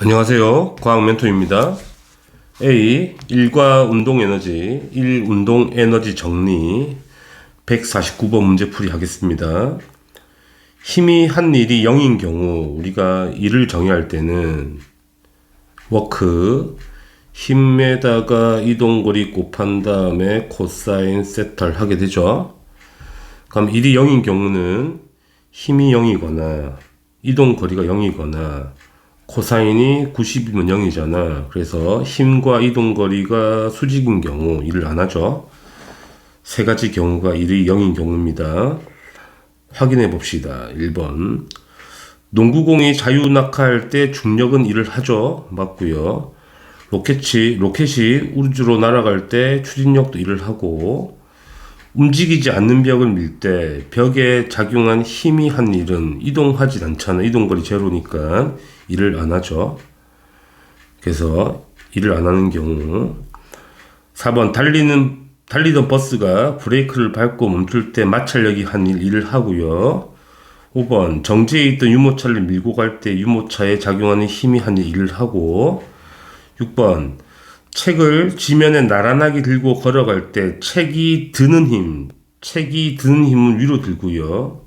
안녕하세요. 과학 멘토입니다. A. 일과 운동 에너지, 1 운동 에너지 정리 149번 문제풀이 하겠습니다. 힘이 한 일이 0인 경우 우리가 일을 정의할 때는 워크 힘에다가 이동거리 곱한 다음에 코사인 세타를 하게 되죠. 그럼 일이 0인 경우는 힘이 0이거나 이동거리가 0이거나 코사인이 90이면 0이잖아. 그래서 힘과 이동거리가 수직인 경우 일을 안 하죠. 세 가지 경우가 일이 0인 경우입니다. 확인해 봅시다. 1번. 농구공이 자유낙하할 때 중력은 일을 하죠. 맞고요. 로켓이 우주로 날아갈 때 추진력도 일을 하고, 움직이지 않는 벽을 밀 때 벽에 작용한 힘이 한 일은 이동하지 않잖아. 이동거리 제로니까 일을 안 하죠. 그래서 일을 안 하는 경우. 4번 달리던 버스가 브레이크를 밟고 멈출 때 마찰력이 한 일을 하고요. 5번 정지해 있던 유모차를 밀고 갈 때 유모차에 작용하는 힘이 한 일을 하고. 6번 책을 지면에 나란하게 들고 걸어갈 때 책이 드는 힘은 위로 들고요.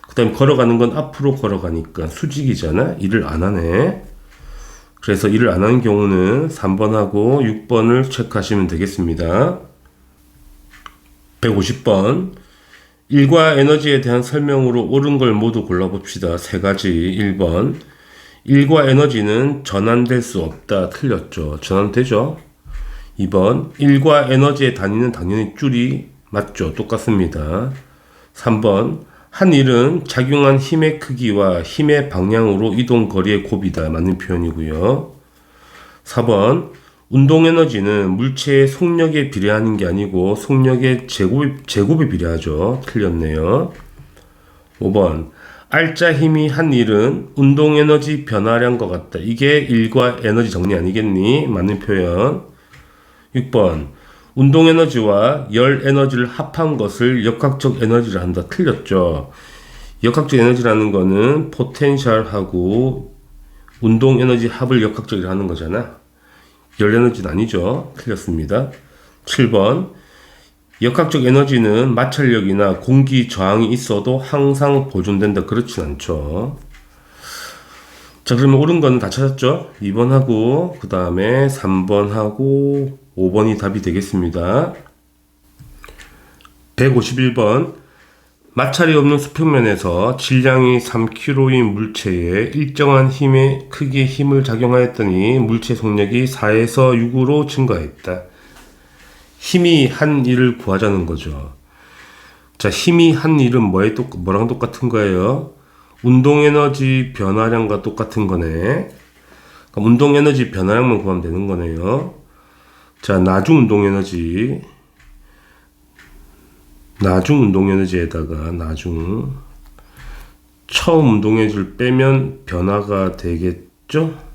그 다음에 걸어가는 건 앞으로 걸어가니까 수직이잖아. 일을 안 하네. 그래서 일을 안 하는 경우는 3번하고 6번을 체크하시면 되겠습니다. 150번 일과 에너지에 대한 설명으로 옳은 걸 모두 골라봅시다. 세 가지. 1번 일과 에너지는 전환될 수 없다. 틀렸죠. 전환되죠. 2번 일과 에너지의 단위는 당연히 줄이 맞죠. 똑같습니다. 3번 한 일은 작용한 힘의 크기와 힘의 방향으로 이동 거리의 곱이다. 맞는 표현이고요. 4번 운동 에너지는 물체의 속력에 비례하는 게 아니고 속력의 제곱에 비례하죠. 틀렸네요. 5번 알짜 힘이 한 일은 운동 에너지 변화량과 같다. 이게 일과 에너지 정리 아니겠니? 맞는 표현. 6번 운동 에너지와 열 에너지를 합한 것을 역학적 에너지를 한다. 틀렸죠. 역학적 에너지라는 거는 포텐셜하고 운동 에너지 합을 역학적이라 하는 거잖아. 열 에너지는 아니죠. 틀렸습니다. 7번 역학적 에너지는 마찰력이나 공기 저항이 있어도 항상 보존된다. 그렇진 않죠. 자, 그러면 옳은 거는 다 찾았죠? 2번하고 그 다음에 3번하고 5번이 답이 되겠습니다. 151번 마찰이 없는 수평면에서 질량이 3kg인 물체에 일정한 힘의 크기의 힘을 작용하였더니 물체 속력이 4에서 6으로 증가했다. 힘이 한 일을 구하자는 거죠. 자, 힘이 한 일은 뭐랑 똑같은 거예요? 운동 에너지 변화량과 똑같은 거네. 그럼 운동 에너지 변화량만 구하면 되는 거네요. 자, 나중 운동 에너지에다가 처음 운동 에너지를 빼면 변화가 되겠죠?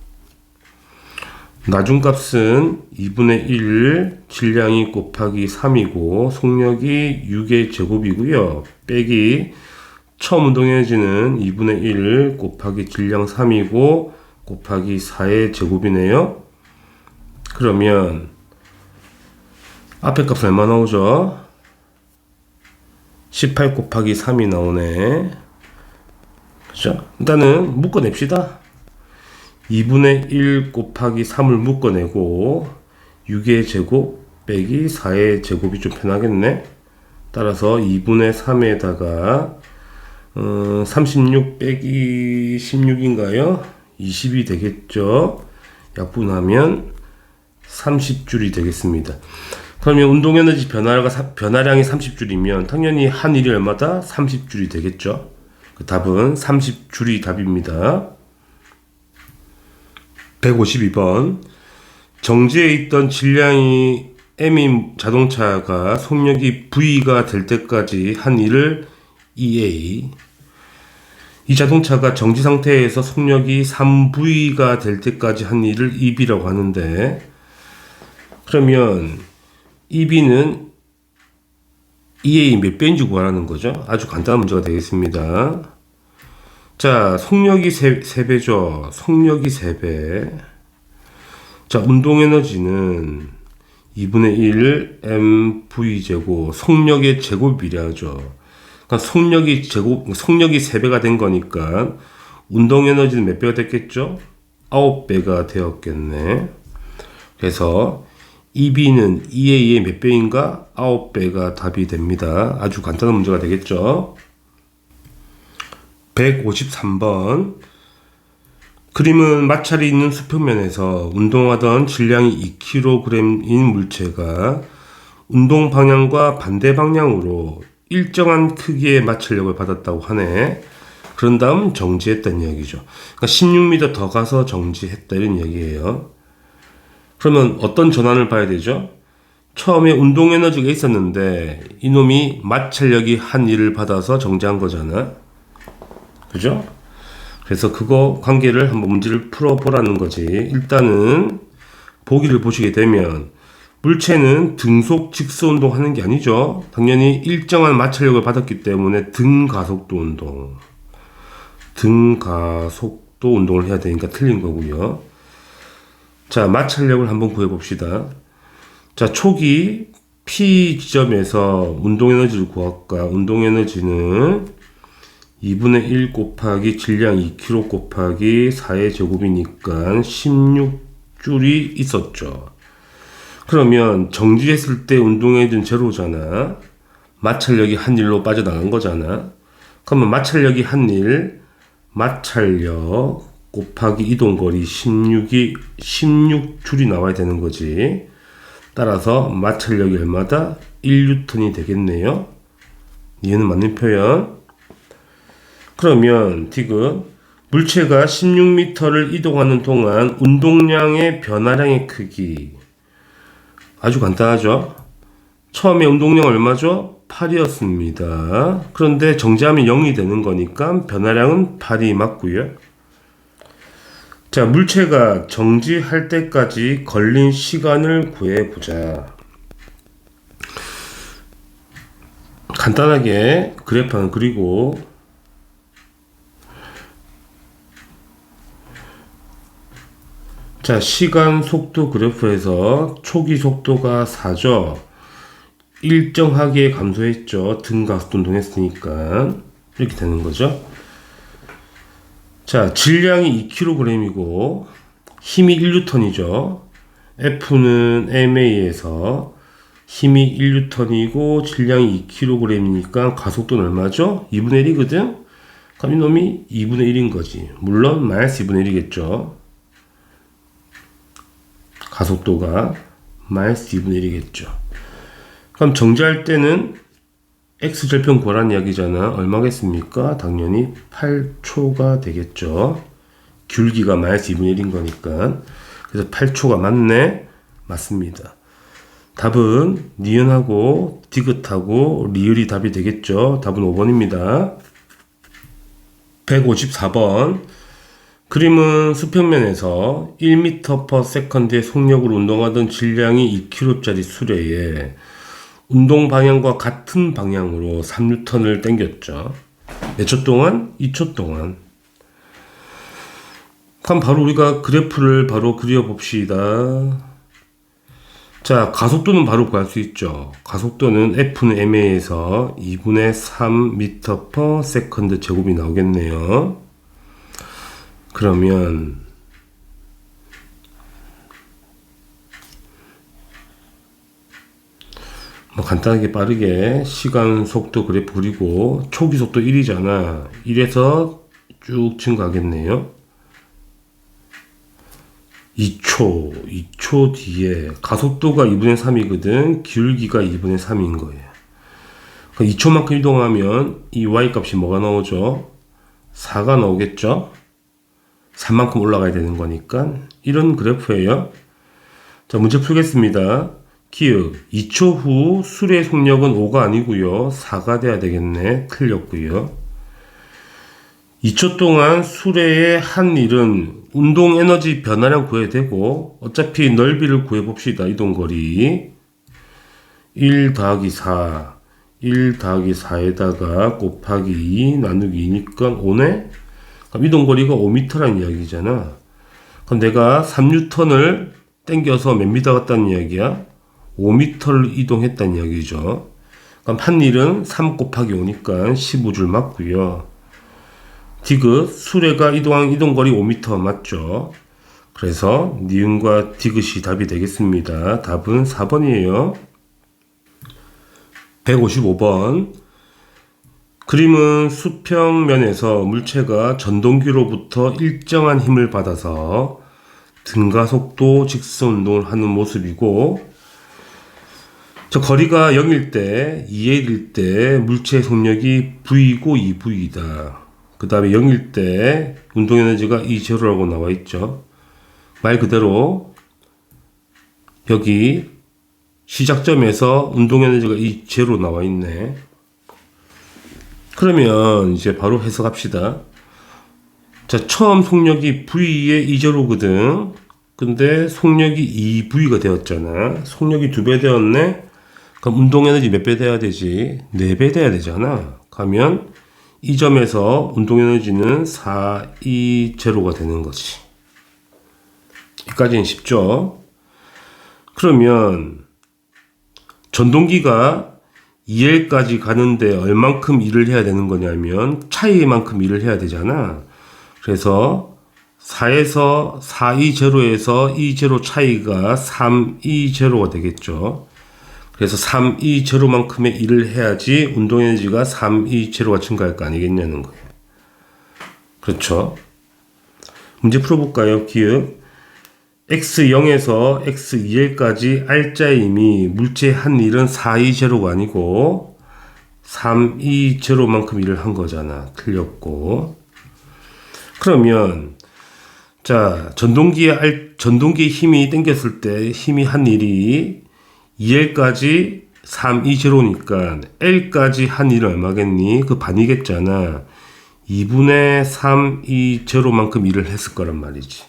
나중값은 2분의 1 질량이 곱하기 3이고 속력이 6의 제곱이고요. 빼기 처음 운동 에너지는 2분의 1 곱하기 질량 3이고 곱하기 4의 제곱이네요. 그러면 앞에 값은 얼마 나오죠? 18 곱하기 3이 나오네. 그죠? 일단은 묶어냅시다. 2분의 1 곱하기 3을 묶어내고 6의 제곱 빼기 4의 제곱이 좀 편하겠네. 따라서 2분의 3에다가 36 빼기 16인가요? 20이 되겠죠. 약분하면 30줄이 되겠습니다. 그러면 운동에너지 변화량이 30줄이면 당연히 한 일이 얼마다? 30줄이 되겠죠. 그 답은 30줄이 답입니다. 152번 정지해 있던 질량이 M인 자동차가 속력이 V가 될 때까지 한 일을 EA. 이 자동차가 정지 상태에서 속력이 3V가 될 때까지 한 일을 EB라고 하는데, 그러면 EB는 EA 몇 배인지 구하라는 거죠. 아주 간단한 문제가 되겠습니다. 자, 속력이 3배죠. 속력이 3배. 자, 운동 에너지는 2분의 1 mv제곱, 속력의 제곱이라죠. 그러니까 속력이 3배가 된 거니까 운동 에너지는 몇 배가 됐겠죠? 9배가 되었겠네. 그래서 EB는 2의 2의 몇 배인가? 9배가 답이 됩니다. 아주 간단한 문제가 되겠죠? 153번. 그림은 마찰이 있는 수평면에서 운동하던 질량이 2kg인 물체가 운동 방향과 반대 방향으로 일정한 크기의 마찰력을 받았다고 하네. 그런 다음 정지했다는 이야기죠. 그러니까 16m 더 가서 정지했다 이런 얘기예요. 그러면 어떤 전환을 봐야 되죠? 처음에 운동 에너지가 있었는데 이놈이 마찰력이 한 일을 받아서 정지한 거잖아. 그죠? 그래서 그거 관계를 한번 문제를 풀어보라는 거지. 일단은 보기를 보시게 되면 물체는 등속 직수 운동하는 게 아니죠. 당연히 일정한 마찰력을 받았기 때문에 등가속도 운동을 해야 되니까 틀린 거고요. 자, 마찰력을 한번 구해봅시다. 자, 초기 P 지점에서 운동 에너지를 구할까? 운동 에너지는 2분의 1 곱하기 질량 2kg 곱하기 4의 제곱이니까 16줄이 있었죠. 그러면 정지했을 때 운동에는 제로잖아. 마찰력이 한 일로 빠져나간 거잖아. 그러면 마찰력이 한 일, 마찰력 곱하기 이동거리 16줄이 나와야 되는 거지. 따라서 마찰력이 얼마다? 1N이 되겠네요. 이해는 맞는 표현. 그러면 디귿 물체가 16m를 이동하는 동안 운동량의 변화량의 크기 아주 간단하죠. 처음에 운동량 얼마죠? 8이었습니다. 그런데 정지하면 0이 되는 거니까 변화량은 8이 맞고요. 자, 물체가 정지할 때까지 걸린 시간을 구해보자. 간단하게 그래프 하나 그리고 자, 시간 속도 그래프에서 초기 속도가 4죠. 일정하게 감소했죠. 등가속도 운동했으니까 이렇게 되는 거죠. 자, 질량이 2kg이고 힘이 1N이죠. F는 MA에서 힘이 1N이고 질량이 2kg이니까 가속도는 얼마죠? 2분의 1이거든. 그럼 이놈이 2분의 1인 거지. 물론 마이너스 2분의 1이겠죠. 가속도가 마이너스 2분의 1이겠죠. 그럼 정지할 때는 X절편 구하라는 이야기잖아. 얼마겠습니까? 당연히 8초가 되겠죠. 귤기가 마이너스 2분의 1인 거니까. 그래서 8초가 맞네? 맞습니다. 답은 니은하고 디귿하고 리을이 답이 되겠죠. 답은 5번입니다. 154번. 그림은 수평면에서 1m/s의 속력으로 운동하던 질량이 2kg짜리 수레에 운동 방향과 같은 방향으로 3N을 당겼죠. 몇 초 동안? 2초 동안. 그럼 바로 우리가 그래프를 바로 그려봅시다. 자, 가속도는 바로 구할 수 있죠. 가속도는 F는 MA에서 2분의 3m/s 제곱이 나오겠네요. 그러면 간단하게 빠르게 시간 속도 그래프 그리고 초기 속도 1이잖아. 1에서 쭉 증가하겠네요. 2초 뒤에 가속도가 2분의 3이거든. 기울기가 2분의 3인 거예요. 2초만큼 이동하면 이 y 값이 뭐가 나오죠? 4가 나오겠죠? 3만큼 올라가야 되는 거니까 이런 그래프예요. 자, 문제 풀겠습니다. 기역 2초 후 수레 속력은 5가 아니고요 4가 돼야 되겠네. 틀렸고요. 2초 동안 수레의 한 일은 운동 에너지 변화량 구해야 되고 어차피 넓이를 구해봅시다. 이동거리 1 더하기 1 더하기 4에다가 곱하기 2 나누기 2니까 5네. 그럼 이동거리가 5m라는 이야기잖아. 그럼 내가 3N을 땡겨서 몇 미터 갔다는 이야기야? 5m를 이동했다는 이야기죠. 그럼 한 일은 3 곱하기 5니까 15줄 맞고요. 디귿, 수레가 이동한 이동거리 5m 맞죠? 그래서 니은과 디귿이 답이 되겠습니다. 답은 4번이에요. 155번. 그림은 수평면에서 물체가 전동기로부터 일정한 힘을 받아서 등가속도 직선 운동을 하는 모습이고, 저 거리가 0일 때, 2L일 때 물체의 속력이 V고 2V이다. 그 다음에 0일 때 운동에너지가 E0라고 나와 있죠. 말 그대로 여기 시작점에서 운동에너지가 E0 나와 있네. 그러면 이제 바로 해석합시다. 자, 처음 속력이 V의 E0거든. 근데 속력이 2V가 되었잖아. 속력이 2배 되었네. 그럼 운동에너지 몇 배 돼야 되지? 4배 돼야 되잖아. 가면 이 점에서 운동에너지는 4E0가 되는 거지. 여기까지는 쉽죠? 그러면 전동기가 2L까지 가는데 얼만큼 일을 해야 되는 거냐면 차이만큼 일을 해야 되잖아. 그래서 4에서 4E0에서 E0 차이가 3E0가 되겠죠. 그래서 3E0만큼의 일을 해야지 운동에너지가 3E0가 증가할 거 아니겠냐는 거예요. 그렇죠? 문제 풀어볼까요? 기억. X0에서 X2L까지 R자의 힘이 물체의 한 일은 4E0가 아니고 3E0만큼 일을 한 거잖아. 틀렸고. 그러면 자, 전동기의 힘이 땡겼을 때 힘이 한 일이 2L까지 3E0니까 L까지 한 일은 얼마겠니? 그 반이겠잖아. 2분의 3E0만큼 일을 했을 거란 말이지.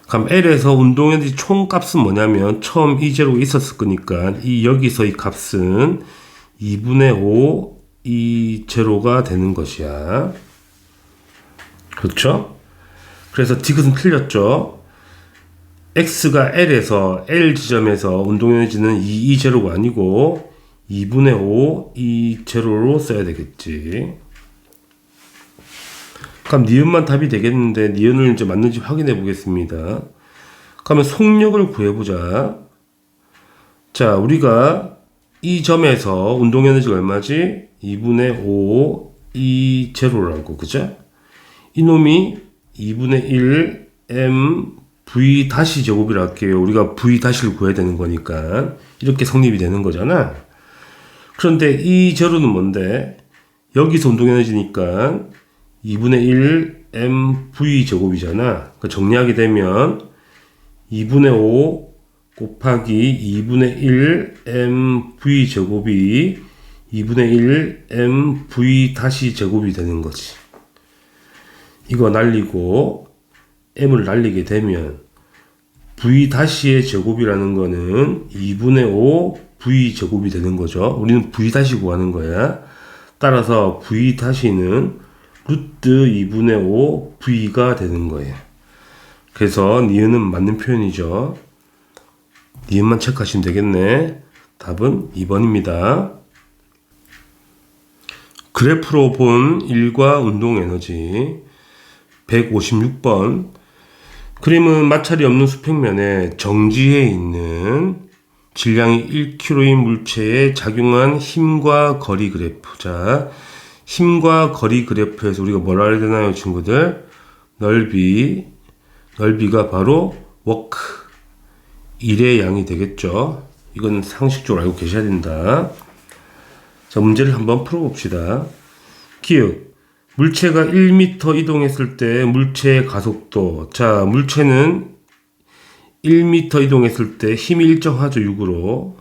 그럼 L에서 운동에너지 총값은 뭐냐면 처음 E0가 있었을 거니까 여기서 이 값은 2분의 5 E0가 되는 것이야. 그렇죠? 그래서 디귿은 틀렸죠. X가 L에서 L 지점에서 운동에너지는 2E0가 아니고 2분의 5 E0로 써야 되겠지. 그럼 니은만 답이 되겠는데 니은을 이제 맞는지 확인해 보겠습니다. 그러면 속력을 구해보자. 자, 우리가 이 점에서 운동에너지가 얼마지? 2분의 5 E0라고, 그죠? 이놈이 2분의 1 M V 다시 제곱이라 할게요. 우리가 V 다시를 구해야 되는 거니까 이렇게 성립이 되는 거잖아. 그런데 이 제로는 뭔데? 여기서 운동에너지니까 2분의 1 mv 제곱이잖아. 그러니까 정리하게 되면 2분의 5 곱하기 2분의 1 mv 제곱이 2분의 1 mv 다시 제곱이 되는 거지. 이거 날리고 m을 날리게 되면 v 다시의 제곱이라는 거는 2분의 5 v 제곱이 되는 거죠. 우리는 v 다시 구하는 거야. 따라서 v 다시는 루트 2분의 5 v가 되는 거예요. 그래서 니은은 맞는 표현이죠. 니은만 체크하시면 되겠네. 답은 2번입니다. 그래프로 본 일과 운동 에너지. 156번. 그림은 마찰이 없는 수평면에 정지해 있는 질량이 1kg인 물체에 작용한 힘과 거리 그래프. 자, 힘과 거리 그래프에서 우리가 뭐라 해야 되나요, 친구들? 넓이가 바로 워크, 일의 양이 되겠죠. 이건 상식적으로 알고 계셔야 된다. 자, 문제를 한번 풀어봅시다. 기억. 물체가 1m 이동했을 때 물체의 가속도. 자, 물체는 1m 이동했을 때 힘이 일정하죠, 6으로.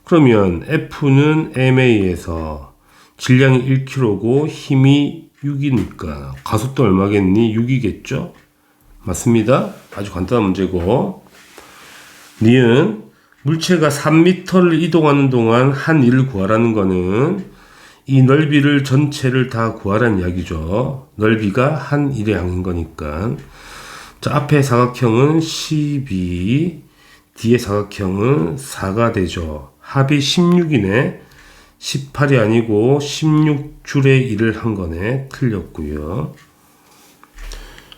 그러면 F는 MA에서 질량이 1kg고 힘이 6이니까 가속도 얼마겠니? 6이겠죠? 맞습니다. 아주 간단한 문제고. 니은 물체가 3m를 이동하는 동안 한 일을 구하라는 거는 이 넓이를 전체를 다 구하라는 이야기죠. 넓이가 한 일회항인 거니까. 자, 앞에 사각형은 12, 뒤에 사각형은 4가 되죠. 합이 16이네. 18이 아니고 16줄의 1을 한 거네. 틀렸고요.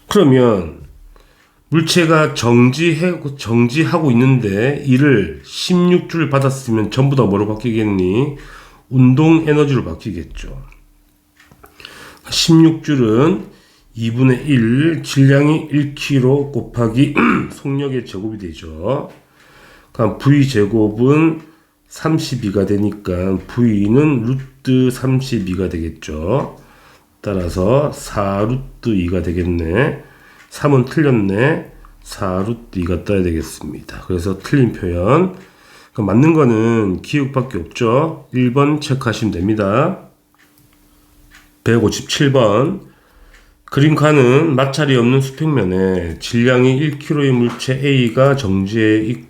그러면 물체가 정지하고 있는데 이를 16줄 받았으면 전부 다 뭐로 바뀌겠니? 운동 에너지로 바뀌겠죠. 16줄은 2분의 1, 질량이 1kg 곱하기 속력의 제곱이 되죠. 그럼 V제곱은 32가 되니까 V는 루트 32가 되겠죠. 따라서 4루트 2가 되겠네. 3은 틀렸네. 4루트 2가 떠야 되겠습니다. 그래서 틀린 표현. 그럼 맞는 거는 기억밖에 없죠. 1번 체크하시면 됩니다. 157번. 그림칸은 마찰이 없는 수평면에 질량이 1kg의 물체 A가 정지해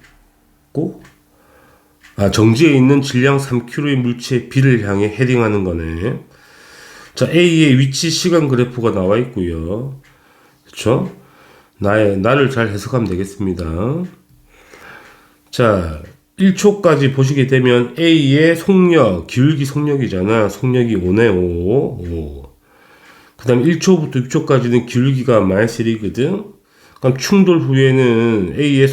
있는 질량 3kg의 물체 B를 향해 헤딩하는 거네. 자, A의 위치 시간 그래프가 나와 있고요. 그렇죠? 나를 잘 해석하면 되겠습니다. 자, 1초까지 보시게 되면 A의 속력, 기울기 속력이잖아. 속력이 5네, 5. 그 다음에 1초부터 6초까지는 기울기가 -1이거든. 그럼 충돌 후에는 A의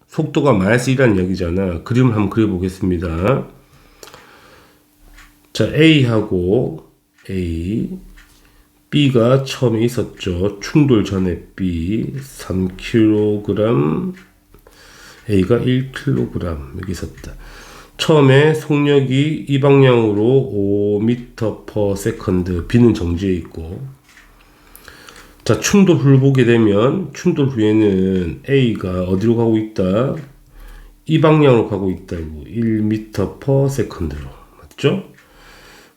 속도가 -1이라는 이야기잖아. 그림을 한번 그려보겠습니다. 자, A하고 B가 처음에 있었죠. 충돌 전에 B 3kg, A가 1kg 여기 있었다. 처음에 속력이 이 방향으로 5m/s, B는 정지해 있고. 자, 충돌 후를 보게 되면 충돌 후에는 A가 어디로 가고 있다? 이 방향으로 가고 있다고. 1m/s로. 맞죠?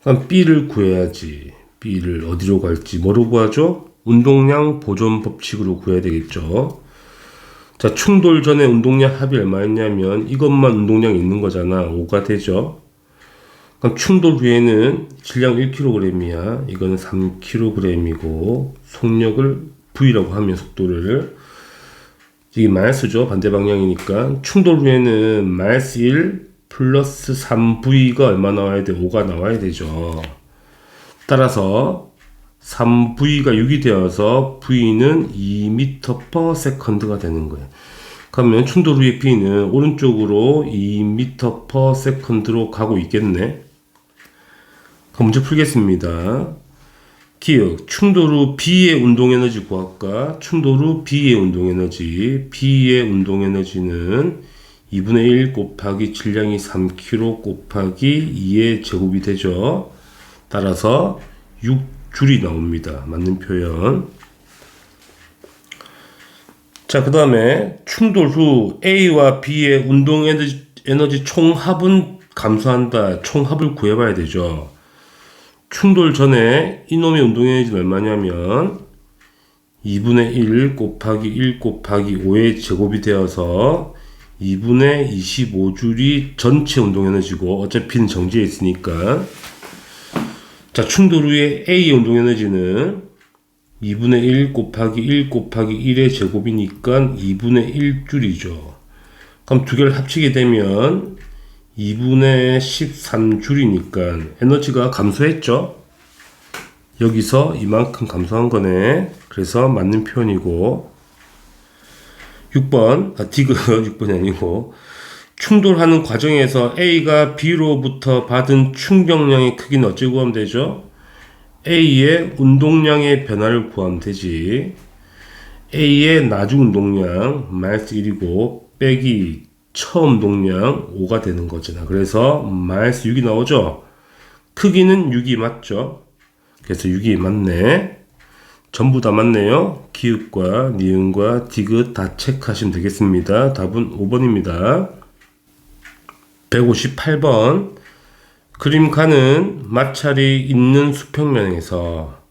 그럼 B를 구해야지. B를 어디로 갈지 뭐로 구하죠? 운동량 보존 법칙으로 구해야 되겠죠. 자, 충돌 전에 운동량 합이 얼마였냐면 이것만 운동량이 있는 거잖아. 5가 되죠. 그럼 충돌 후에는 질량 1kg이야. 이거는 3kg이고 속력을 V라고 하면 속도를 이게 마이너스죠. 반대 방향이니까 충돌 후에는 -1 플러스 3V가 얼마 나와야 돼? 5가 나와야 되죠. 따라서 3V가 6이 되어서 V는 2m/s가 되는 거예요. 그러면 충돌 후에 B는 오른쪽으로 2m/s로 가고 있겠네. 그럼 문제 풀겠습니다. 기억, 충돌 후 B의 운동에너지 구할까? 충돌 후 B의 운동에너지. B의 운동에너지는 2분의 1 곱하기 질량이 3kg 곱하기 2의 제곱이 되죠. 따라서 6줄이 나옵니다. 맞는 표현. 자, 그 다음에 충돌 후 A와 B의 운동 에너지 총합은 감소한다. 총합을 구해봐야 되죠. 충돌 전에 이놈의 운동 에너지는 얼마냐면 2분의 1 곱하기 1 곱하기 5의 제곱이 되어서 2분의 25줄이 전체 운동 에너지고 어차피 정지해 있으니까. 자, 충돌 후에 A의 운동 에너지는 2분의 1 곱하기 1 곱하기 1의 제곱이니까 2분의 1줄이죠. 그럼 두 개를 합치게 되면 2분의 13줄이니까 에너지가 감소했죠. 여기서 이만큼 감소한 거네. 그래서 맞는 표현이고. 6번, 디귿 6번이 아니고, 충돌하는 과정에서 A가 B로부터 받은 충격량의 크기는 어찌 구하면 되죠? A의 운동량의 변화를 구하면 되지. A의 나중 운동량 -1이고 빼기 처음 운동량 5가 되는 거잖아. 그래서 -6이 나오죠. 크기는 6이 맞죠. 그래서 6이 맞네. 전부 다 맞네요. 기읍과 니은과 디귿 다 체크하시면 되겠습니다. 답은 5번입니다. 158번. 그림칸은 마찰이 있는 수평면에서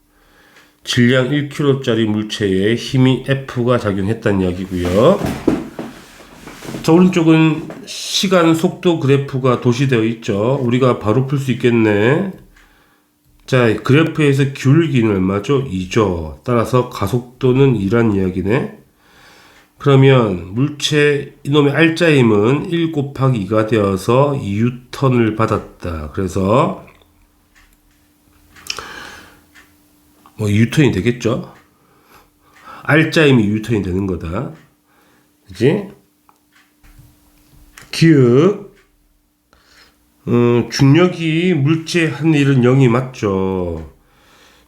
질량 1kg짜리 물체에 힘이 F가 작용했다는 이야기고요. 자, 오른쪽은 시간 속도 그래프가 도시되어 있죠. 우리가 바로 풀 수 있겠네. 자, 그래프에서 기울기는 얼마죠? 2죠. 따라서 가속도는 2란 이야기네. 그러면 물체 이놈의 알짜 힘은 1 곱하기 2가 되어서 2N을 받았다. 그래서 뭐 2N이 되겠죠? 알짜 힘이 2N이 되는 거다. 그지? 기억. 중력이 물체에 한 일은 0이 맞죠.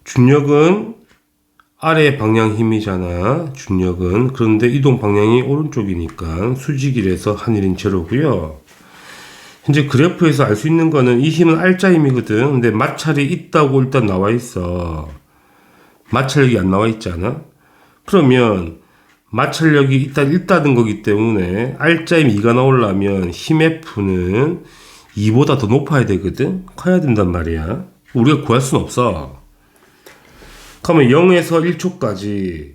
중력은 아래 방향 힘이잖아. 중력은. 그런데 이동 방향이 오른쪽이니까 수직이라서 한 일인 제로고요. 현재 그래프에서 알 수 있는 거는 이 힘은 알짜 힘이거든. 근데 마찰이 있다고 일단 나와 있어. 마찰력이 안 나와 있잖아. 그러면 마찰력이 일단 있다는 거기 때문에 알짜 힘 2가 나오려면 힘 F는 2보다 더 높아야 되거든. 커야 된단 말이야. 우리가 구할 수는 없어. 그러면 0에서 1초까지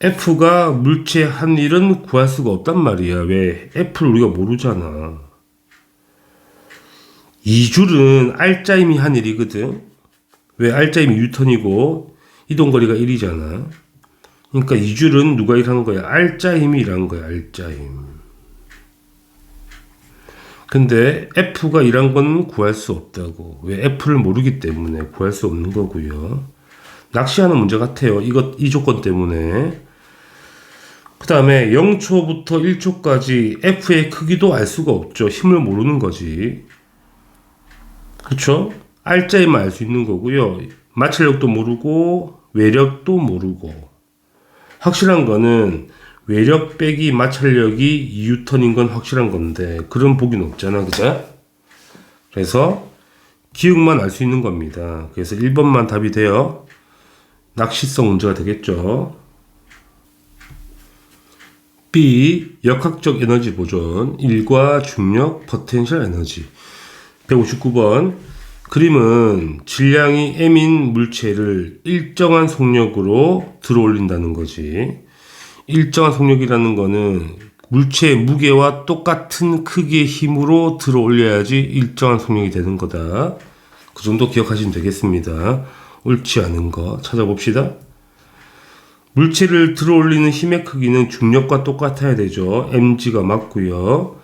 F가 물체의 한 일은 구할 수가 없단 말이야. 왜? F를 우리가 모르잖아. 2줄은 알짜임이 한 일이거든. 왜? 알짜임이 뉴턴이고 이동거리가 1이잖아. 그러니까 2줄은 누가 일하는 거야? 알짜임이 일하는 거야. 알짜임. 근데 F가 일한 건 구할 수 없다고. 왜? F를 모르기 때문에 구할 수 없는 거고요. 낚시하는 문제 같아요. 이 조건 때문에. 그 다음에 0초부터 1초까지 F의 크기도 알 수가 없죠. 힘을 모르는 거지. 그렇죠? 알짜임만 알 수 있는 거고요. 마찰력도 모르고 외력도 모르고. 확실한 거는 외력 빼기 마찰력이 2N인 건 확실한 건데 그런 보기는 없잖아. 그죠? 그래서 기억만 알 수 있는 겁니다. 그래서 1번만 답이 돼요. 낚시성 문제가 되겠죠. B. 역학적 에너지 보존. 일과 중력, 포텐셜 에너지. 159번. 그림은 질량이 m인 물체를 일정한 속력으로 들어올린다는 거지. 일정한 속력이라는 거는 물체의 무게와 똑같은 크기의 힘으로 들어올려야지 일정한 속력이 되는 거다. 그 정도 기억하시면 되겠습니다. 옳지 않은 거 찾아봅시다. 물체를 들어올리는 힘의 크기는 중력과 똑같아야 되죠. mg가 맞고요.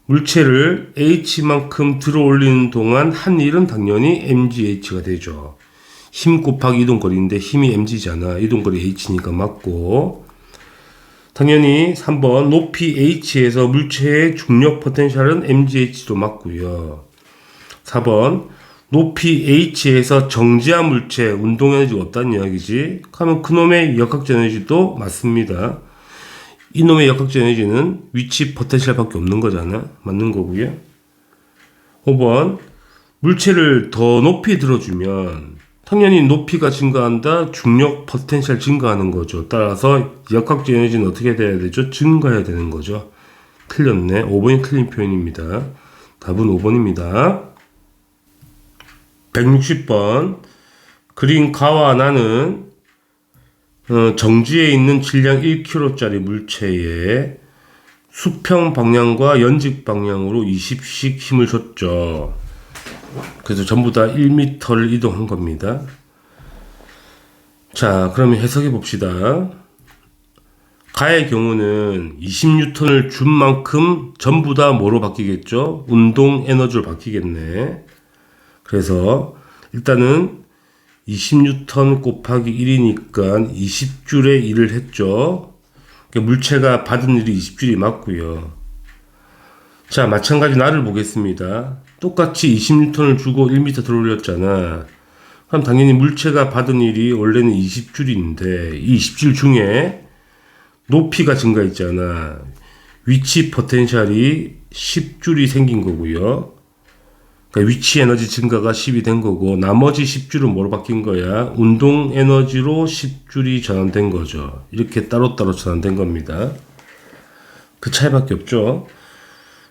물체를 h만큼 들어올리는 동안 한 일은 당연히 mgh가 되죠. 힘 곱하기 이동거리인데 힘이 mg잖아. 이동거리 h니까 맞고. 당연히 3번 높이 h에서 물체의 중력 포텐셜은 mgh도 맞고요. 4번 높이 h에서 정지한 물체 운동 에너지가 없다는 이야기지. 그러면 그놈의 역학적 에너지도 맞습니다. 이놈의 역학적 에너지는 위치 포텐셜 밖에 없는 거잖아. 맞는 거고요. 5번 물체를 더 높이 들어주면 당연히 높이가 증가한다. 중력 포텐셜 증가하는 거죠. 따라서 역학적 에너지는 어떻게 돼야 되죠? 증가해야 되는 거죠. 틀렸네. 5번이 틀린 표현입니다. 답은 5번입니다. 160번 그린 가와 나는 정지에 있는 질량 1kg짜리 물체에 수평 방향과 연직 방향으로 20씩 힘을 줬죠. 그래서 전부 다 1m를 이동한 겁니다. 자, 그러면 해석해 봅시다. 가의 경우는 20N을 준 만큼 전부 다 뭐로 바뀌겠죠? 운동 에너지로 바뀌겠네. 그래서 일단은 20N 곱하기 1이니까 20줄에 1을 했죠. 그러니까 물체가 받은 일이 20줄이 맞고요. 자, 마찬가지 나를 보겠습니다. 똑같이 20N을 주고 1m 들어올렸잖아. 그럼 당연히 물체가 받은 일이 원래는 20줄인데 이 20줄 중에 높이가 증가했잖아. 위치 포텐셜이 10줄이 생긴 거고요. 그러니까 위치 에너지 증가가 10이 된 거고 나머지 10줄은 뭐로 바뀐 거야? 운동 에너지로 10줄이 전환된 거죠. 이렇게 따로따로 전환된 겁니다. 그 차이밖에 없죠.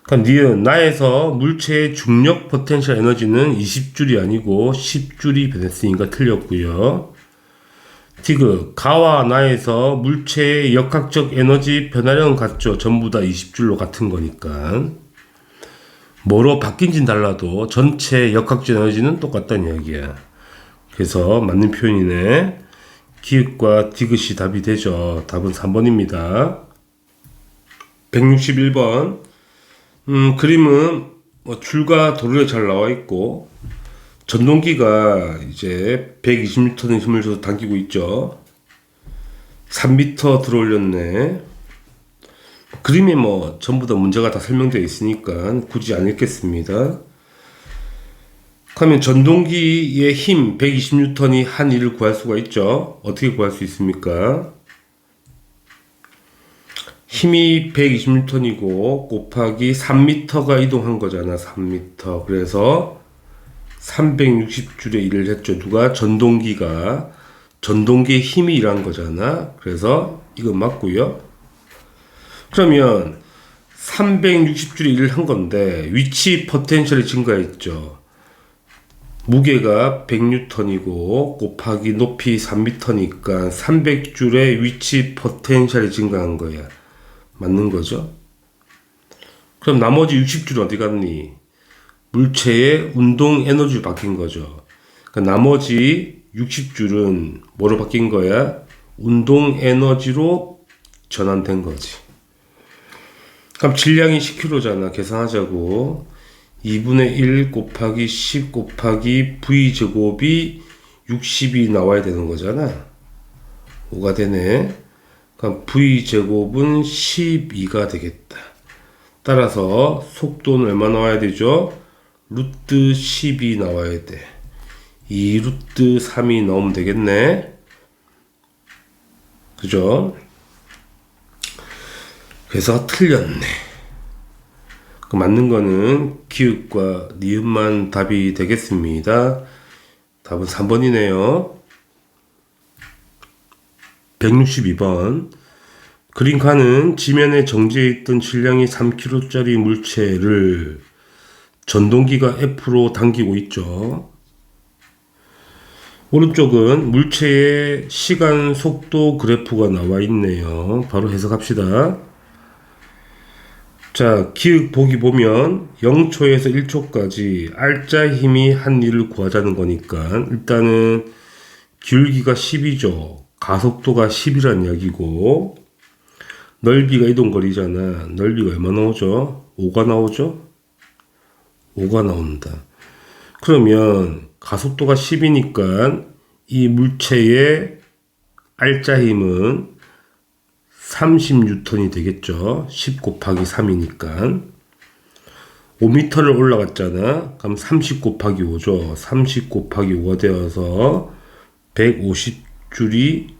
그러니까 니은 나에서 물체의 중력 포텐셜 에너지는 20줄이 아니고 10줄이 변했으니까 틀렸고요. 티그 가와 나에서 물체의 역학적 에너지 변화량은 같죠. 전부 다 20줄로 같은 거니까. 뭐로 바뀐지는 달라도 전체 역학적 에너지는 똑같다는 이야기야. 그래서 맞는 표현이네. 기읍과 디귿이 답이 되죠. 답은 3번입니다. 161번. 그림은 줄과 도로에 잘 나와 있고, 전동기가 이제 120N의 힘을 줘서 당기고 있죠. 3m 들어올렸네. 그림에 전부 다 문제가 다 설명되어 있으니까 굳이 안 읽겠습니다. 그러면 전동기의 힘 120N이 한 일을 구할 수가 있죠. 어떻게 구할 수 있습니까? 힘이 120N이고 곱하기 3m가 이동한 거잖아. 3m. 그래서 360줄의 일을 했죠. 누가? 전동기가. 전동기의 힘이 일한 거잖아. 그래서 이거 맞고요. 그러면 360줄의 일을 한 건데 위치 포텐셜이 증가했죠. 무게가 100N이고 곱하기 높이 3m니까 300줄의 위치 포텐셜이 증가한 거야. 맞는 거죠? 그럼 나머지 60줄은 어디 갔니? 물체의 운동 에너지로 바뀐 거죠. 그러니까 나머지 60줄은 뭐로 바뀐 거야? 운동 에너지로 전환된 거지. 그럼 질량이 10kg잖아. 계산하자고. 2분의 1 곱하기 10 곱하기 V제곱이 60이 나와야 되는 거잖아. 5가 되네. 그럼 V제곱은 12가 되겠다. 따라서 속도는 얼마 나와야 되죠? 루트 10이 나와야 돼. 2 루트 3이 나오면 되겠네. 그죠? 그래서 틀렸네. 맞는 거는 기읍과 니읍만 답이 되겠습니다. 답은 3번이네요. 162번. 그림칸은 지면에 정지해 있던 질량이 3kg짜리 물체를 전동기가 F로 당기고 있죠. 오른쪽은 물체의 시간 속도 그래프가 나와 있네요. 바로 해석합시다. 자, 기억 보기 보면 0초에서 1초까지 알짜 힘이 한 일을 구하자는 거니까 일단은 기울기가 10이죠. 가속도가 10이란 이야기고 넓이가 이동거리잖아. 넓이가 얼마 나오죠? 5가 나오죠? 5가 나온다. 그러면 가속도가 10이니까 이 물체의 알짜 힘은 30N이 되겠죠. 10 곱하기 3이니까 5m를 올라갔잖아. 그럼 30 곱하기 5죠. 30 곱하기 5가 되어서 150줄이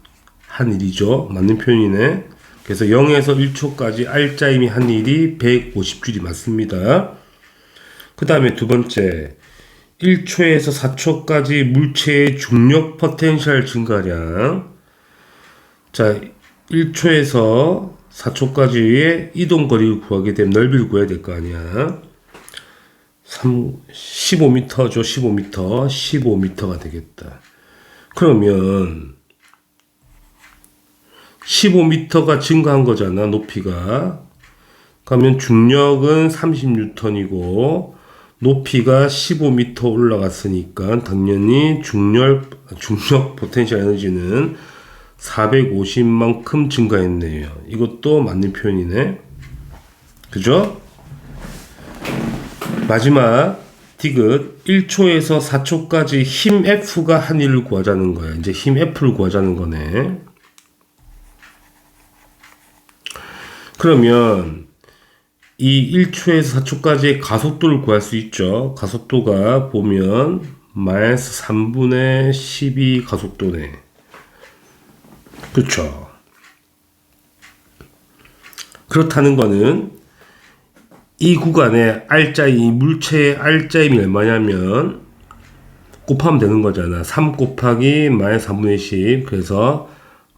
한 일이죠. 맞는 표현이네. 그래서 0에서 1초까지 알짜 힘이 한 일이 150줄이 맞습니다. 그 다음에 두 번째 1초에서 4초까지 물체의 중력 포텐셜 증가량. 자, 1초에서 4초까지의 이동거리를 구하게 되면 넓이를 구해야 될 거 아니야. 15m죠. 15m. 15m가 되겠다. 그러면 15m가 증가한 거잖아. 높이가. 그러면 중력은 30N이고 높이가 15m 올라갔으니까 당연히 중력 포텐셜 에너지는 450만큼 증가했네요. 이것도 맞는 표현이네. 그죠? 마지막 디귿 1초에서 4초까지 힘 F가 한 일을 구하자는 거야. 이제 힘 F를 구하자는 거네. 그러면 이 1초에서 4초까지의 가속도를 구할 수 있죠. 가속도가 보면 마이너스 3분의 12 가속도네. 그렇죠. 그렇다는 거는 이 구간의 이 물체의 알짜임이 얼마냐면 곱하면 되는 거잖아. 3 곱하기 마이너스 3분의 10. 그래서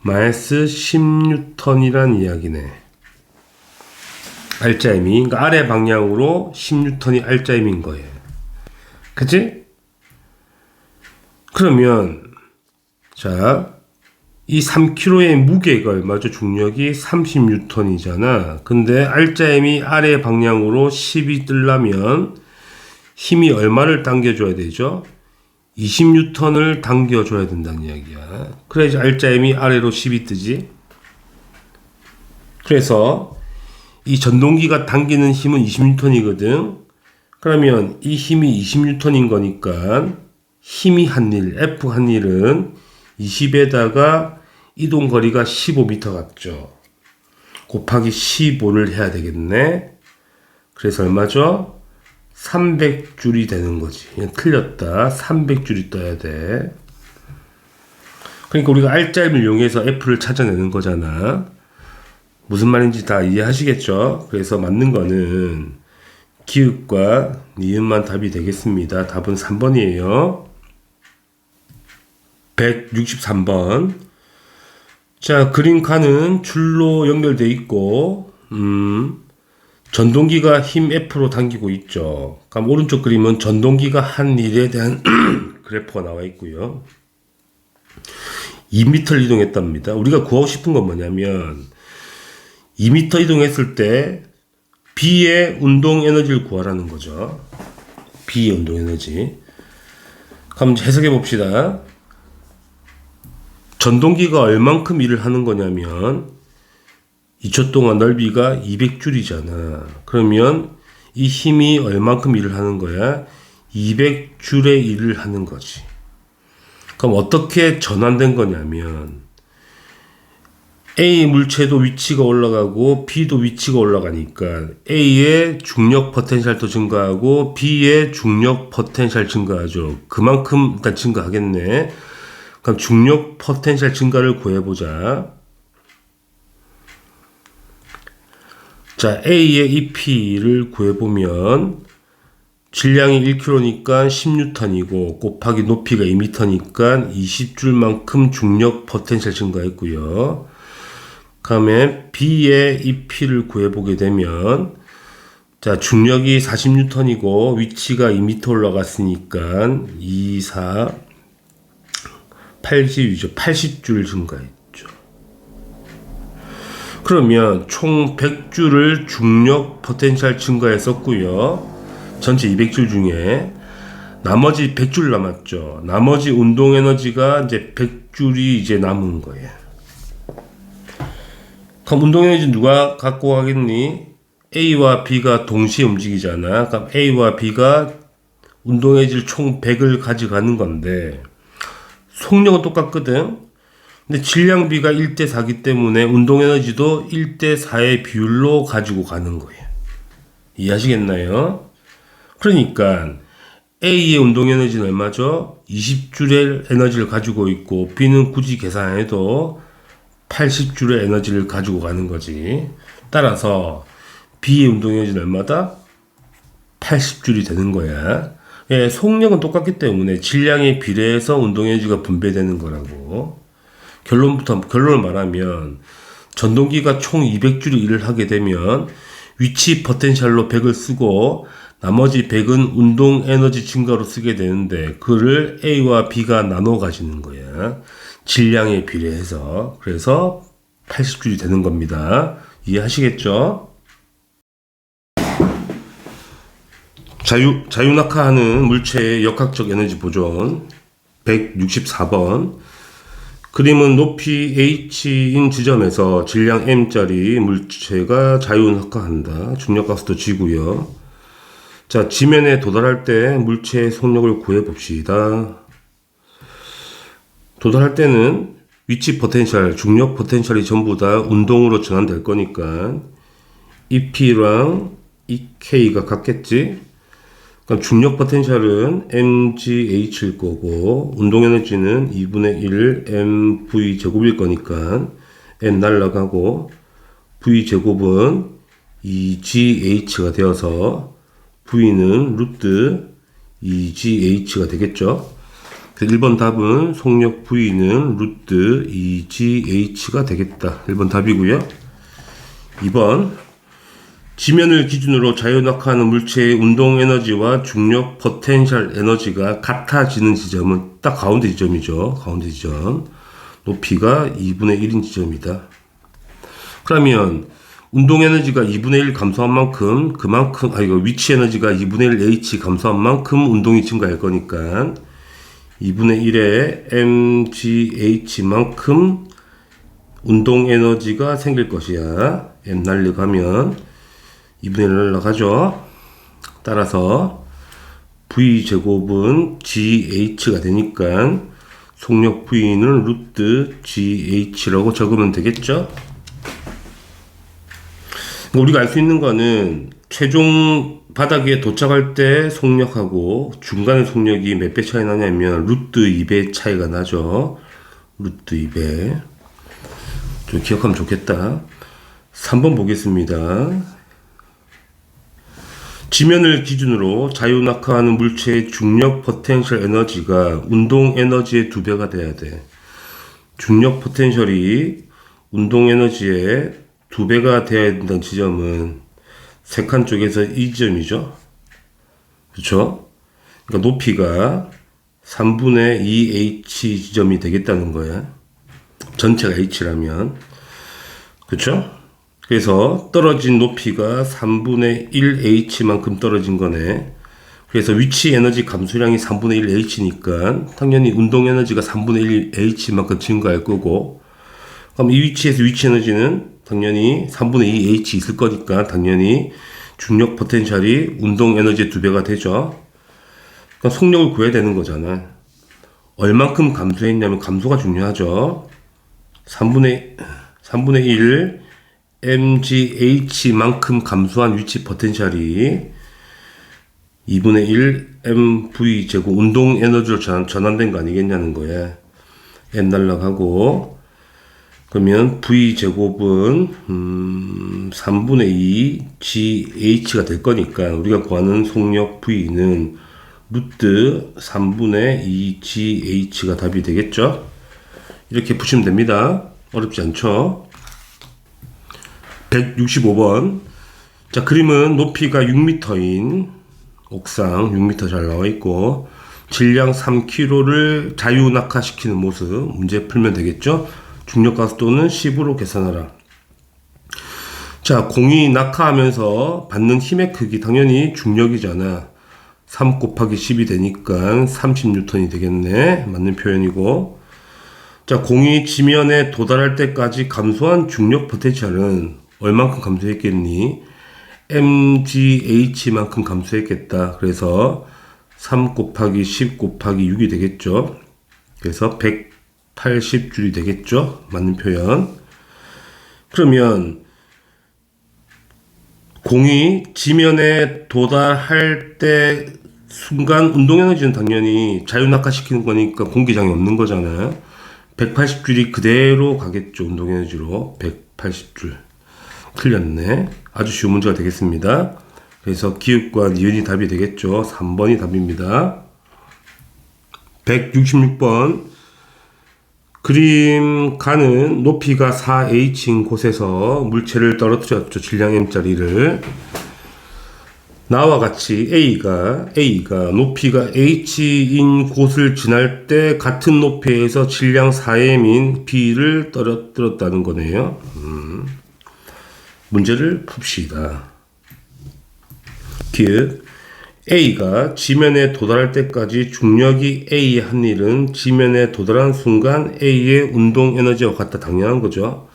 마이너스 10N이란 이야기네. 알짜임이. 그러니까 아래 방향으로 10N이 알짜임인 거예요. 그치? 그러면 자, 이 3kg의 무게가 얼마죠? 중력이 30N이잖아. 근데 알짜임이 아래 방향으로 10이 뜨려면 힘이 얼마를 당겨줘야 되죠? 20N을 당겨줘야 된다는 이야기야. 그래야지 R자임이 아래로 10이 뜨지. 그래서 이 전동기가 당기는 힘은 20N이거든. 그러면 이 힘이 20N인 거니까 힘이 한 일, F 한 일은 20에다가 이동 거리가 15m 같죠. 곱하기 15를 해야 되겠네. 그래서 얼마죠? 300줄이 되는 거지. 그냥 틀렸다. 300줄이 떠야 돼. 그러니까 우리가 R자임을 이용해서 F를 찾아내는 거잖아. 무슨 말인지 다 이해하시겠죠? 그래서 맞는 거는 기읍과 니은만 답이 되겠습니다. 답은 3번이에요. 163번. 자, 그림칸은 줄로 연결되어 있고, 전동기가 힘 F로 당기고 있죠. 그럼 오른쪽 그림은 전동기가 한 일에 대한 그래프가 나와 있고요. 2m를 이동했답니다. 우리가 구하고 싶은 건 뭐냐면 2m 이동했을 때 B의 운동 에너지를 구하라는 거죠. B의 운동 에너지. 그럼 해석해 봅시다. 전동기가 얼만큼 일을 하는 거냐면 2초 동안 넓이가 200줄이잖아. 그러면 이 힘이 얼만큼 일을 하는 거야? 200줄의 일을 하는 거지. 그럼 어떻게 전환된 거냐면 A 물체도 위치가 올라가고 B도 위치가 올라가니까 A의 중력 포텐셜도 증가하고 B의 중력 포텐셜 증가하죠. 그만큼 일단 증가하겠네. 그럼 중력 포텐셜 증가를 구해보자. 자, A의 EP를 구해보면 질량이 1kg니까 10N이고 곱하기 높이가 2m니까 20줄만큼 중력 포텐셜 증가했고요. 그다음에 B의 EP를 구해보게 되면 자, 중력이 40N이고 위치가 2m 올라갔으니까 2, 4, 80이죠. 80줄 증가했죠. 그러면 총 100줄을 중력 포텐셜 증가했었고요. 전체 200줄 중에 나머지 100줄 남았죠. 나머지 운동 에너지가 이제 100줄이 이제 남은 거예요. 그럼 운동 에너지 누가 갖고 가겠니? A와 B가 동시에 움직이잖아. 그럼 A와 B가 운동 에너지를 총 100을 가져가는 건데 속력은 똑같거든. 근데 질량비가 1대4기 때문에 운동 에너지도 1대4의 비율로 가지고 가는 거예요. 이해하시겠나요? 그러니까 A의 운동 에너지는 얼마죠? 20줄의 에너지를 가지고 있고 B는 굳이 계산 안 해도 80줄의 에너지를 가지고 가는 거지. 따라서 B의 운동 에너지는 얼마다? 80줄이 되는 거야. 예, 속력은 똑같기 때문에 질량에 비례해서 운동 에너지가 분배되는 거라고. 결론을 말하면 전동기가 총 200줄이 일을 하게 되면 위치 포텐셜로 100을 쓰고 나머지 100은 운동 에너지 증가로 쓰게 되는데 그를 A와 B가 나눠 가지는 거야. 질량에 비례해서. 그래서 80줄이 되는 겁니다. 이해하시겠죠? 자유낙하하는 물체의 역학적 에너지 보존 164번. 그림은 높이 h인 지점에서 질량 m짜리 물체가 자유낙하한다. 중력가속도 g고요. 자, 지면에 도달할 때 물체의 속력을 구해 봅시다. 도달할 때는 위치 포텐셜, 중력 포텐셜이 전부 다 운동으로 전환될 거니까 EP랑 EK가 같겠지? 그럼 중력 포텐셜은 mgH일 거고 운동 에너지는 2분의 1 mv 제곱일 거니까 m 날라가고 v 제곱은 2gh가 되어서 v는 루트 2gh가 되겠죠. 1번 답은 속력 v는 루트 2gh가 되겠다. 1번 답이고요. 2번 지면을 기준으로 자유낙하하는 물체의 운동 에너지와 중력 포텐셜 에너지가 같아지는 지점은 딱 가운데 지점이죠. 가운데 지점. 높이가 2분의 1인 지점이다. 그러면 운동 에너지가 2분의 1 감소한 만큼 위치 에너지가 2분의 1 h 감소한 만큼 운동이 증가할 거니까 2분의 1의 mgh만큼 운동 에너지가 생길 것이야. m 날려가면 2분의 1 날라가죠. 따라서 v제곱은gh가 되니까 속력 v는 루트gh라고 적으면 되겠죠. 우리가 알 수 있는 거는 최종 바닥에 도착할 때 속력하고 중간의 속력이 몇 배 차이 나냐면 루트 2배 차이가 나죠. 루트 2배. 좀 기억하면 좋겠다. 3번 보겠습니다. 지면을 기준으로 자유낙하하는 물체의 중력 포텐셜 에너지가 운동 에너지의 2배가 돼야 돼. 중력 포텐셜이 운동 에너지의 2배가 돼야 된다는 지점은 세 칸 쪽에서 이 지점이죠. 그렇죠? 그러니까 높이가 3분의 2h 지점이 되겠다는 거야. 전체가 h라면. 그렇죠? 그래서 떨어진 높이가 3분의 1h만큼 떨어진 거네. 그래서 위치 에너지 감소량이 3분의 1h니까 당연히 운동 에너지가 3분의 1h만큼 증가할 거고, 그럼 이 위치에서 위치 에너지는 당연히 3분의 2h 있을 거니까 당연히 중력 포텐셜이 운동 에너지의 2배가 되죠. 그러니까 속력을 구해야 되는 거잖아. 얼만큼 감소했냐면 감소가 중요하죠. 3분의 1 mgh만큼 감소한 위치 포텐셜이 2분의 1 mv 제곱 운동 에너지로 전환된 거 아니겠냐는 거야. n 날라가고 그러면 v 제곱은 3분의 2 gh가 될 거니까 우리가 구하는 속력 v는 루트 3분의 2 gh가 답이 되겠죠. 이렇게 푸시면 됩니다. 어렵지 않죠. 165번. 자, 그림은 높이가 6m인 옥상 6m 잘 나와 있고 질량 3kg를 자유낙하시키는 모습 문제 풀면 되겠죠. 중력 가속도는 10으로 계산하라. 자, 공이 낙하하면서 받는 힘의 크기 당연히 중력이잖아. 3 곱하기 10이 되니까 30N이 되겠네. 맞는 표현이고. 자, 공이 지면에 도달할 때까지 감소한 중력 포텐셜은 얼만큼 감소했겠니? mgh만큼 감소했겠다. 그래서 3 곱하기 10 곱하기 6이 되겠죠. 그래서 180줄이 되겠죠. 맞는 표현. 그러면 공이 지면에 도달할 때 순간 운동에너지는 당연히 자유낙하시키는 거니까 공기장이 없는 거잖아요. 180줄이 그대로 가겠죠. 운동에너지로 180줄. 틀렸네. 아주 쉬운 문제가 되겠습니다. 그래서 기읍과 니은이 답이 되겠죠. 3번이 답입니다. 166번. 그림 간은 높이가 4h인 곳에서 물체를 떨어뜨렸죠. 질량 m짜리를. 나와 같이 A가 높이가 h인 곳을 지날 때 같은 높이에서 질량 4m인 B를 떨어뜨렸다는 거네요. 문제를 풉시다. 기읍. A가 지면에 도달할 때까지 중력이 A의 한 일은 지면에 도달한 순간 A의 운동 에너지와 같다. 당연한 거죠.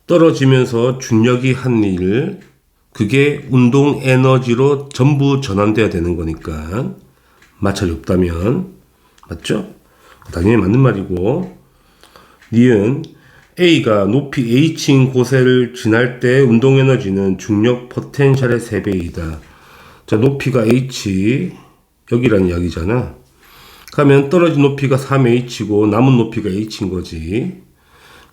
떨어지면서 중력이 한 일, 그게 운동 에너지로 전부 전환돼야 되는 거니까 마찰이 없다면 맞죠? 당연히 맞는 말이고. 니은 A가 높이 h인 곳을 지날 때 운동 에너지는 중력 포텐셜의 3배이다. 자, 높이가 h 여기라는 이야기잖아. 그러면 떨어진 높이가 3h고 남은 높이가 h인 거지.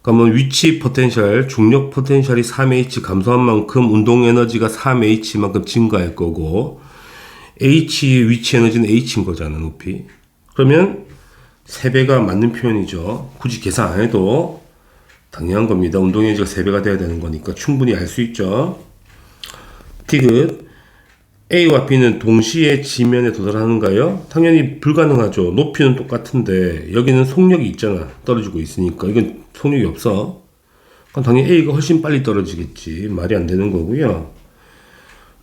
그러면 위치 포텐셜, 중력 포텐셜이 3h 감소한 만큼 운동 에너지가 3h만큼 증가할 거고 h의 위치 에너지는 h인 거잖아, 높이. 그러면 3배가 맞는 표현이죠. 굳이 계산 안 해도 당연한 겁니다. 운동 에너지가 3배가 돼야 되는 거니까 충분히 알 수 있죠. 디귿. A와 B는 동시에 지면에 도달하는가요? 당연히 불가능하죠. 높이는 똑같은데 여기는 속력이 있잖아. 떨어지고 있으니까. 이건 속력이 없어. 그럼 당연히 A가 훨씬 빨리 떨어지겠지. 말이 안 되는 거고요.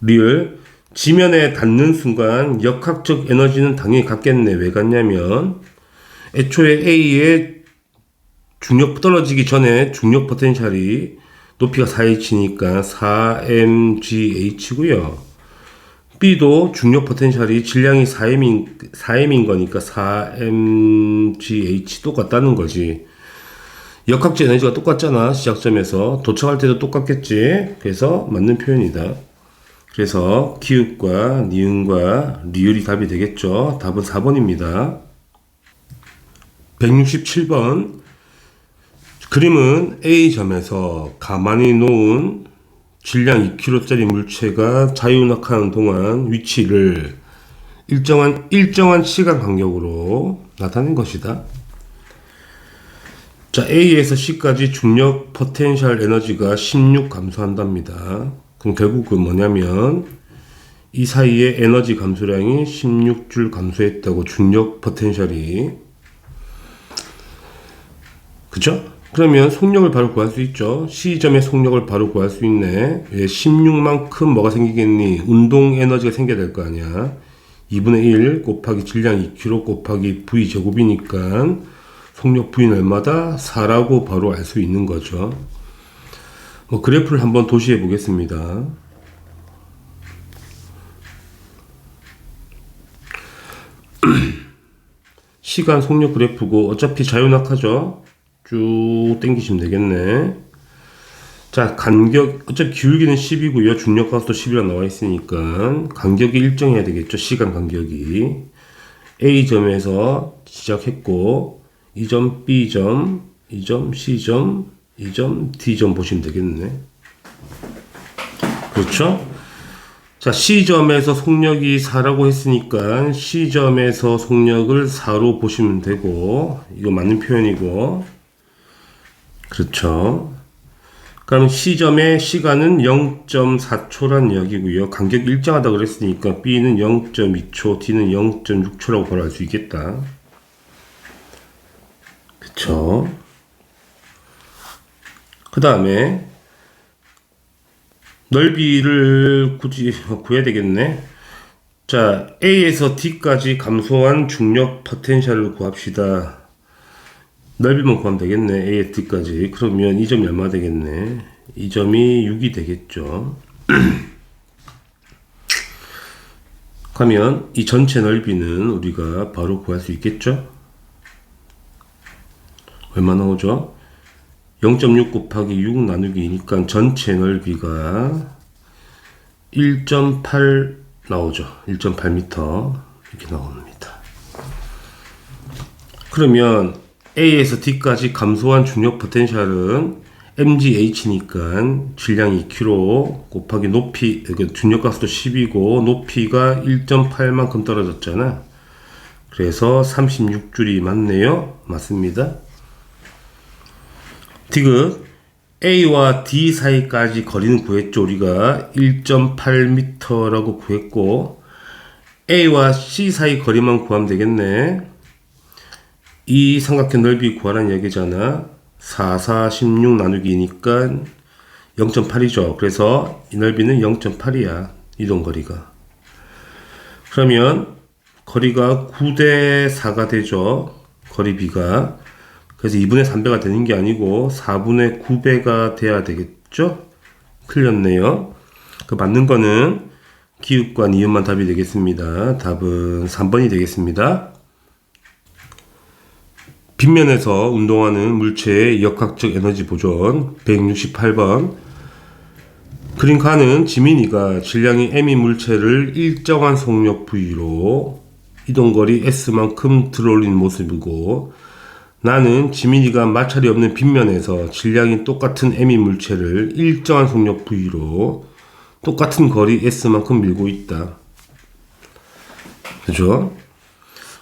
리을. 지면에 닿는 순간 역학적 에너지는 당연히 같겠네. 왜 같냐면 애초에 A의 중력 떨어지기 전에 중력 포텐셜이 높이가 4h니까 4mgh고요. B도 중력 포텐셜이 질량이 4m인 거니까 4mgh 똑같다는 거지. 역학적 에너지가 똑같잖아. 시작점에서 도착할 때도 똑같겠지. 그래서 맞는 표현이다. 그래서 기읍과 니은과 리을이 답이 되겠죠. 답은 4번입니다. 167번. 그림은 A점에서 가만히 놓은 질량 2kg짜리 물체가 자유낙하하는 동안 위치를 일정한 시간 간격으로 나타낸 것이다. 자, A에서 C까지 중력 포텐셜 에너지가 16 감소한답니다. 그럼 결국은 뭐냐면 이 사이에 에너지 감소량이 16줄 감소했다고, 중력 포텐셜이. 그쵸? 그러면 속력을 바로 구할 수 있죠. C점의 속력을 바로 구할 수 있네. 왜 16만큼 뭐가 생기겠니? 운동 에너지가 생겨야 될 거 아니야. 2분의 1 곱하기 질량 2kg 곱하기 V 제곱이니까 속력 V는 얼마다? 4라고 바로 알 수 있는 거죠. 그래프를 한번 도시해 보겠습니다. 시간 속력 그래프고 어차피 자유낙하죠. 쭉 당기시면 되겠네. 자, 간격, 어차피 기울기는 10이고요. 중력 가속도 10이라 나와 있으니까 간격이 일정해야 되겠죠. 시간 간격이. A점에서 시작했고, 이 점 B점, 이 점 C점, 이 점 D점 보시면 되겠네. 그렇죠? 자, C점에서 속력이 4라고 했으니까 C점에서 속력을 4로 보시면 되고, 이거 맞는 표현이고, 그렇죠. 그럼 C점의 시간은 0.4초란 이야기고요. 간격이 일정하다 그랬으니까 B는 0.2초, D는 0.6초라고 바로 알 수 있겠다. 그쵸. 그 다음에 넓이를 굳이 구해야 되겠네. 자, A에서 D까지 감소한 중력 포텐셜을 구합시다. 넓이만 구하면 되겠네. A에서 D까지. 그러면 이 점이 얼마 되겠네. 이 점이 6이 되겠죠. 그러면 이 전체 넓이는 우리가 바로 구할 수 있겠죠. 얼마 나오죠? 0.6 곱하기 6 나누기니까 전체 넓이가 1.8 나오죠. 1.8m 이렇게 나옵니다. 그러면 A에서 D까지 감소한 중력 포텐셜은 mgh니까 질량 2kg 곱하기 높이, 중력 가속도 10이고 높이가 1.8만큼 떨어졌잖아. 그래서 36줄이 맞네요. 맞습니다. 디귿 A와 D 사이까지 거리는 구했죠. 우리가 1.8m라고 구했고 A와 C 사이 거리만 구하면 되겠네. 이 삼각형 넓이 구하라는 얘기잖아. 4, 4, 16 나누기니까 0.8이죠. 그래서 이 넓이는 0.8이야. 이동거리가. 그러면 거리가 9대 4가 되죠. 거리비가. 그래서 2분의 3배가 되는 게 아니고 4분의 9배가 돼야 되겠죠? 틀렸네요. 그 맞는 거는 기읍과 니은만 답이 되겠습니다. 답은 3번이 되겠습니다. 빗면에서 운동하는 물체의 역학적 에너지 보존. 168번. 그림카는 지민이가 질량이 m인 물체를 일정한 속력 V로 이동거리 S만큼 들어올린 모습이고, 나는 지민이가 마찰이 없는 빗면에서 질량이 똑같은 m인 물체를 일정한 속력 V로 똑같은 거리 S만큼 밀고 있다. 그죠?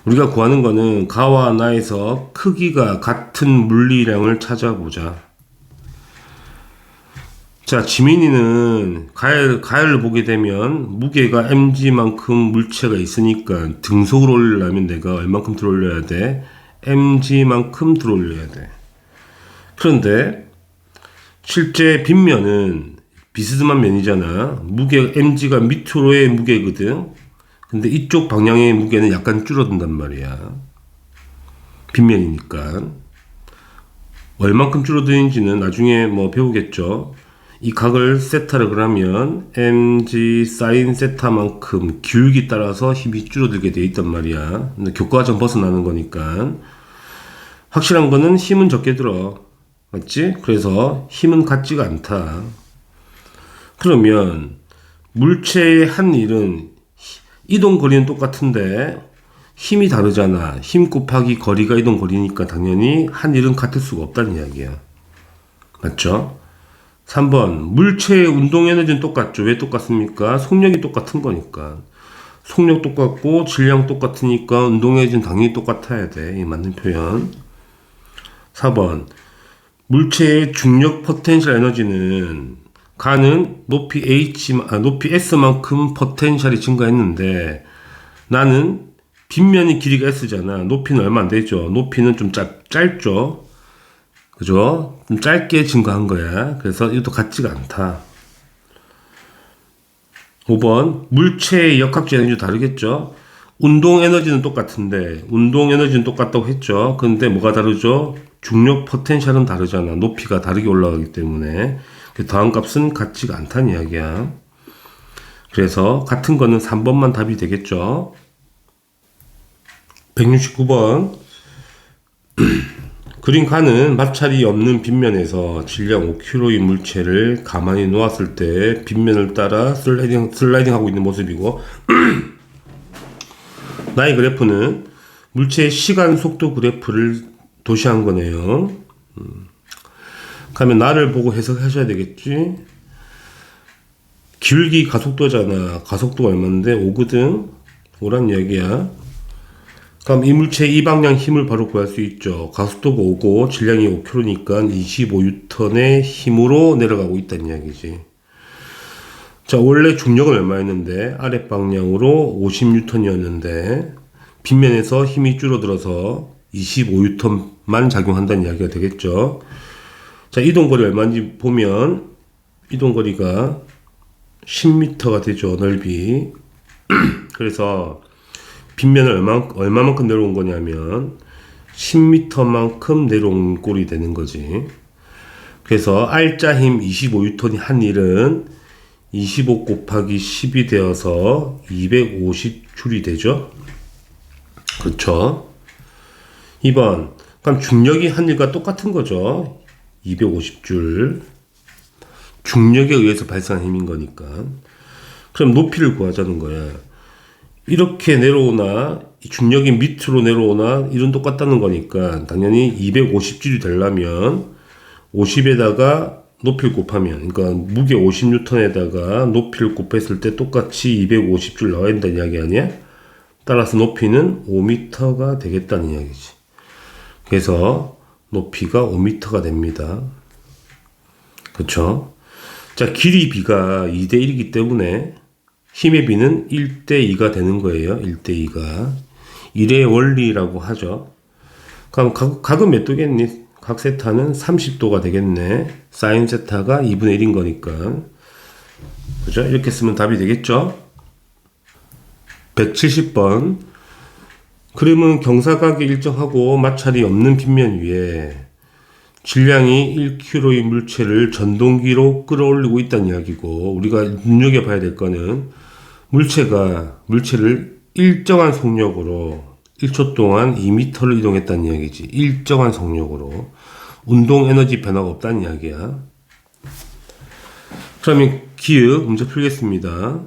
우리가 구하는 거는 가와 나에서 크기가 같은 물리량을 찾아보자. 자, 지민이는 가열을 보게 되면 무게가 mg만큼 물체가 있으니까 등속을 올리려면 내가 얼만큼 들어올려야 돼? mg만큼 들어올려야 돼. 그런데 실제 빗면은 비스듬한 면이잖아. 무게 mg가 밑으로의 무게거든. 근데 이쪽 방향의 무게는 약간 줄어든단 말이야. 빗면이니까. 얼만큼 줄어드는지는 나중에 뭐 배우겠죠. 이 각을 세타를 그러면 mg sin 세타만큼 기울기 따라서 힘이 줄어들게 돼 있단 말이야. 근데 교과점 벗어나는 거니까. 확실한 거는 힘은 적게 들어. 맞지? 그래서 힘은 같지가 않다. 그러면 물체의 한 일은 이동 거리는 똑같은데 힘이 다르잖아. 힘 곱하기 거리가 이동 거리니까 당연히 한 일은 같을 수가 없다는 이야기야. 맞죠? 3번 물체의 운동 에너지는 똑같죠. 왜 똑같습니까? 속력이 똑같은 거니까. 속력 똑같고 질량 똑같으니까 운동 에너지는 당연히 똑같아야 돼. 이 맞는 표현. 4번 물체의 중력 포텐셜 에너지는 가는 높이 s만큼 포텐셜이 증가했는데 나는 빗면이 길이가 s잖아. 높이는 얼마 안 되죠. 높이는 좀 짧죠. 그죠? 좀 짧게 증가한 거야. 그래서 이것도 같지가 않다. 5번 물체의 역학적 에너지도 다르겠죠. 운동 에너지는 똑같은데 운동 에너지는 똑같다고 했죠. 근데 뭐가 다르죠? 중력 포텐셜은 다르잖아. 높이가 다르게 올라가기 때문에 더한 값은 같지가 않다는 이야기야. 그래서 같은 거는 3번만 답이 되겠죠. 169번 그린 칸은 마찰이 없는 빗면에서 질량 5kg의 물체를 가만히 놓았을 때 빗면을 따라 슬라이딩하고 있는 모습이고 나의 그래프는 물체의 시간 속도 그래프를 도시한 거네요. 그러면 나를 보고 해석하셔야 되겠지. 기울기 가속도잖아. 가속도가 얼마인데 5거든. 5란 이야기야. 그럼 이 물체의 이 방향 힘을 바로 구할 수 있죠. 가속도가 5고 질량이 5kg니까 25N의 힘으로 내려가고 있다는 이야기지. 자, 원래 중력은 얼마였는데 아랫 방향으로 50N이었는데 빗면에서 힘이 줄어들어서 25N만 작용한다는 이야기가 되겠죠. 자, 이동거리 얼마인지 보면 이동거리가 10m가 되죠. 넓이. 그래서 빗면을 얼마만큼 내려온 거냐면 10m만큼 내려온 꼴이 되는 거지. 그래서 R자 힘 25N이 한 일은 25 곱하기 10이 되어서 250줄이 되죠. 그렇죠. 2번 그럼 중력이 한 일과 똑같은 거죠. 250줄. 중력에 의해서 발생한 힘인 거니까. 그럼 높이를 구하자는 거야. 이렇게 내려오나 중력이 밑으로 내려오나 이런 똑같다는 거니까 당연히 250줄이 되려면 50에다가 높이를 곱하면 그러니까 무게 50N에다가 높이를 곱했을 때 똑같이 250줄 나와야 된다는 이야기 아니야? 따라서 높이는 5m가 되겠다는 이야기지. 그래서 높이가 5m가 됩니다. 그쵸? 자, 길이 비가 2대1이기 때문에 힘의 비는 1대2가 되는 거예요. 1대2가. 1의 원리라고 하죠. 그럼 각은 몇 도겠니? 각 세타는 30도가 되겠네. 사인 세타가 2분의 1인 거니까. 그죠? 이렇게 쓰면 답이 되겠죠? 170번. 그림은 경사각이 일정하고 마찰이 없는 빗면 위에 질량이 1kg의 물체를 전동기로 끌어올리고 있다는 이야기고 우리가 눈여겨봐야 될 거는 물체를 일정한 속력으로 1초 동안 2m를 이동했다는 이야기지. 일정한 속력으로. 운동 에너지 변화가 없다는 이야기야. 그러면 기역 문제 풀겠습니다.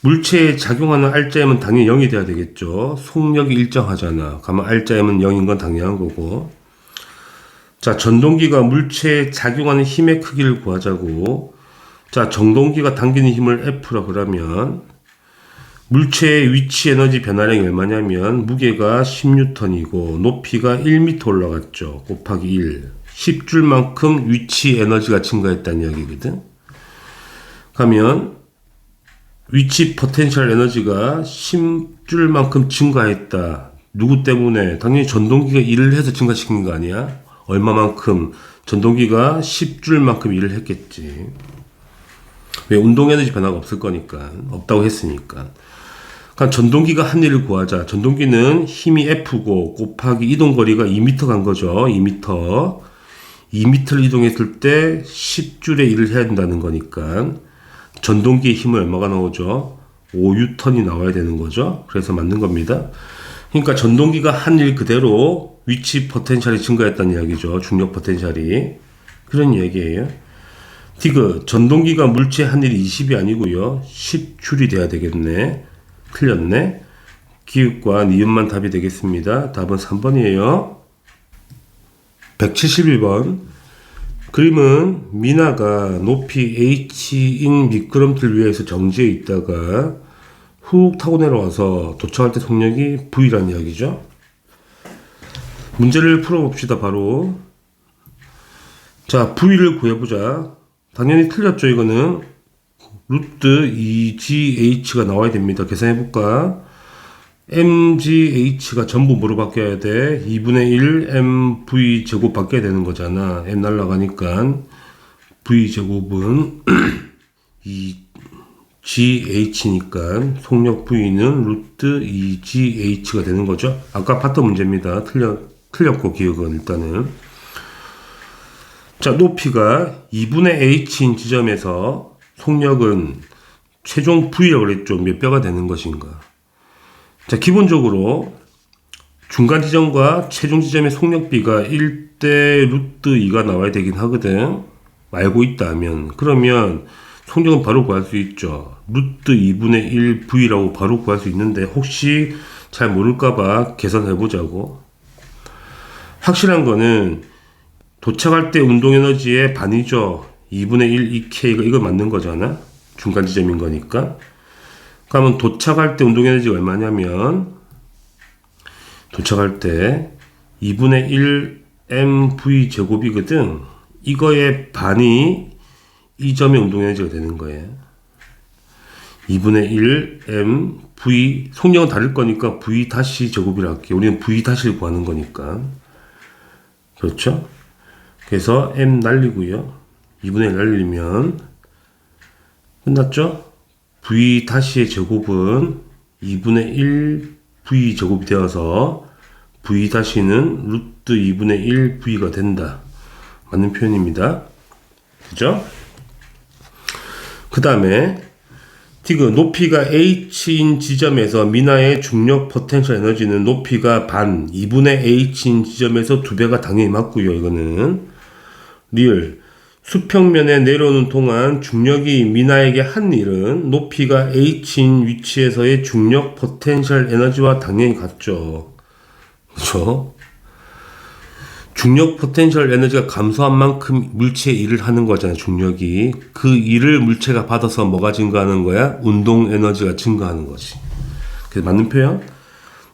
물체에 작용하는 R자임은 당연히 0이 돼야 되겠죠. 속력이 일정하잖아. 그러면 R자임은 0인 건 당연한 거고. 자, 전동기가 물체에 작용하는 힘의 크기를 구하자고. 자, 전동기가 당기는 힘을 F라 그러면 물체의 위치 에너지 변화량이 얼마냐면 무게가 10N이고 높이가 1m 올라갔죠. 곱하기 1. 10줄만큼 위치 에너지가 증가했다는 이야기거든. 그러면 위치 포텐셜 에너지가 10줄만큼 증가했다. 누구 때문에? 당연히 전동기가 일을 해서 증가시킨 거 아니야? 얼마만큼? 전동기가 10줄만큼 일을 했겠지. 왜? 운동 에너지 변화가 없을 거니까. 없다고 했으니까. 그러니까 전동기가 한 일을 구하자. 전동기는 힘이 F고 곱하기 이동거리가 2m 간 거죠. 2m. 2m를 이동했을 때 10줄의 일을 해야 된다는 거니까 전동기의 힘은 얼마가 나오죠? 5N이 나와야 되는 거죠. 그래서 맞는 겁니다. 그러니까 전동기가 한 일 그대로 위치 포텐셜이 증가했다는 이야기죠. 중력 포텐셜이. 그런 얘기예요. 디귿, 전동기가 물체 한 일이 20이 아니고요. 10줄이 돼야 되겠네. 틀렸네. 기읍과 니은만 답이 되겠습니다. 답은 3번이에요. 171번. 그림은 미나가 높이 h인 미끄럼틀 위에서 정지해 있다가 훅 타고 내려와서 도착할 때 속력이 v라는 이야기죠. 문제를 풀어봅시다. 바로 자, v를 구해보자. 당연히 틀렸죠. 이거는 루트 2GH가 나와야 됩니다. 계산해볼까? MGH가 전부 뭐로 바뀌어야 돼? 2분의 1 MV 제곱 바뀌어야 되는 거잖아. M 날라가니까 V 제곱은 2GH니까 속력 V는 루트 2GH가 되는 거죠. 아까 봤던 문제입니다. 틀렸고 기억은 일단은. 자, 높이가 2분의 H인 지점에서 속력은 최종 V라고 그랬죠. 몇 배가 되는 것인가. 자, 기본적으로 중간 지점과 최종 지점의 속력비가 1대 루트 2가 나와야 되긴 하거든. 알고 있다면. 그러면 속력은 바로 구할 수 있죠. 루트 2분의 1 V라고 바로 구할 수 있는데 혹시 잘 모를까봐 계산해 보자고. 확실한 거는 도착할 때 운동에너지의 반이죠. 2분의 1 EK가 이거 맞는 거잖아. 중간 지점인 거니까. 그러면 도착할 때 운동에너지가 얼마냐면 도착할 때 2분의 1 mv 제곱이거든. 이거의 반이 이 점의 운동에너지가 되는 거예요. 2분의 1 mv 속력은 다를 거니까 v 다시 제곱이라 할게요. 우리는 v 다시를 구하는 거니까. 그렇죠? 그래서 m 날리고요. 2분의 1 날리면 끝났죠? v 다시의 제곱은 2분의 1 v 제곱이 되어서 v 다시는 루트 2분의 1 v가 된다. 맞는 표현입니다. 그죠? 그 다음에 디귿, 높이가 h인 지점에서 미나의 중력 포텐셜 에너지는 높이가 반 2분의 h인 지점에서 2배가 당연히 맞고요. 이거는 리을, 수평면에 내려오는 동안 중력이 미나에게 한 일은 높이가 h인 위치에서의 중력 포텐셜 에너지와 당연히 같죠. 그렇죠? 중력 포텐셜 에너지가 감소한 만큼 물체의 일을 하는 거잖아요. 중력이. 그 일을 물체가 받아서 뭐가 증가하는 거야? 운동 에너지가 증가하는 거지. 그래서 맞는 표현?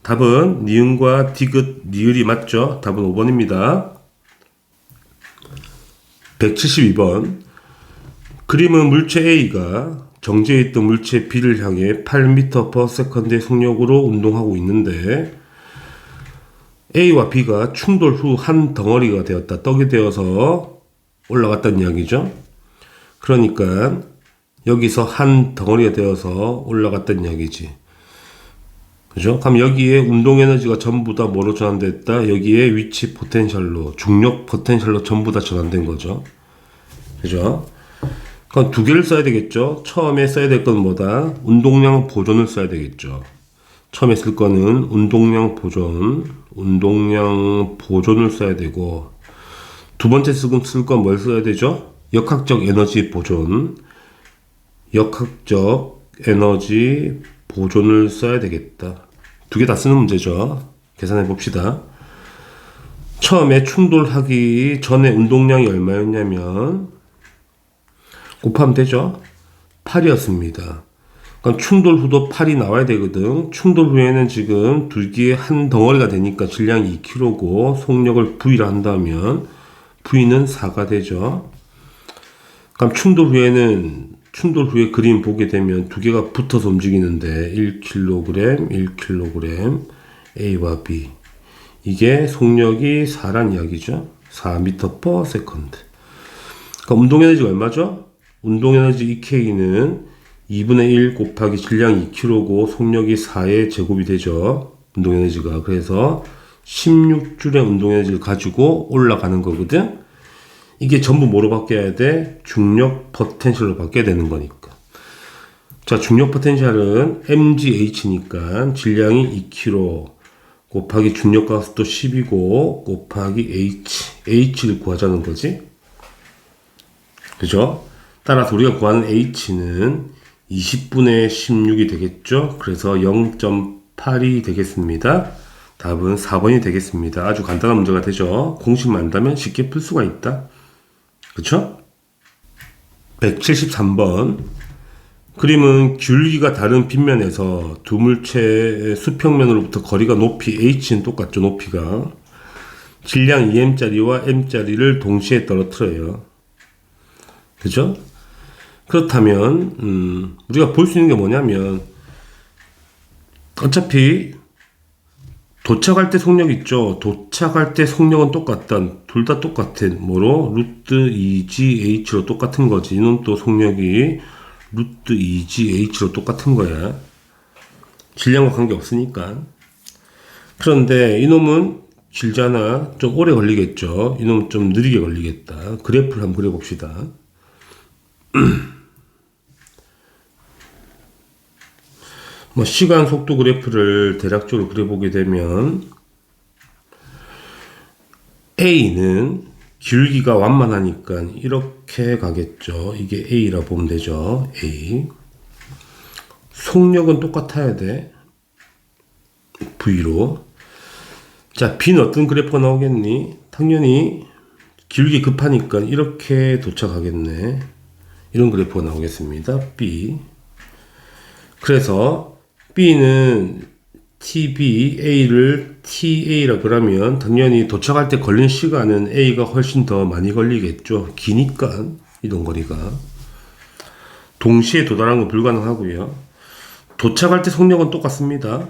답은 니은과 디귿, 니을이 맞죠? 답은 5번입니다. 172번. 그림은 물체 A가 정지해 있던 물체 B를 향해 8m/s의 속력으로 운동하고 있는데 A와 B가 충돌 후 한 덩어리가 되었다. 떡이 되어서 올라갔다는 이야기죠. 그러니까 여기서 한 덩어리가 되어서 올라갔다는 이야기지. 그죠? 그럼 여기에 운동 에너지가 전부 다 뭐로 전환됐다? 여기에 위치 포텐셜로, 중력 포텐셜로 전부 다 전환된 거죠. 그죠? 그럼 두 개를 써야 되겠죠? 처음에 써야 될 건 뭐다? 운동량 보존을 써야 되겠죠. 처음에 쓸 거는 운동량 보존을 써야 되고, 두 번째 쓸 건 뭘 써야 되죠? 역학적 에너지 보존을 써야 되겠다. 두 개 다 쓰는 문제죠. 계산해 봅시다. 처음에 충돌하기 전에 운동량이 얼마였냐면 곱하면 되죠. 8이었습니다. 그럼 충돌 후도 8이 나와야 되거든. 충돌 후에는 지금 두 개의 한 덩어리가 되니까 질량이 2kg고 속력을 V라 한다면 V는 4가 되죠. 그럼 충돌 후에 그림 보게 되면 두 개가 붙어서 움직이는데 1kg, 1kg A와 B. 이게 속력이 4란 이야기죠. 4m/s. 그럼 운동에너지가 얼마죠? 운동에너지 EK는 2분의 1 곱하기 질량 2kg고 속력이 4의 제곱이 되죠. 운동에너지가. 그래서 16줄의 운동에너지를 가지고 올라가는 거거든. 이게 전부 뭐로 바뀌어야 돼? 중력 포텐셜로 바뀌어야 되는 거니까. 자, 중력 포텐셜은 mgH니까 질량이 2kg 곱하기 중력 가속도 10이고 곱하기 h를 구하자는 거지. 그죠? 따라서 우리가 구하는 h는 20분의 16이 되겠죠. 그래서 0.8이 되겠습니다. 답은 4번이 되겠습니다. 아주 간단한 문제가 되죠. 공식만 안다면 쉽게 풀 수가 있다. 그쵸? 173번. 그림은 귤기가 다른 빗면에서 두 물체의 수평면으로부터 거리가 높이 h는 똑같죠. 높이가. 질량 2m짜리와 m짜리를 동시에 떨어뜨려요. 그죠? 그렇다면 우리가 볼 수 있는 게 뭐냐면 어차피 도착할 때 속력 있죠. 도착할 때 속력은 똑같다. 둘 다 똑같은 뭐로? 루트 2GH로 똑같은 거지. 이놈 또 속력이 루트 2GH로 똑같은 거야. 질량과 관계없으니까. 그런데 이놈은 길잖아. 좀 오래 걸리겠죠. 이놈은 좀 느리게 걸리겠다. 그래프를 한번 그려봅시다. 뭐 시간 속도 그래프를 대략적으로 그려보게 되면 A는 기울기가 완만하니까 이렇게 가겠죠. 이게 A라 보면 되죠. A. 속력은 똑같아야 돼. V로. 자, B는 어떤 그래프가 나오겠니? 당연히 기울기 급하니까 이렇게 도착하겠네. 이런 그래프가 나오겠습니다. B. 그래서 B는 TB, A를 TA라 그러면 당연히 도착할 때 걸린 시간은 A가 훨씬 더 많이 걸리겠죠. 기니까 이동 거리가. 동시에 도달하는 건 불가능하고요. 도착할 때 속력은 똑같습니다.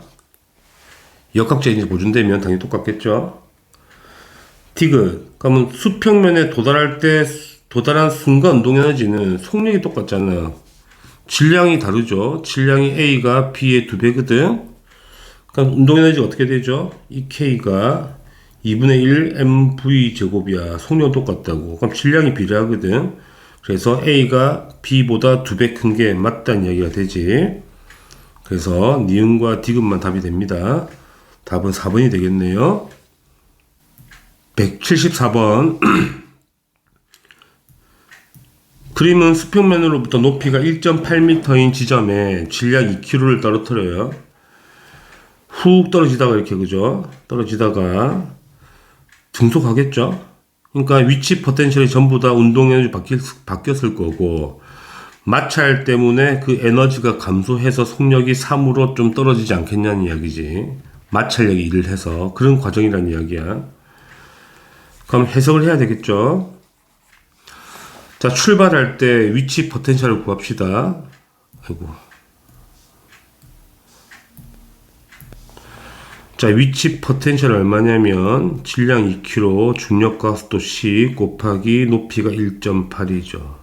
역학제인지 보존되면 당연히 똑같겠죠. 디귿. 그러면 수평면에 도달할 때 도달한 순간 운동에너지는 속력이 똑같잖아. 질량이 다르죠. 질량이 A가 B의 2배거든. 그럼 운동에너지가 어떻게 되죠? 이 K가 2분의 1 mv 제곱이야. 속력은 똑같다고. 그럼 질량이 비례하거든. 그래서 A가 B보다 2배 큰 게 맞다는 이야기가 되지. 그래서 니은과 디귿만 답이 됩니다. 답은 4번이 되겠네요. 174번. 그림은 수평면으로부터 높이가 1.8m인 지점에 질량 2kg를 떨어뜨려요. 훅 떨어지다가 이렇게, 그죠? 떨어지다가 등속하겠죠? 그러니까 위치 포텐셜이 전부 다 운동에너지 바뀌었을 거고, 마찰 때문에 그 에너지가 감소해서 속력이 3으로 좀 떨어지지 않겠냐는 이야기지. 마찰력이 일을 해서. 그런 과정이라는 이야기야. 그럼 해석을 해야 되겠죠? 자, 출발할 때 위치 포텐셜을 구합시다. 아이고. 자, 위치 포텐셜 얼마냐면 질량 2kg, 중력 가속도 c 곱하기 높이가 1.8이죠.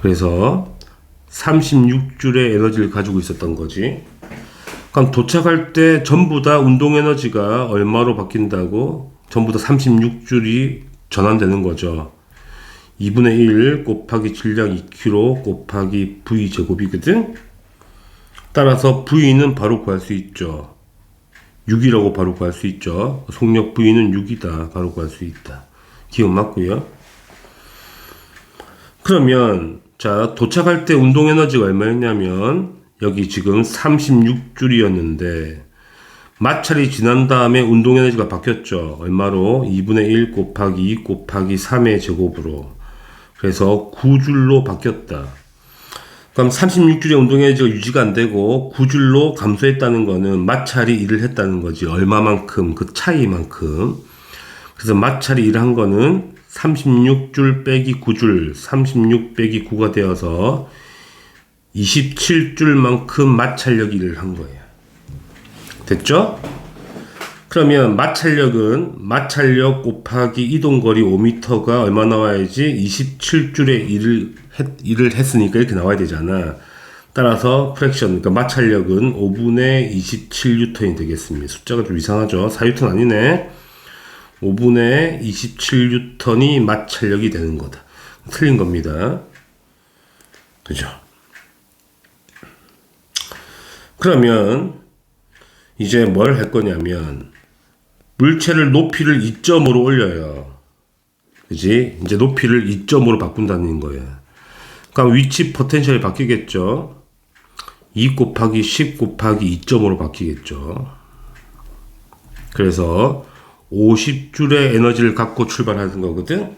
그래서 36줄의 에너지를 가지고 있었던 거지. 그럼 도착할 때 전부 다 운동 에너지가 얼마로 바뀐다고? 전부 다 36줄이 전환되는 거죠. 2분의 1 곱하기 질량 2kg 곱하기 V제곱이거든? 따라서 V는 바로 구할 수 있죠. 6이라고 바로 구할 수 있죠. 속력 V는 6이다. 바로 구할 수 있다. 기억 맞고요. 그러면 자, 도착할 때 운동 에너지가 얼마였냐면 여기 지금 36줄이었는데 마찰이 지난 다음에 운동 에너지가 바뀌었죠. 얼마로? 2분의 1 곱하기 2 곱하기 3의 제곱으로. 그래서 9줄로 바뀌었다. 그럼 36줄의 운동 에너지가 유지가 안 되고 9줄로 감소했다는 거는 마찰이 일을 했다는 거지. 얼마만큼, 그 차이만큼. 그래서 마찰이 일한 거는 36줄 빼기 9줄, 36 빼기 9가 되어서 27줄만큼 마찰력이 일을 한 거예요. 됐죠? 그러면 마찰력은 마찰력 곱하기 이동거리 5m가 얼마 나와야지? 27줄의 일을 했으니까 이렇게 나와야 되잖아. 따라서 프랙션, 그러니까 마찰력은 5분의 27N이 되겠습니다. 숫자가 좀 이상하죠? 4N 아니네. 5분의 27N이 마찰력이 되는 거다. 틀린 겁니다. 그죠? 그러면 이제 뭘 할 거냐면 물체를 높이를 2점으로 올려요. 그지? 이제 높이를 2점으로 바꾼다는 거예요. 그럼 위치 포텐셜이 바뀌겠죠? 2 곱하기 10 곱하기 2점으로 바뀌겠죠. 그래서 50줄의 에너지를 갖고 출발하는 거거든.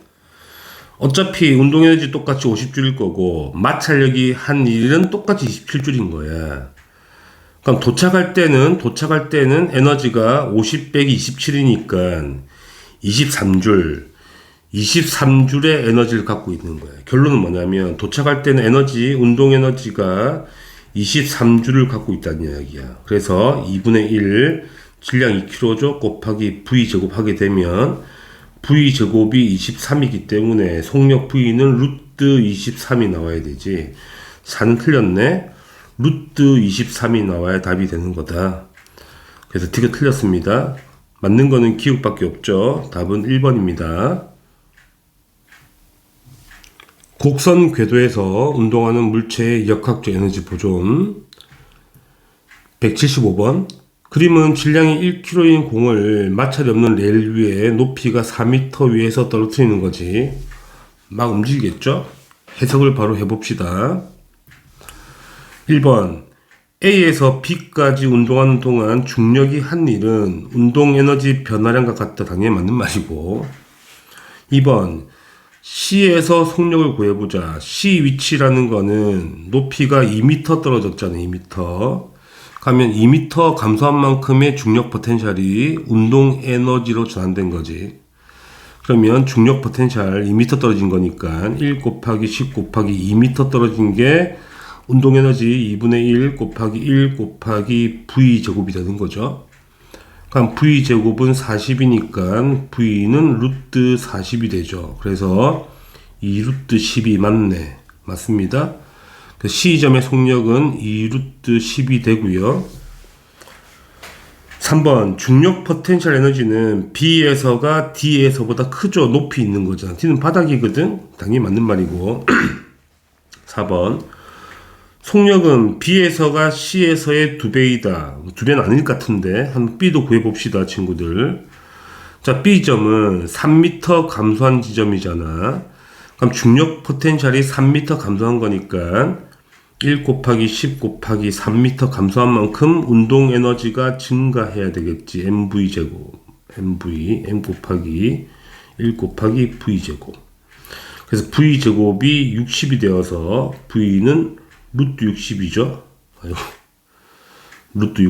어차피 운동 에너지 똑같이 50줄일 거고 마찰력이 한 일은 똑같이 27줄인 거야. 그럼 도착할 때는 에너지가 50 빼기 27이니까 23줄의 에너지를 갖고 있는 거야. 결론은 뭐냐면 도착할 때는 운동 에너지가 23줄을 갖고 있다는 이야기야. 그래서 2분의 1 질량 2kg죠 곱하기 V 제곱 하게 되면 V 제곱이 23이기 때문에 속력 V는 루트 23이 나와야 되지. 4는 틀렸네. 루트 23이 나와야 답이 되는 거다. 그래서 D가 틀렸습니다. 맞는 거는 기억밖에 없죠. 답은 1번입니다. 곡선 궤도에서 운동하는 물체의 역학적 에너지 보존. 175번. 그림은 질량이 1kg인 공을 마찰이 없는 레일 위에 높이가 4m 위에서 떨어뜨리는 거지. 막 움직이겠죠? 해석을 바로 해봅시다. 1번. A에서 B까지 운동하는 동안 중력이 한 일은 운동 에너지 변화량과 같다. 당연히 맞는 말이고. 2번. C에서 속력을 구해보자. C 위치라는 거는 높이가 2m 떨어졌잖아요. 2m. 가면 2m 감소한 만큼의 중력 포텐셜이 운동 에너지로 전환된 거지. 그러면 중력 포텐셜 2m 떨어진 거니까 1 곱하기 10 곱하기 2m 떨어진 게 운동 에너지 2분의 1 곱하기 1 곱하기 V 제곱이 되는 거죠. 그럼 V 제곱은 40이니까 V는 루트 40이 되죠. 그래서 2 루트 10이 맞네. 맞습니다. C점의 속력은 2 루트 10이 되고요. 3번 중력 포텐셜 에너지는 B에서가 D에서보다 크죠. 높이 있는 거잖아. D는 바닥이거든. 당연히 맞는 말이고. 4번 속력은 B에서가 C에서의 2배이다. 2배는 아닐 것 같은데 한번 B도 구해봅시다 친구들. 자, B점은 3m 감소한 지점이잖아. 그럼 중력 포텐셜이 3m 감소한 거니까 1 곱하기 10 곱하기 3m 감소한 만큼 운동 에너지가 증가해야 되겠지. mv 제곱. m 곱하기 1 곱하기 v 제곱. 그래서 v 제곱이 60이 되어서 v는 루트 60이죠. 아이고. 루트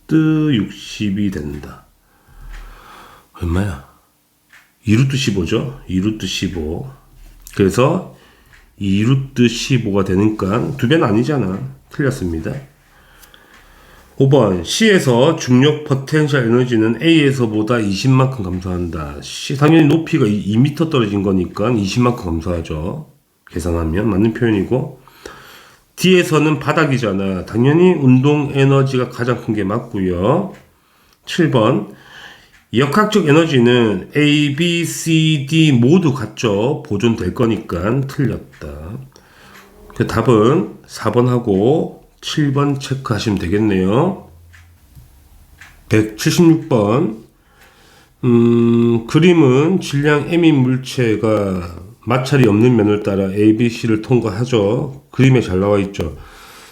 60이 된다. 얼마야? 2루트 15죠. 2루트 15. 그래서 2루트 15가 되니까 2배는 아니잖아. 틀렸습니다. 5번 C에서 중력 포텐셜 에너지는 A에서보다 20만큼 감소한다. C 당연히 높이가 2m 떨어진 거니까 20만큼 감소하죠. 계산하면 맞는 표현이고. D에서는 바닥이잖아. 당연히 운동 에너지가 가장 큰 게 맞고요. 7번 역학적 에너지는 A, B, C, D 모두 같죠. 보존될 거니까 틀렸다. 그 답은 4번하고 7번 체크하시면 되겠네요. 176번 그림은 질량 M인 물체가 마찰이 없는 면을 따라 A, B, C를 통과하죠. 그림에 잘 나와 있죠.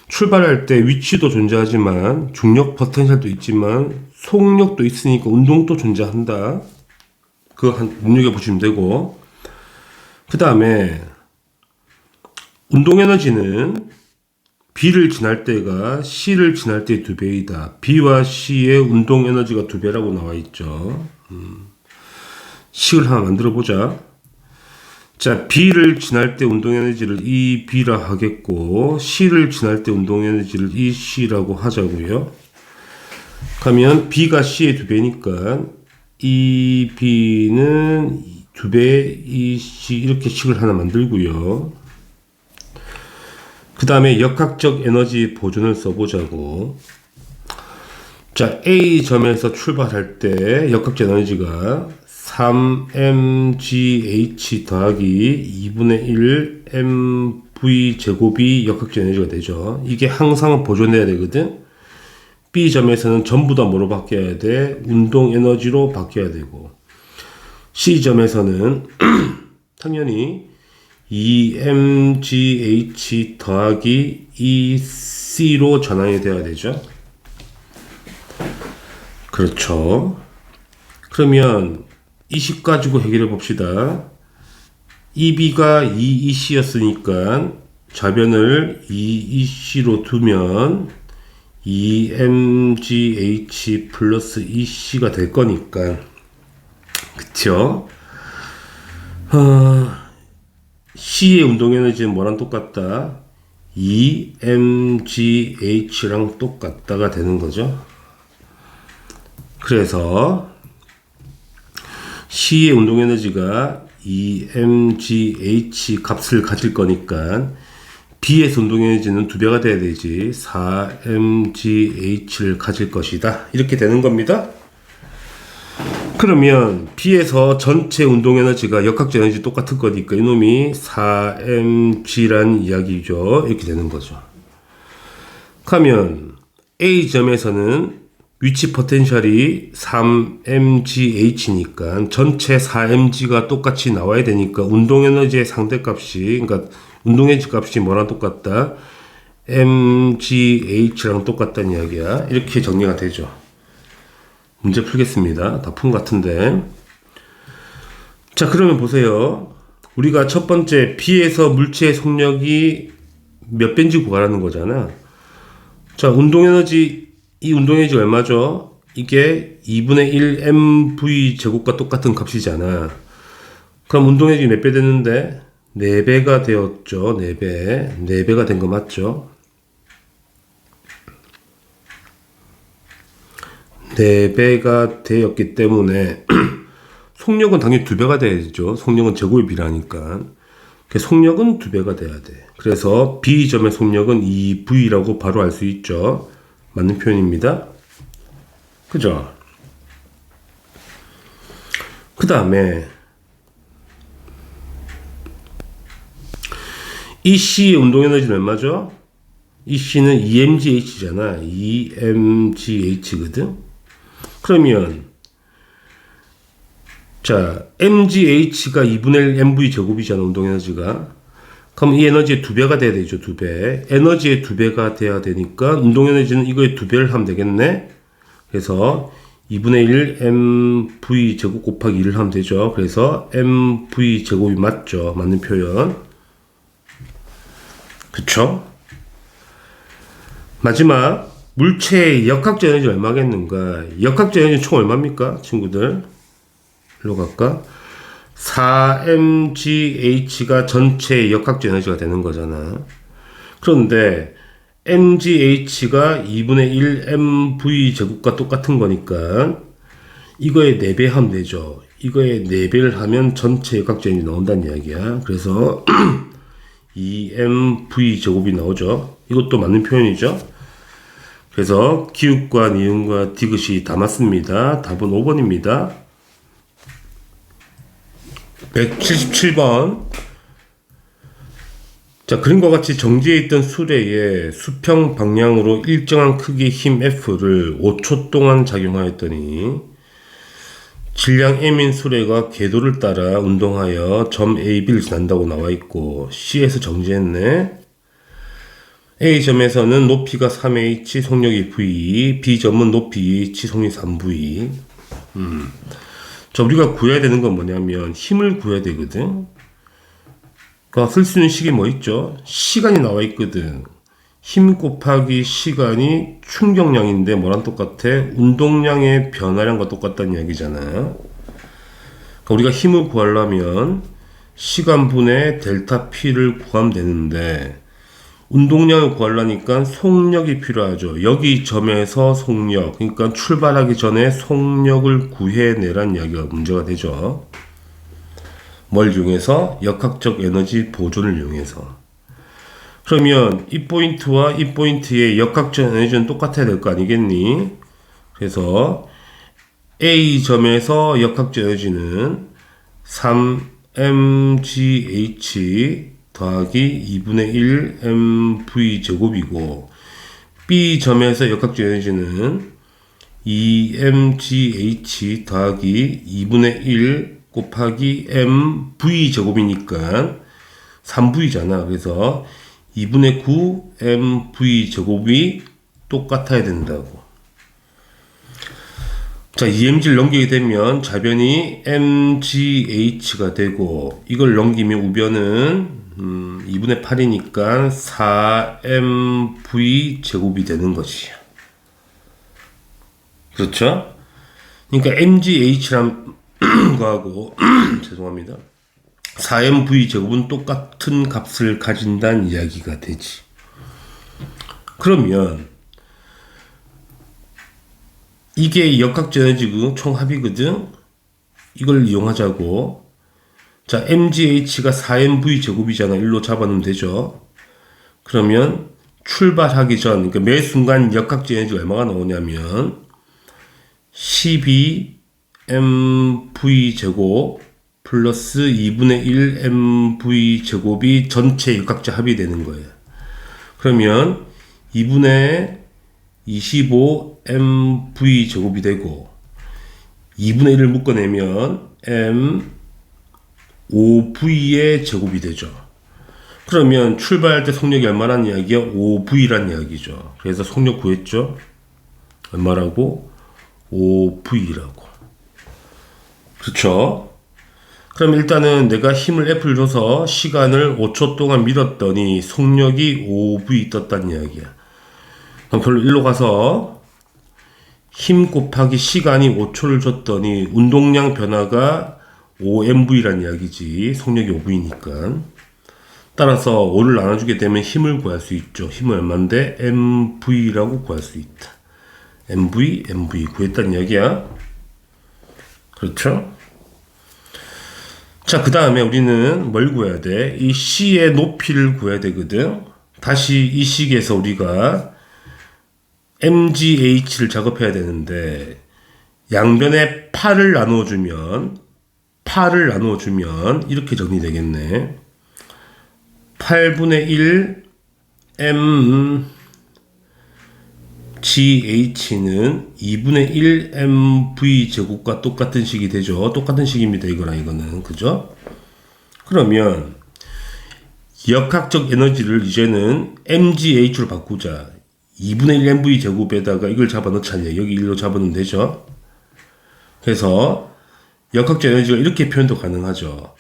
출발할 때 위치도 존재하지만 중력 포텐셜도 있지만 속력도 있으니까 운동도 존재한다. 그거 눈여겨보시면 되고. 그 다음에 운동 에너지는 B를 지날 때가 C를 지날 때의 2배이다. B와 C의 운동 에너지가 2배라고 나와 있죠. 식을 하나 만들어 보자. 자, B를 지날 때 운동 에너지를 EB라 하겠고 C를 지날 때 운동 에너지를 EC라고 하자고요. 그러면 B가 C의 2배니까 EB는 2배 EC 이렇게 식을 하나 만들고요. 그 그 다음에 역학적 에너지 보존을 써보자고. 자, A점에서 출발할 때 역학적 에너지가 3mgh 더하기 2분의 1 mv 제곱이 역학적 에너지가 되죠. 이게 항상 보존해야 되거든. B점에서는 전부 다 뭐로 바뀌어야 돼? 운동 에너지로 바뀌어야 되고, C점에서는 당연히 2mgh 더하기 2c로 전환이 돼야 되죠. 그렇죠. 그러면 이 식 가지고 해결해 봅시다. EB가 2EC였으니까 좌변을 2EC로 두면 2mgh 플러스 EC가 될 거니까, 그쵸? C의 운동에너지는 뭐랑 똑같다? 2mgh랑 똑같다가 되는 거죠. 그래서 C의 운동에너지가 2mgh 값을 가질 거니까 B에서 운동에너지는 2배가 돼야 되지 4mgh를 가질 것이다. 이렇게 되는 겁니다. 그러면 B에서 전체 운동에너지가 역학적 에너지 똑같을 거니까 이놈이 4mg란 이야기죠. 이렇게 되는 거죠. 그러면 A점에서는 위치 포텐셜이 3mgh니까 전체 4mg가 똑같이 나와야 되니까 운동에너지의 상대값이, 그러니까 운동에너지 값이 뭐랑 똑같다? mgh랑 똑같다는 이야기야. 이렇게 정리가 되죠. 문제 풀겠습니다. 다 푼 것 같은데. 자, 그러면 보세요. 우리가 첫 번째 B에서 물체의 속력이 몇 배인지 구하라는 거잖아. 자, 운동에너지, 이 운동에너지 얼마죠? 이게 2분의 1 mv 제곱과 똑같은 값이잖아. 그럼 운동에너지 몇 배 됐는데? 4배가 되었죠. 4배. 4배가 된 거 맞죠? 4배가 되었기 때문에 속력은 당연히 2배가 돼야죠. 속력은 제곱에 비례하니까. 속력은 2배가 돼야 돼. 그래서 B점의 속력은 2V라고 바로 알 수 있죠. 맞는 표현입니다. 그죠? 그 다음에 이 C의 운동에너지는 얼마죠? 이 C는 EMGH잖아. EMGH거든. 그러면 자, mgh가 2분의 1 mv 제곱이잖아. 운동에너지가. 그럼 이 에너지의 2배가 돼야 되죠. 2배. 에너지의 2배가 돼야 되니까 운동에너지는 이거의 2배를 하면 되겠네. 그래서 2분의 1 mv 제곱 곱하기 1을 하면 되죠. 그래서 mv 제곱이 맞죠. 맞는 표현. 그쵸? 마지막 물체의 역학적 에너지 얼마겠는가? 역학적 에너지 총 얼마입니까? 친구들 일로 갈까? 4mgh가 전체의 역학적 에너지가 되는 거잖아. 그런데 mgh가 2분의 1 mv 제곱과 똑같은 거니까 이거에 4배 하면 되죠. 이거에 4배를 하면 전체 역학적 에너지 나온다는 이야기야. 그래서 2mv 제곱이 나오죠. 이것도 맞는 표현이죠. 그래서 기욱과 니은과 디귿이 다 맞습니다. 답은 5번입니다. 177번. 자, 그림과 같이 정지해 있던 수레에 수평 방향으로 일정한 크기의 힘 F를 5초 동안 작용하였더니 질량 M인 수레가 궤도를 따라 운동하여 점 A, B를 지난다고 나와 있고 C에서 정지했네. A점에서는 높이가 3h, 속력이 V, B점은 높이 h, 속력이 3V. 자, 우리가 구해야 되는 건 뭐냐면 힘을 구해야 되거든. 그러니까 쓸 수 있는 식이 뭐 있죠? 시간이 나와 있거든. 힘 곱하기 시간이 충격량인데 뭐랑 똑같아? 운동량의 변화량과 똑같다는 이야기잖아. 그러니까 우리가 힘을 구하려면 시간분의 델타 P를 구하면 되는데 운동량을 구하려니까 속력이 필요하죠. 여기 점에서 속력, 그러니까 출발하기 전에 속력을 구해내란 이야기가 문제가 되죠. 뭘 이용해서? 역학적 에너지 보존을 이용해서. 그러면 이 포인트와 이 포인트의 역학적 에너지는 똑같아야 될 거 아니겠니? 그래서 A점에서 역학적 에너지는 3mgh 더하기 2분의 1 mv 제곱이고, B점에서 역학적 에너지는 2mgh 더하기 2분의 1 곱하기 mv 제곱이니까 3v잖아. 그래서 2분의 9 mv 제곱이 똑같아야 된다고. 자, EMG를 넘기게 되면 좌변이 mgh가 되고, 이걸 넘기면 우변은 2분의 8이니까 4mv 제곱이 되는 것이야. 그렇죠? 그러니까 mgh란 거하고 죄송합니다. 4mv 제곱은 똑같은 값을 가진다는 이야기가 되지. 그러면 이게 역학적 에너지 총합이거든. 이걸 이용하자고. 자, mgh가 4mv 제곱이잖아. 일로 잡아놓으면 되죠. 그러면 출발하기 전, 그러니까 매 순간 역학적 에너지가 얼마가 나오냐면 12mv 제곱 플러스 2분의 1 mv 제곱이 전체 역학적 합이 되는 거예요. 그러면 2분의 25 mv 제곱이 되고, 2분의 1을 묶어내면 m 5v의 제곱이 되죠. 그러면 출발할 때 속력이 얼마란 이야기야? 5v란 이야기죠. 그래서 속력 구했죠. 얼마라고? 5v라고. 그렇죠? 그럼 일단은 내가 힘을 F를 줘서 시간을 5초 동안 밀었더니 속력이 5v 떴다는 이야기야. 그럼 별로 일로 가서 힘 곱하기 시간이 5초를 줬더니 운동량 변화가 5mv란 이야기지. 속력이 5v니까. 따라서 5를 나눠주게 되면 힘을 구할 수 있죠. 힘은 얼마인데? mv라고 구할 수 있다. mv 구했다는 이야기야. 그렇죠? 자, 그 다음에 우리는 뭘 구해야 돼? 이 C의 높이를 구해야 되거든. 다시 이 식에서 우리가 mgh를 작업해야 되는데, 양변에 8을 나누어주면 이렇게 정리되겠네. 8분의 1 mgh는 2분의 1 mv 제곱과 똑같은 식이 되죠. 똑같은 식입니다. 이거는. 그죠? 그러면 역학적 에너지를 이제는 mgh로 바꾸자. 2분의 1 mv 제곱에다가 이걸 잡아넣자니 여기 1로 잡아넣으면 되죠. 그래서 역학적 에너지가 이렇게 표현도 가능하죠.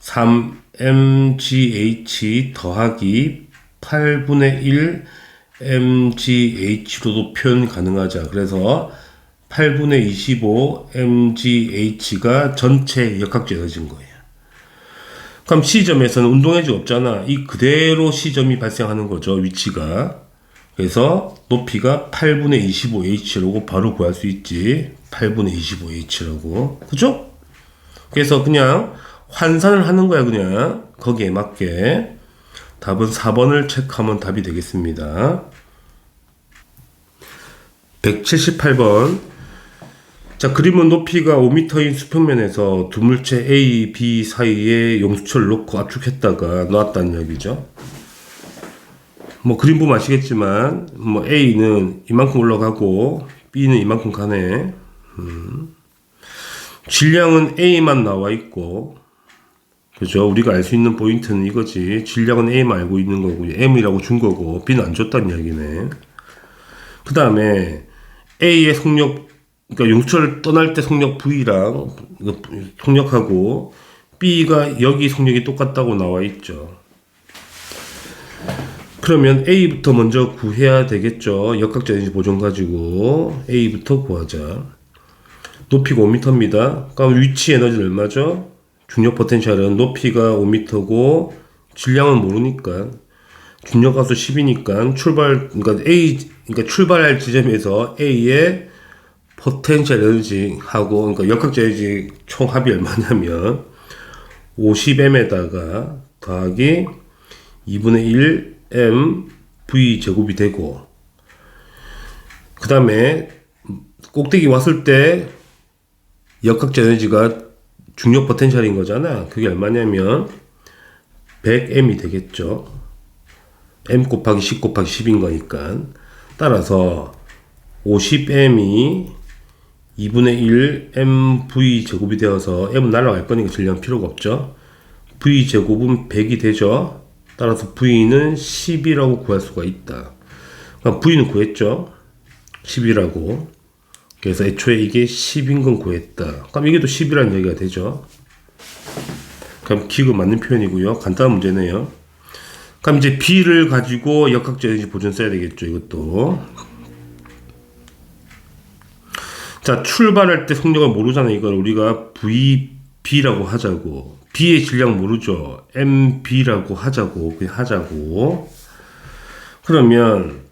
3mgh 더하기 8분의 1 mgh로도 표현 가능하자. 그래서 8분의 25 mgh가 전체 역학적 에너지인 거예요. 그럼 C점에서는 운동에너지가 없잖아. 이 그대로 C점이 발생하는 거죠. 위치가. 그래서 높이가 8분의 25h라고 바로 구할 수 있지. 8분의 25h라고. 그죠? 그래서 그냥 환산을 하는 거야. 그냥 거기에 맞게. 답은 4번을 체크하면 답이 되겠습니다. 178번. 자, 그림은 높이가 5m인 수평면에서 두 물체 A, B 사이에 용수철을 놓고 압축했다가 놨다는 얘기죠. 뭐 그림 보면 아시겠지만 뭐 A는 이만큼 올라가고 B는 이만큼 가네. 질량은 A만 나와 있고, 그죠? 우리가 알 수 있는 포인트는 이거지. 질량은 A만 알고 있는 거고 M이라고 준 거고 B는 안 줬다는 이야기네. 그 다음에 A의 속력, 그러니까 용수철을 떠날 때 속력 V랑 속력하고 B가 여기 속력이 똑같다고 나와 있죠. 그러면 A부터 먼저 구해야 되겠죠. 역학적 에너지 보존 가지고 A부터 구하자. 높이가 5m입니다. 그럼 위치 에너지는 얼마죠? 중력 포텐셜은 높이가 5m고 질량은 모르니까 중력가수 10이니까 그러니까 출발할 지점에서 A의 포텐셜 에너지하고, 그러니까 역학적 에너지 총합이 얼마냐면 50m에다가 더하기 2분의 1 mv 제곱이 되고, 그 다음에 꼭대기 왔을 때 역학적 에너지가 중력 포텐셜인 거잖아. 그게 얼마냐면 100m이 되겠죠. m 곱하기 10 곱하기 10인 거니까. 따라서 50m이 2분의 1 mv 제곱이 되어서 m은 날아갈 거니까 질량 필요가 없죠. v 제곱은 100이 되죠. 따라서 v는 10이라고 구할 수가 있다. 그럼 v는 구했죠. 10이라고. 그래서 애초에 이게 10인 건 구했다. 그럼 이게 또 10이라는 얘기가 되죠. 그럼 기가 맞는 표현이고요. 간단한 문제네요. 그럼 이제 B를 가지고 역학적 에너지 보존 써야 되겠죠. 이것도. 자, 출발할 때 속력을 모르잖아요. 이걸 우리가 VB라고 하자고. B의 질량 모르죠. MB라고 하자고. 그냥 하자고. 그러면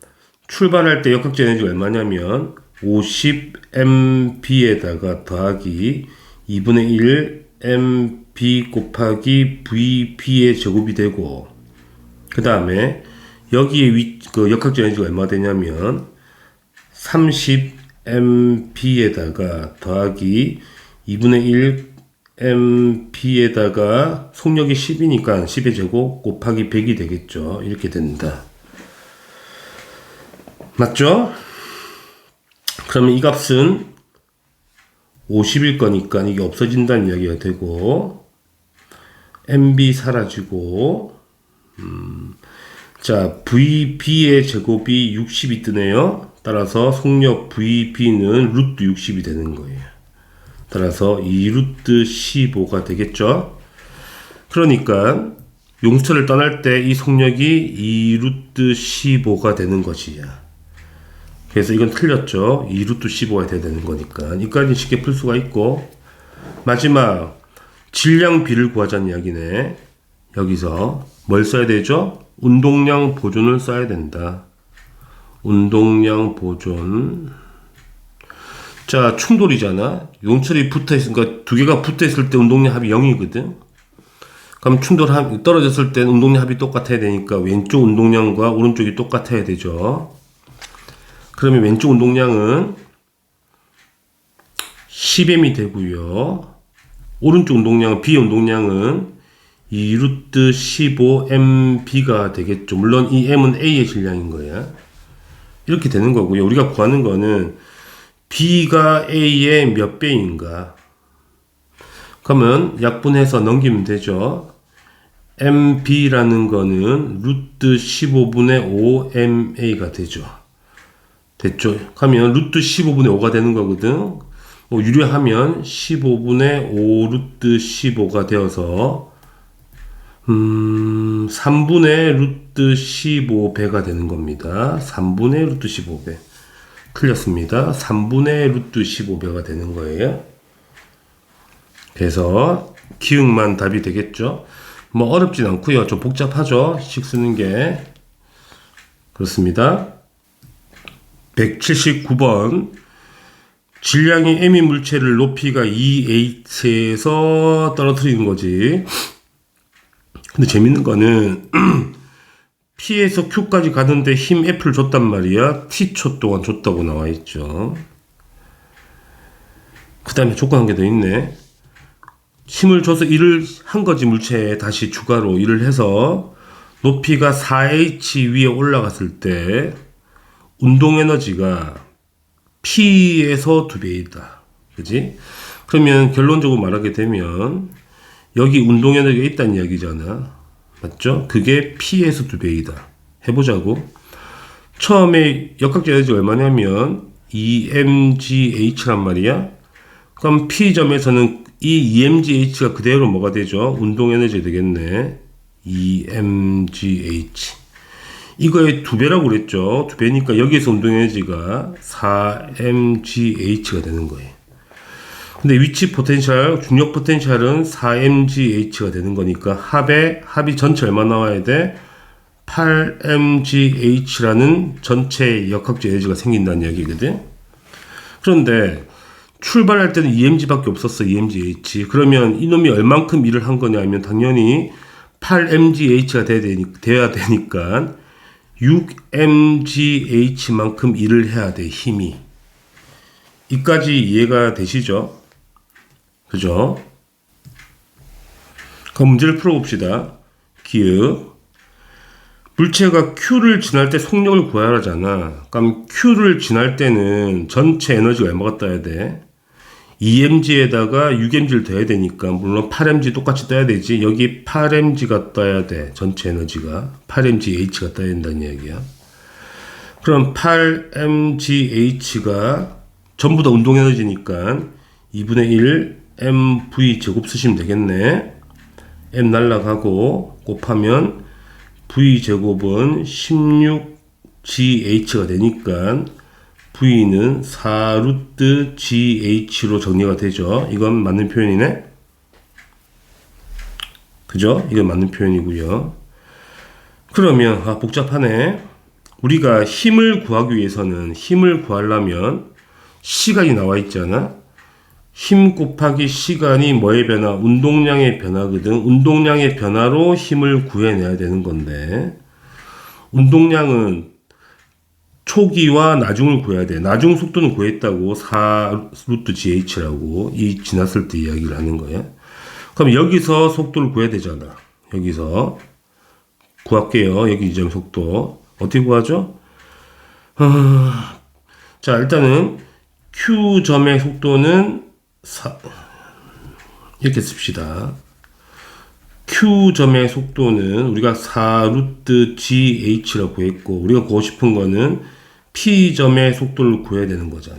출발할 때 역학적 에너지가 얼마냐면 50MB에다가 더하기 2분의 1 MB 곱하기 VB의 제곱이 되고, 그 다음에 여기에 그 역학적 에너지가 얼마 되냐면 30MB에다가 더하기 2분의 1 MB에다가 속력이 10이니까 10의 제곱 곱하기 100이 되겠죠. 이렇게 된다. 맞죠? 그러면 이 값은 50일 거니까 이게 없어진다는 이야기가 되고, MB 사라지고, 자, VB의 제곱이 60이 뜨네요. 따라서 속력 VB는 루트 60이 되는 거예요. 따라서 2 루트 15가 되겠죠. 그러니까 용수철을 떠날 때 이 속력이 2 루트 15가 되는 것이야. 그래서 이건 틀렸죠. 2 루트 15가 돼야 되는 거니까. 이까지 쉽게 풀 수가 있고, 마지막 질량 B를 구하자는 이야기네. 여기서 뭘 써야 되죠? 운동량 보존을 써야 된다. 운동량 보존. 자, 충돌이잖아. 용철이 붙어 있으니까 두 개가 붙어 있을 때 운동량 합이 0이거든. 그럼 떨어졌을 때 운동량 합이 똑같아야 되니까 왼쪽 운동량과 오른쪽이 똑같아야 되죠. 그러면 왼쪽 운동량은 10m이 되고요. 오른쪽 운동량은 B 운동량은 2 루트 15MB가 되겠죠. 물론 이 M은 A의 질량인 거야. 이렇게 되는 거고요. 우리가 구하는 거는 B가 A의 몇 배인가. 그러면 약분해서 넘기면 되죠. MB라는 거는 루트 15분의 5MA가 되죠. 됐죠? 그러면 루트 15분의 5가 되는 거거든. 뭐 유리하면 15분의 5 루트 15가 되어서 3분의 루트 15배가 되는 겁니다. 3분의 루트 15배. 틀렸습니다. 3분의 루트 15배가 되는 거예요. 그래서 기억만 답이 되겠죠. 뭐 어렵진 않고요. 좀 복잡하죠. 식 쓰는 게. 그렇습니다. 179번. 질량이 m인 물체를 높이가 2h에서 떨어뜨리는 거지. 근데 재밌는 거는 P에서 Q까지 가는데 힘 F를 줬단 말이야. T초 동안 줬다고 나와 있죠. 그 다음에 조건 한 개 더 있네. 힘을 줘서 일을 한 거지. 물체에 다시 추가로 일을 해서 높이가 4h 위에 올라갔을 때 운동 에너지가 P에서 2배이다. 그지? 그러면 결론적으로 말하게 되면 여기 운동 에너지가 있다는 이야기잖아. 맞죠? 그게 P에서 2배이다. 해보자고. 처음에 역학적 에너지가 얼마냐면 EMGH란 말이야. 그럼 P점에서는 이 EMGH가 그대로 뭐가 되죠? 운동 에너지가 되겠네. EMGH. 이거의 2배라고 그랬죠. 2배니까 여기에서 운동 에너지가 4mgh가 되는 거예요. 근데 위치 포텐셜, 중력 포텐셜은 4mgh가 되는 거니까 합이 전체 얼마 나와야 돼? 8mgh라는 전체 역학적 에너지가 생긴다는 얘기거든. 그런데 출발할 때는 EMG밖에 없었어. EMGH. 그러면 이놈이 얼만큼 일을 한 거냐 하면 당연히 8mgh가 돼야 되니까 6mgh만큼 일을 해야 돼, 힘이. 이까지 이해가 되시죠? 그죠? 그럼 문제를 풀어봅시다. 기읍. 물체가 Q를 지날 때 속력을 구하라잖아. 그럼 Q를 지날 때는 전체 에너지가 얼마가 떠야 돼? 2mg에다가 6mg를 더해야 되니까 물론 8mg 똑같이 떠야 되지. 여기 8mg가 떠야 돼. 전체 에너지가 8mgh가 떠야 된다는 이야기야. 그럼 8mgh가 전부 다 운동 에너지니까 2분의 1 mv 제곱 쓰시면 되겠네. m 날라가고 곱하면 v 제곱은 16gh가 되니까 v는 4루트 GH로 정리가 되죠. 이건 맞는 표현이네. 그죠? 이건 맞는 표현이고요. 그러면 복잡하네. 우리가 힘을 구하기 위해서는 힘을 구하려면 시간이 나와 있잖아. 힘 곱하기 시간이 뭐의 변화? 운동량의 변화거든. 운동량의 변화로 힘을 구해내야 되는 건데 운동량은 초기와 나중을 구해야 돼. 나중 속도는 구했다고 4루트 GH라고 이 지났을 때 이야기를 하는 거야. 그럼 여기서 속도를 구해야 되잖아. 여기서 구할게요. 여기 이 점 속도 어떻게 구하죠? 자 일단은 Q점의 속도는 이렇게 씁시다. Q점의 속도는 우리가 4루트 GH라고 했고 우리가 구하고 싶은 거는 P점의 속도를 구해야 되는 거잖아.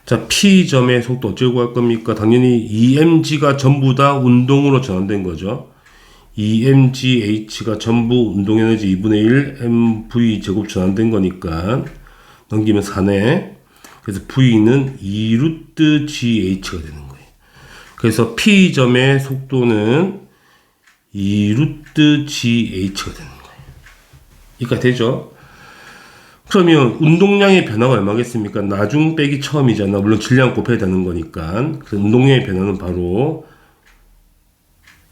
자, P점의 속도 어쩌고 구할 겁니까? 당연히 EMG가 전부 다 운동으로 전환된 거죠. EMGH가 전부 운동에너지 2분의 1 MV 제곱 전환된 거니까 넘기면 4네. 그래서 V는 2루트 GH가 되는 거예요. 그래서 P점의 속도는 2루트 GH가 되는 거예요. 이까 되죠? 그러면 운동량의 변화가 얼마겠습니까? 나중 빼기 처음이잖아. 물론 질량 곱해야 되는 거니까. 그래서 운동량의 변화는 바로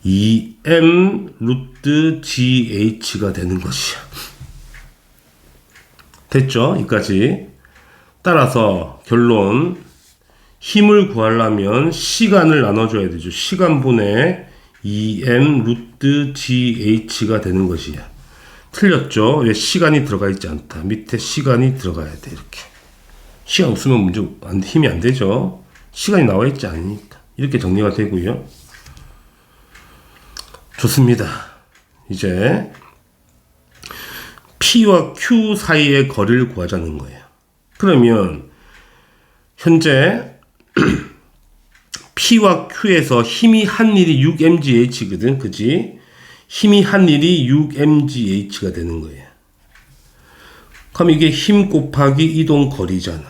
2m 루트 GH가 되는 것이야. 됐죠? 여기까지. 따라서 결론. 힘을 구하려면 시간을 나눠줘야 되죠. 시간분의 2m 루트 GH가 되는 것이야. 틀렸죠? 왜 시간이 들어가 있지 않다. 밑에 시간이 들어가야 돼. 이렇게. 시간 없으면 힘이 안 되죠. 시간이 나와 있지 않으니까. 이렇게 정리가 되고요. 좋습니다. 이제 P와 Q 사이의 거리를 구하자는 거예요. 그러면 현재 P와 Q에서 힘이 한 일이 6mgh거든. 그지? 힘이 한 일이 6mgh가 되는 거예요. 그럼 이게 힘 곱하기 이동 거리잖아.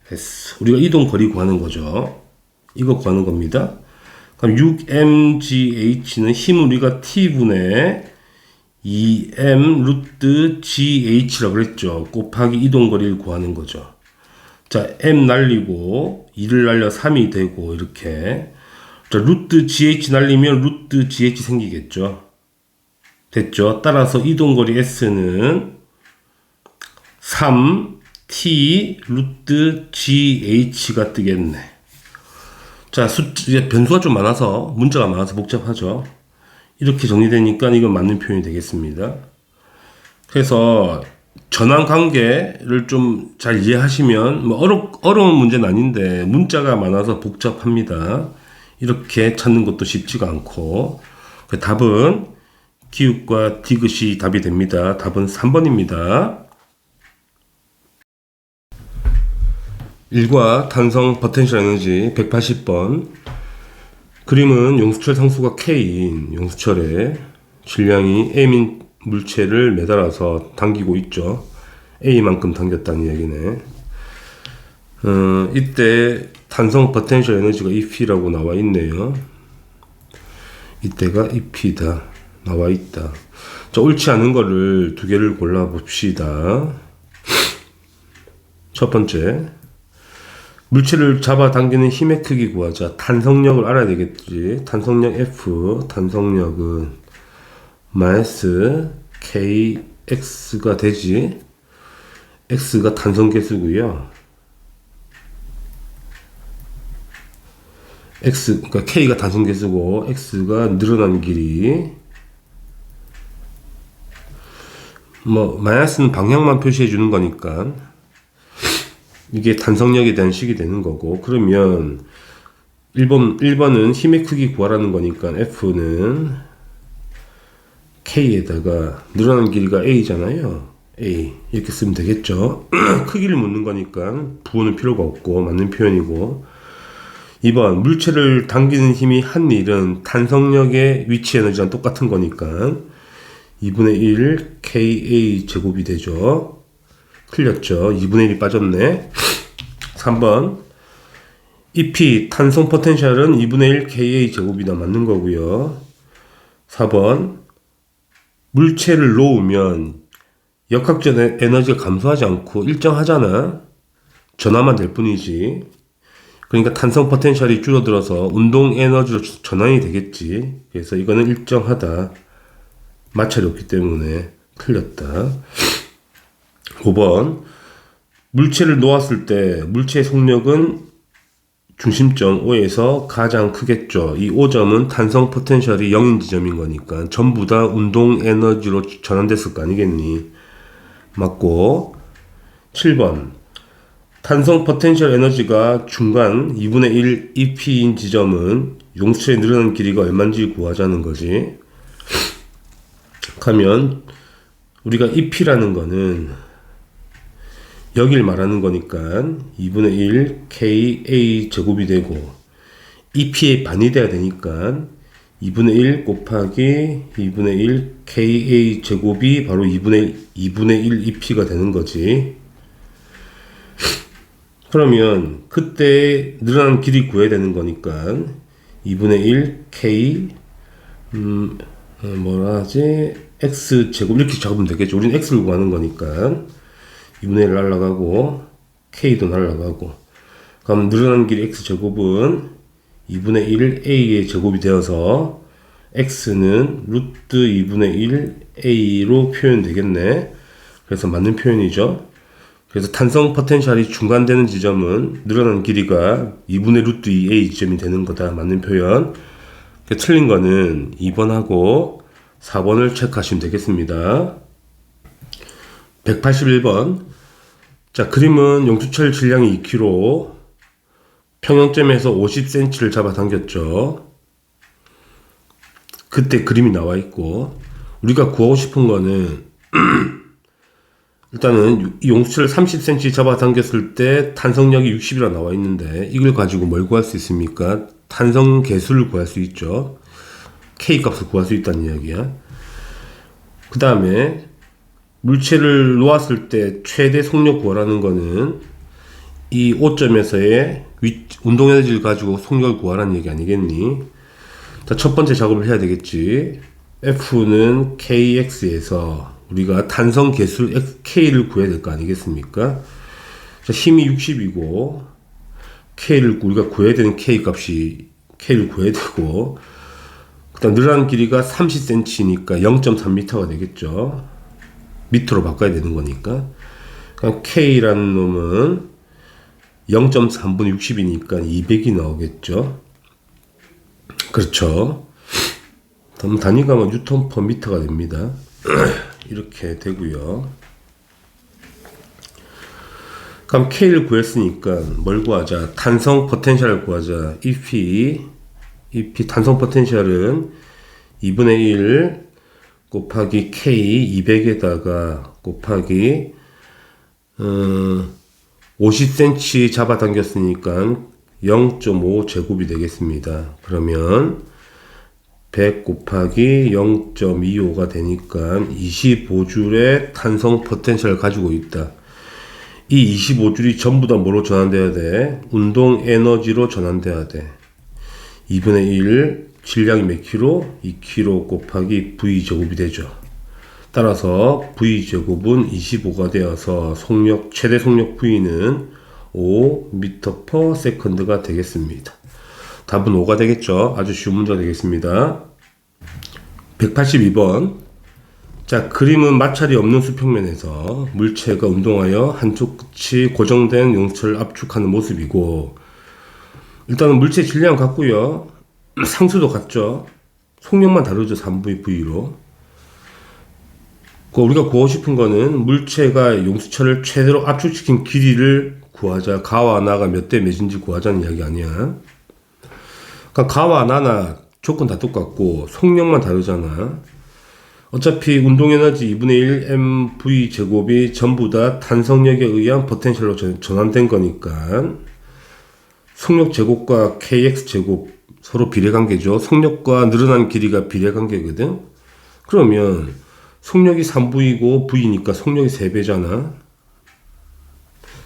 됐어. 우리가 이동 거리 구하는 거죠. 이거 구하는 겁니다. 그럼 6mgh는 힘 우리가 t분의 2m 루트gh라고 그랬죠. 곱하기 이동 거리를 구하는 거죠. 자, m 날리고 2를 날려 3이 되고 이렇게. 자, 루트 gh 날리면 루트 gh 생기겠죠. 됐죠? 따라서 이동거리 S는 3T 루트 GH가 뜨겠네. 자, 이제 변수가 좀 많아서, 문자가 많아서 복잡하죠. 이렇게 정리되니까 이건 맞는 표현이 되겠습니다. 그래서 전환 관계를 좀 잘 이해하시면, 어려운 문제는 아닌데, 문자가 많아서 복잡합니다. 이렇게 찾는 것도 쉽지가 않고, 그 답은 기읍과 디귿이 답이 됩니다. 답은 3번입니다. 1과 탄성 포텐셜 에너지 180번. 그림은 용수철 상수가 K인 용수철에 질량이 M인 물체를 매달아서 당기고 있죠. A만큼 당겼다는 얘기네. 이때 탄성 포텐셜 에너지가 EP라고 나와 있네요. 이때가 EP다. 나와 있다. 자, 옳지 않은 거를 두 개를 골라 봅시다. 첫 번째, 물체를 잡아당기는 힘의 크기 구하자. 탄성력을 알아야 되겠지. 탄성력 F, 탄성력은 마이너스 K x가 되지. x가 탄성 개수고요. 그러니까 k가 단순 개수고 x가 늘어나는 길이. 뭐 마이너스는 방향만 표시해 주는 거니까 이게 탄성력에 대한 식이 되는 거고, 그러면 1번은 힘의 크기 구하라는 거니까 F는 K에다가 늘어나는 길이가 A잖아요. A 이렇게 쓰면 되겠죠. 크기를 묻는 거니까 부호는 필요가 없고 맞는 표현이고. 2번 물체를 당기는 힘이 한 일은 탄성력의 위치 에너지랑 똑같은 거니까 2분의 1 KA 제곱이 되죠. 틀렸죠. 2분의 1이 빠졌네. 3번 EP 탄성 포텐셜은 2분의 1 KA 제곱이다. 맞는 거고요. 4번 물체를 놓으면 역학적 에너지가 감소하지 않고 일정하잖아. 전환만 될 뿐이지. 그러니까 탄성 포텐셜이 줄어들어서 운동 에너지로 전환이 되겠지. 그래서 이거는 일정하다. 마찰이 없기 때문에 틀렸다. 5번 물체를 놓았을 때 물체의 속력은 중심점 O에서 가장 크겠죠. 이 O점은 탄성 포텐셜이 0인 지점인 거니까 전부 다 운동 에너지로 전환됐을 거 아니겠니? 맞고. 7번 탄성 포텐셜 에너지가 중간 2분의 1 EP인 지점은 용수체의 늘어나는 길이가 얼마인지 구하자는 거지. 하면 우리가 EP라는 거는 여길 말하는 거니까 2분의 1 KA 제곱이 되고 EP의 반이 돼야 되니까 2분의 1 곱하기 2분의 1 KA 제곱이 바로 2분의 1 EP가 되는 거지. 그러면 그때 늘어난 길이 구해야 되는 거니까 2분의 1 K 뭐라 하지? X 제곱 이렇게 적으면 되겠죠. 우리는 X를 구하는 거니까 2분의 1 날라가고 K도 날라가고, 그럼 늘어난 길이 X 제곱은 2분의 1 A의 제곱이 되어서 X는 루트 2분의 1 A로 표현되겠네. 그래서 맞는 표현이죠. 그래서 탄성 포텐셜이 중간되는 지점은 늘어난 길이가 2분의 루트 2A 지점이 되는 거다. 맞는 표현. 틀린 거는 2번하고 4번을 체크하시면 되겠습니다. 181번. 자, 그림은 용수철 질량이 2kg, 평형점에서 50cm를 잡아당겼죠. 그때 그림이 나와 있고, 우리가 구하고 싶은 거는 일단은 이 용수철을 30cm 잡아당겼을 때 탄성력이 60이라 나와 있는데 이걸 가지고 뭘 구할 수 있습니까? 탄성 개수를 구할 수 있죠. K 값을 구할 수 있다는 이야기야. 그 다음에 물체를 놓았을 때 최대 속력 구하라는 거는 이 5점에서의 운동 에너지를 가지고 속력을 구하라는 얘기 아니겠니? 자, 첫 번째 작업을 해야 되겠지. F는 KX에서 우리가 탄성 개수 K를 구해야 될 거 아니겠습니까? 자, 힘이 60이고 K를 우리가 구해야 되는 K 값이 K를 구해야 되고, 그다음 늘어난 길이가 30cm니까 0.3m가 되겠죠. 미터로 바꿔야 되는 거니까. 그럼 K라는 놈은 0.3분의 60이니까 200이 나오겠죠. 그렇죠. 그럼 단위가 뭐 뉴턴 퍼 미터가 됩니다. 이렇게 되고요. 그럼 K를 구했으니까 뭘 구하자? 탄성 포텐셜을 구하자. EP 탄성 포텐셜은 2분의 1 곱하기 K 200에다가 곱하기 50cm 잡아당겼으니까 0.5 제곱이 되겠습니다. 그러면 100 곱하기 0.25가 되니까 25줄의 탄성 포텐셜을 가지고 있다. 이 25줄이 전부 다 뭐로 전환돼야 돼? 운동 에너지로 전환돼야 돼. 2분의 1 질량이 몇 킬로? 2kg 곱하기 V제곱이 되죠. 따라서 V제곱은 25가 되어서 최대 속력 V는 5m/s가 되겠습니다. 답은 5가 되겠죠. 아주 쉬운 문제가 되겠습니다. 182번. 자, 자, 그림은 마찰이 없는 수평면에서 물체가 운동하여 한쪽 끝이 고정된 용수철을 압축하는 모습이고, 일단은 물체 질량 같고요. 상수도 같죠. 속력만 다르죠. 3V, V로. 우리가 구하고 싶은 거는 물체가 용수철을 최대로 압축시킨 길이를 구하자. 가와 나가 몇 대 몇인지 구하자는 이야기 아니야. 그러니까 가와 나나 조건 다 똑같고 속력만 다르잖아. 어차피 운동에너지 2분의 1 mv 제곱이 전부 다 탄성력에 의한 포텐셜로 전환된 거니까 속력 제곱과 kx 제곱 서로 비례관계죠. 속력과 늘어난 길이가 비례관계거든. 그러면 속력이 3v고 v니까 속력이 3배잖아.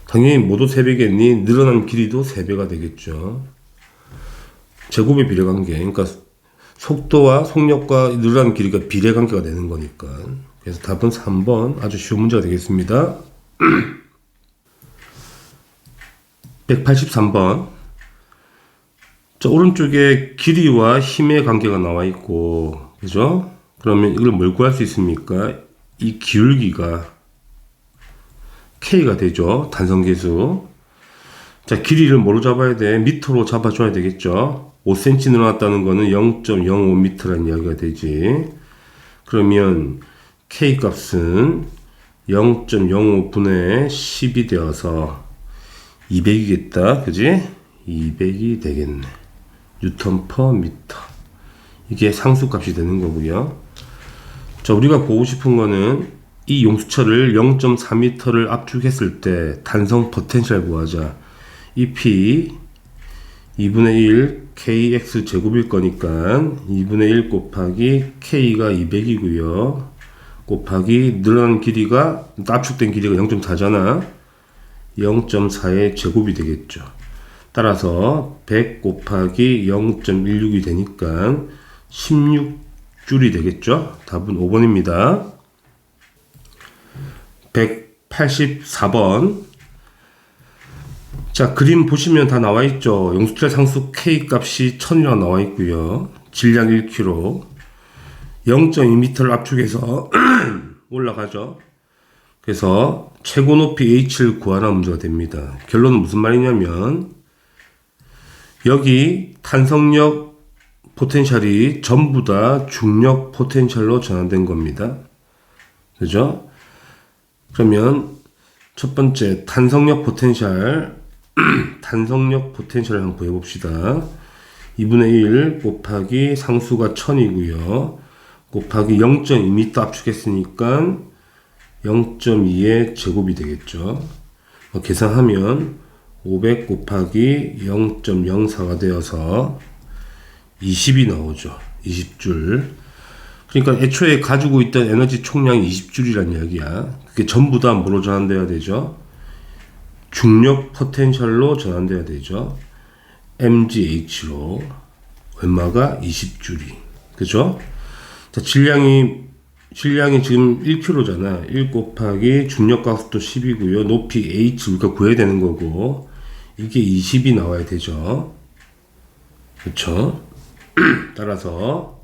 당연히 모두 3배겠니? 늘어난 길이도 3배가 되겠죠. 제곱의 비례관계. 그러니까 속도와 속력과 늘어난 길이가 비례관계가 되는 거니까. 그래서 답은 3번 아주 쉬운 문제가 되겠습니다. 183번. 자, 오른쪽에 길이와 힘의 관계가 나와 있고, 그죠? 그러면 이걸 뭘 구할 수 있습니까? 이 기울기가 K가 되죠. 단성계수. 자, 길이를 뭐로 잡아야 돼? 미터로 잡아줘야 되겠죠. 5cm 늘어났다는 거는 0.05m라는 이야기가 되지. 그러면 K 값은 0.05분의 10이 되어서 200이겠다. 그지? 200이 되겠네. 뉴턴 퍼 미터. 이게 상수값이 되는 거고요. 자, 우리가 보고 싶은 거는 이 용수철을 0.4m를 압축했을 때 탄성 포텐셜 구하자. 이 P 2분의 1 kx 제곱일 거니까 2분의 1 곱하기 k가 200이고요. 곱하기 늘어난 길이가 압축된 길이가 0.4잖아. 0.4의 제곱이 되겠죠. 따라서 100 곱하기 0.16이 되니까 16줄이 되겠죠. 답은 5번입니다. 184번. 자, 그림 보시면 다 나와 있죠. 용수철 상수 K 값이 1000이라고 나와 있고요. 질량 1kg. 0.2m를 압축해서 올라가죠. 그래서 최고 높이 H를 구하라는 문제가 됩니다. 결론은 무슨 말이냐면 여기 탄성력 포텐셜이 전부 다 중력 포텐셜로 전환된 겁니다. 그죠? 그러면 첫 번째 탄성력 포텐셜 탄성력 포텐셜을 한번 구해봅시다. 2분의 1 곱하기 상수가 1000이고요. 곱하기 0.2m 압축했으니까 0.2의 제곱이 되겠죠. 계산하면 500 곱하기 0.04가 되어서 20이 나오죠. 20줄. 그러니까 애초에 가지고 있던 에너지 총량이 20줄이란 이야기야. 그게 전부 다 뭐로 전환돼야 되죠? 중력 포텐셜로 전환돼야 되죠. mgh로. 얼마가? 20줄이. 그죠? 자, 질량이 지금 1kg잖아. 1 곱하기 중력 가속도 10이고요. 높이 h 우리가 구해야 되는 거고, 이게 20이 나와야 되죠. 그쵸? 따라서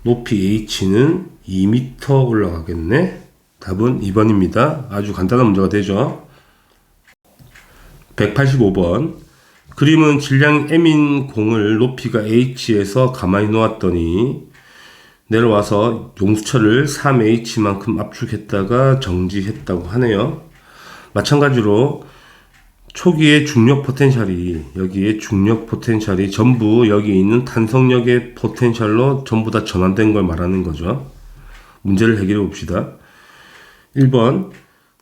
높이 h는 2m 올라가겠네. 답은 2번입니다. 아주 간단한 문제가 되죠. 185번. 그림은 질량 m인 공을 높이가 h에서 가만히 놓았더니 내려와서 용수철을 3h만큼 압축했다가 정지했다고 하네요. 마찬가지로 초기에 중력 포텐셜이 여기에 중력 포텐셜이 전부 여기 있는 탄성력의 포텐셜로 전부 다 전환된 걸 말하는 거죠. 문제를 해결해 봅시다. 1번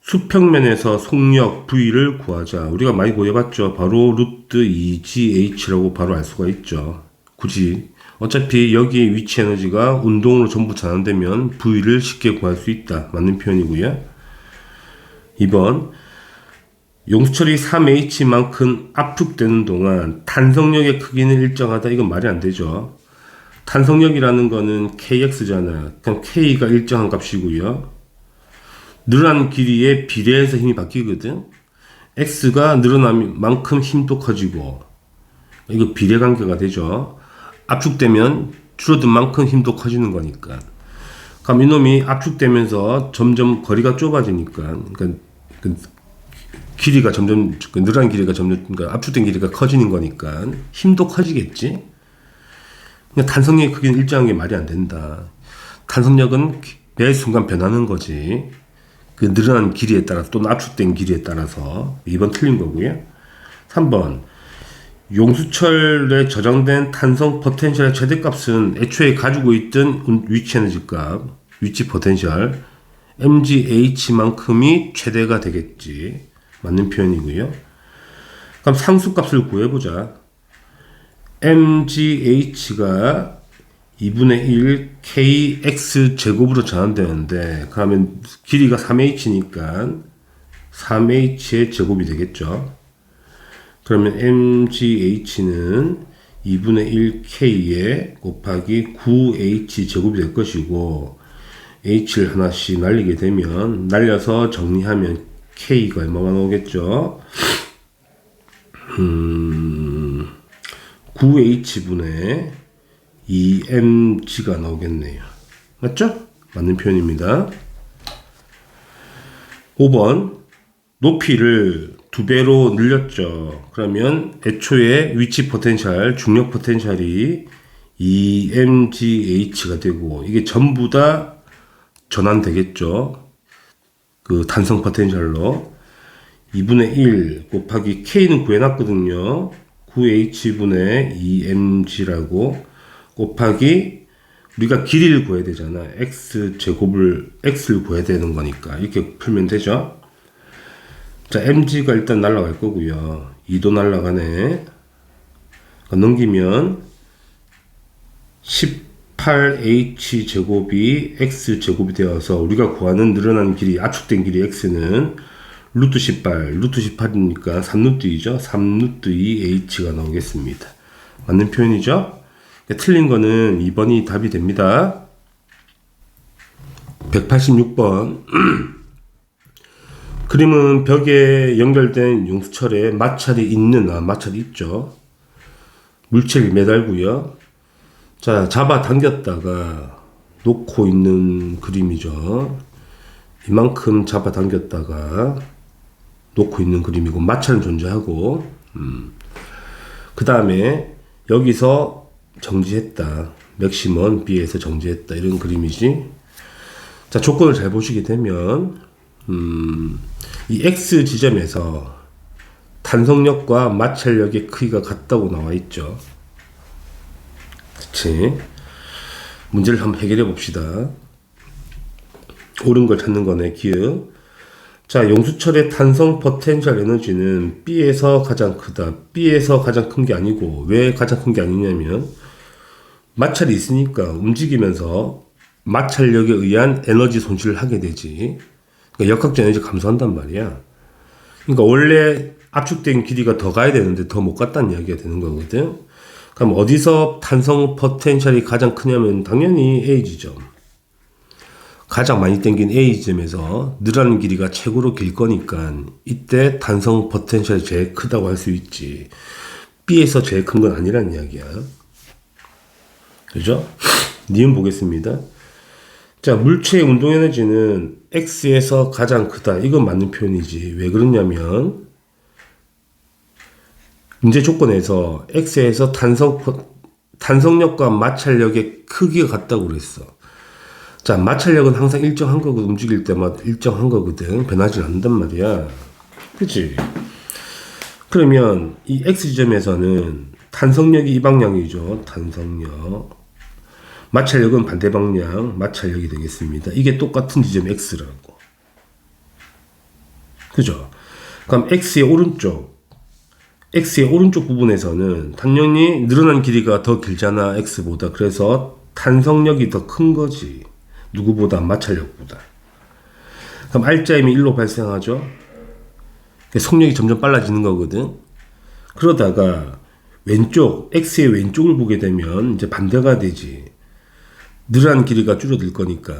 수평면에서 속력 V를 구하자. 우리가 많이 구해봤죠. 바로 루트 2GH라고 바로 알 수가 있죠. 굳이 어차피 여기 위치 에너지가 운동으로 전부 전환되면 V를 쉽게 구할 수 있다. 맞는 표현이고요. 2번 용수철이 3H만큼 압축되는 동안 탄성력의 크기는 일정하다. 이건 말이 안 되죠. 탄성력이라는 거는 KX잖아요. 그럼 K가 일정한 값이고요. 늘어난 길이에 비례해서 힘이 바뀌거든. X가 늘어난 만큼 힘도 커지고, 이거 비례관계가 되죠. 압축되면 줄어든 만큼 힘도 커지는 거니까. 그럼 이놈이 압축되면서 점점 거리가 좁아지니까, 그러니까 그 길이가 점점, 늘어난 길이가 점점, 그러니까 압축된 길이가 커지는 거니까 힘도 커지겠지. 그러니까 탄성력의 크기는 일정한 게 말이 안 된다. 탄성력은 매 순간 변하는 거지. 그 늘어난 길이에 따라서 또는 압축된 길이에 따라서. 2번 틀린 거고요. 3번 용수철에 저장된 탄성 포텐셜의 최대값은 애초에 가지고 있던 위치 에너지 값, 위치 포텐셜 mgh만큼이 최대가 되겠지. 맞는 표현이고요. 그럼 상수값을 구해보자. mgh가 2분의 1 kx 제곱으로 전환되는데, 그러면 길이가 3h니까 3h의 제곱이 되겠죠. 그러면 mgh는 2분의 1 k에 곱하기 9h 제곱이 될 것이고, h를 하나씩 날리게 되면, 날려서 정리하면 k가 얼마가 나오겠죠? 9h분의 2mg가 나오겠네요. 맞죠? 맞는 표현입니다. 5번 높이를 2배로 늘렸죠. 그러면 애초에 위치 포텐셜, 중력 포텐셜이 2mgh가 되고, 이게 전부 다 전환되겠죠. 그 단성 포텐셜로 2분의 1 곱하기 k는 구해놨거든요. 9h분의 2mg라고 곱하기 우리가 길이를 구해야 되잖아. x제곱을 x를 구해야 되는 거니까 이렇게 풀면 되죠. 자, mg가 일단 날아갈 거고요. 2도 날아가네. 넘기면 18h 제곱이 x 제곱이 되어서 우리가 구하는 늘어난 길이, 압축된 길이 x는 루트 18, 루트 18이니까 3루트 2죠. 3루트 2h가 나오겠습니다. 맞는 표현이죠? 틀린 거는 2번이 답이 됩니다. 186번 그림은 벽에 연결된 용수철에 마찰이 있는, 마찰이 있죠. 물체를 매달고요. 자, 잡아 당겼다가 놓고 있는 그림이죠. 이만큼 잡아 당겼다가 놓고 있는 그림이고, 마찰은 존재하고, 그 다음에 여기서 정지했다. 맥시멈 B에서 정지했다. 이런 그림이지. 자, 조건을 잘 보시게 되면, 이 X 지점에서 탄성력과 마찰력의 크기가 같다고 나와 있죠. 그치? 문제를 한번 해결해 봅시다. 옳은 걸 찾는 거네, 기억. 자, 용수철의 탄성 포텐셜 에너지는 B에서 가장 크다. B에서 가장 큰 게 아니고, 왜 가장 큰 게 아니냐면, 마찰이 있으니까 움직이면서 마찰력에 의한 에너지 손실을 하게 되지. 그러니까 역학적 에너지 감소한단 말이야. 그러니까 원래 압축된 길이가 더 가야 되는데 더 못 갔다는 이야기가 되는 거거든. 그럼 어디서 탄성 포텐셜이 가장 크냐면 당연히 A지점. 가장 많이 당긴 A지점에서 늘어나는 길이가 최고로 길 거니까 이때 탄성 포텐셜이 제일 크다고 할 수 있지. B에서 제일 큰 건 아니란 이야기야. 그죠? 니은 보겠습니다. 자, 물체의 운동 에너지는 X에서 가장 크다. 이건 맞는 표현이지. 왜 그러냐면 문제 조건에서 X에서 탄성력과 마찰력의 크기가 같다고 그랬어. 자, 마찰력은 항상 일정한 거거든. 움직일 때마다 일정한 거거든. 변하지 않는단 말이야. 그치? 그러면 이 X지점에서는 탄성력이 이 방향이죠. 탄성력. 마찰력은 반대 방향, 마찰력이 되겠습니다. 이게 똑같은 지점 X라고. 그죠? 그럼 X의 오른쪽 부분에서는 당연히 늘어난 길이가 더 길잖아, X보다. 그래서 탄성력이 더 큰 거지. 누구보다? 마찰력보다. 그럼 R자임이 1로 발생하죠? 속력이 점점 빨라지는 거거든. 그러다가 X의 왼쪽을 보게 되면 이제 반대가 되지. 늘어난 길이가 줄어들 거니까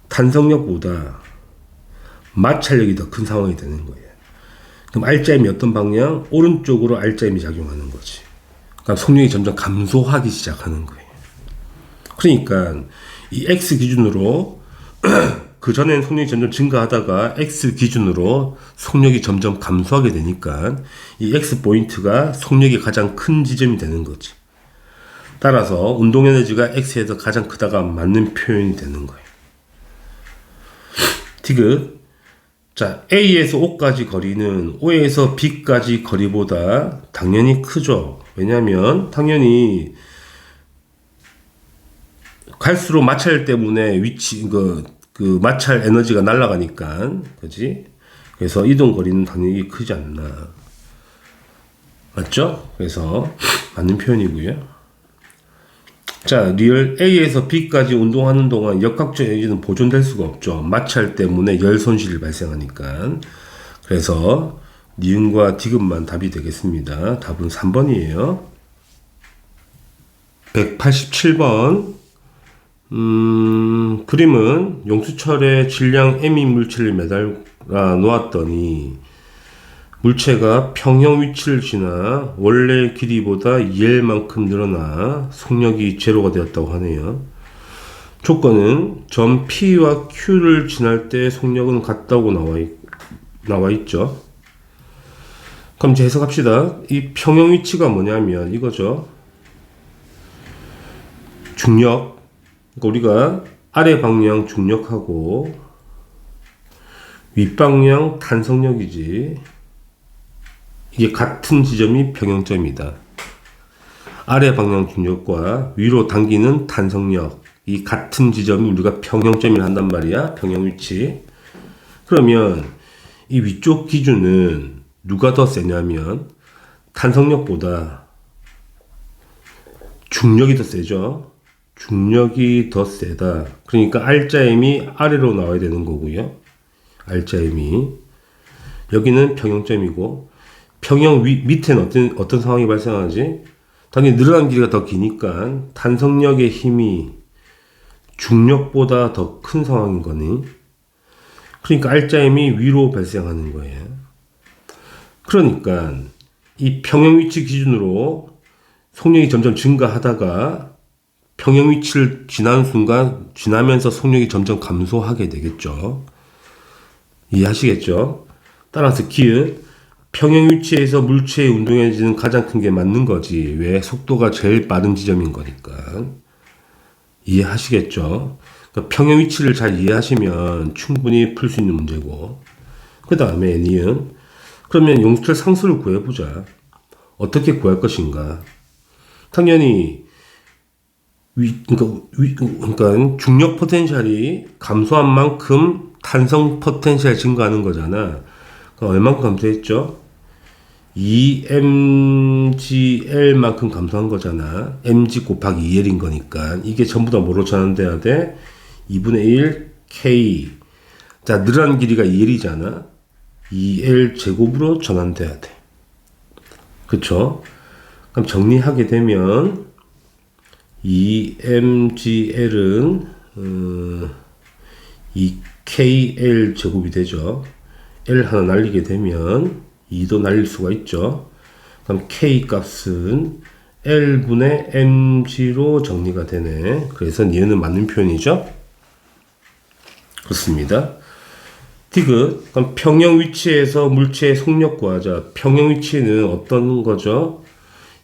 탄성력보다 마찰력이 더 큰 상황이 되는 거예요. 그럼 R자임이 어떤 방향? 오른쪽으로 R자임이 작용하는 거지. 그럼 속력이 점점 감소하기 시작하는 거예요. 그러니까 이 x 기준으로 그 전엔 속력이 점점 증가하다가 x 기준으로 속력이 점점 감소하게 되니까 이 x 포인트가 속력이 가장 큰 지점이 되는 거지. 따라서 운동 에너지가 x에서 가장 크다가 맞는 표현이 되는 거예요. 디귿. 자, A에서 O까지 거리는 O에서 B까지 거리보다 당연히 크죠. 왜냐하면 당연히 갈수록 마찰 때문에 그 마찰 에너지가 날아가니까, 그지? 그래서 이동 거리는 당연히 크지 않나. 맞죠? 그래서 맞는 표현이고요. 자, 리얼 A에서 B까지 운동하는 동안 역학적 에너지는 보존될 수가 없죠. 마찰 때문에 열 손실이 발생하니까. 그래서 니은과 디귿만 답이 되겠습니다. 답은 3번이에요. 187번. 그림은 용수철에 질량 M이 물체를 매달아 놓았더니 물체가 평형 위치를 지나 원래 길이보다 2L만큼 늘어나 속력이 제로가 되었다고 하네요. 조건은 점 P와 Q를 지날 때 속력은 같다고 나와 있죠. 그럼 이제 해석합시다. 이 평형 위치가 뭐냐면 이거죠. 중력. 그러니까 우리가 아래 방향 중력하고 윗방향 탄성력이지. 이게 같은 지점이 평형점이다. 아래 방향 중력과 위로 당기는 탄성력, 이 같은 지점이 우리가 평형점이라 한단 말이야. 평형 위치. 그러면 이 위쪽 기준은 누가 더 세냐면 탄성력보다 중력이 더 세죠. 중력이 더 세다. 그러니까 R자임이 아래로 나와야 되는 거고요. R자임이. 여기는 평형점이고 평형 밑에는 어떤 상황이 발생하지? 당연히 늘어난 길이가 더 기니까 탄성력의 힘이 중력보다 더 큰 상황인 거니. 그러니까 R자임이 위로 발생하는 거예요. 그러니까 이 평형 위치 기준으로 속력이 점점 증가하다가 평형 위치를 지나는 순간 지나면서 속력이 점점 감소하게 되겠죠. 이해하시겠죠? 따라서 기은 평형 위치에서 물체의 운동 에너지는 가장 큰 게 맞는 거지. 왜? 속도가 제일 빠른 지점인 거니까. 이해하시겠죠? 그러니까 평형 위치를 잘 이해하시면 충분히 풀 수 있는 문제고. 그 다음에 니은. 그러면 용수철 상수를 구해보자. 어떻게 구할 것인가? 당연히 그러니까 중력 포텐셜이 감소한 만큼 탄성 포텐셜 증가하는 거잖아. 얼만큼 감소했죠? 2mgl만큼 감소한 거잖아. mg 곱하기 2L인 거니까. 이게 전부 다 뭐로 전환돼야 돼? 2분의 1 k. 자, 늘어난 길이가 2L이잖아. 2L 제곱으로 전환돼야 돼. 그쵸? 그럼 정리하게 되면 2mgl은 2kl 제곱이 되죠. L 하나 날리게 되면 2도 날릴 수가 있죠. 그럼 K 값은 L분의 mg로 정리가 되네. 그래서 얘는 맞는 표현이죠. 그렇습니다. 디귿. 그럼 평형 위치에서 물체의 속력 구하자. 평형 위치는 어떤 거죠?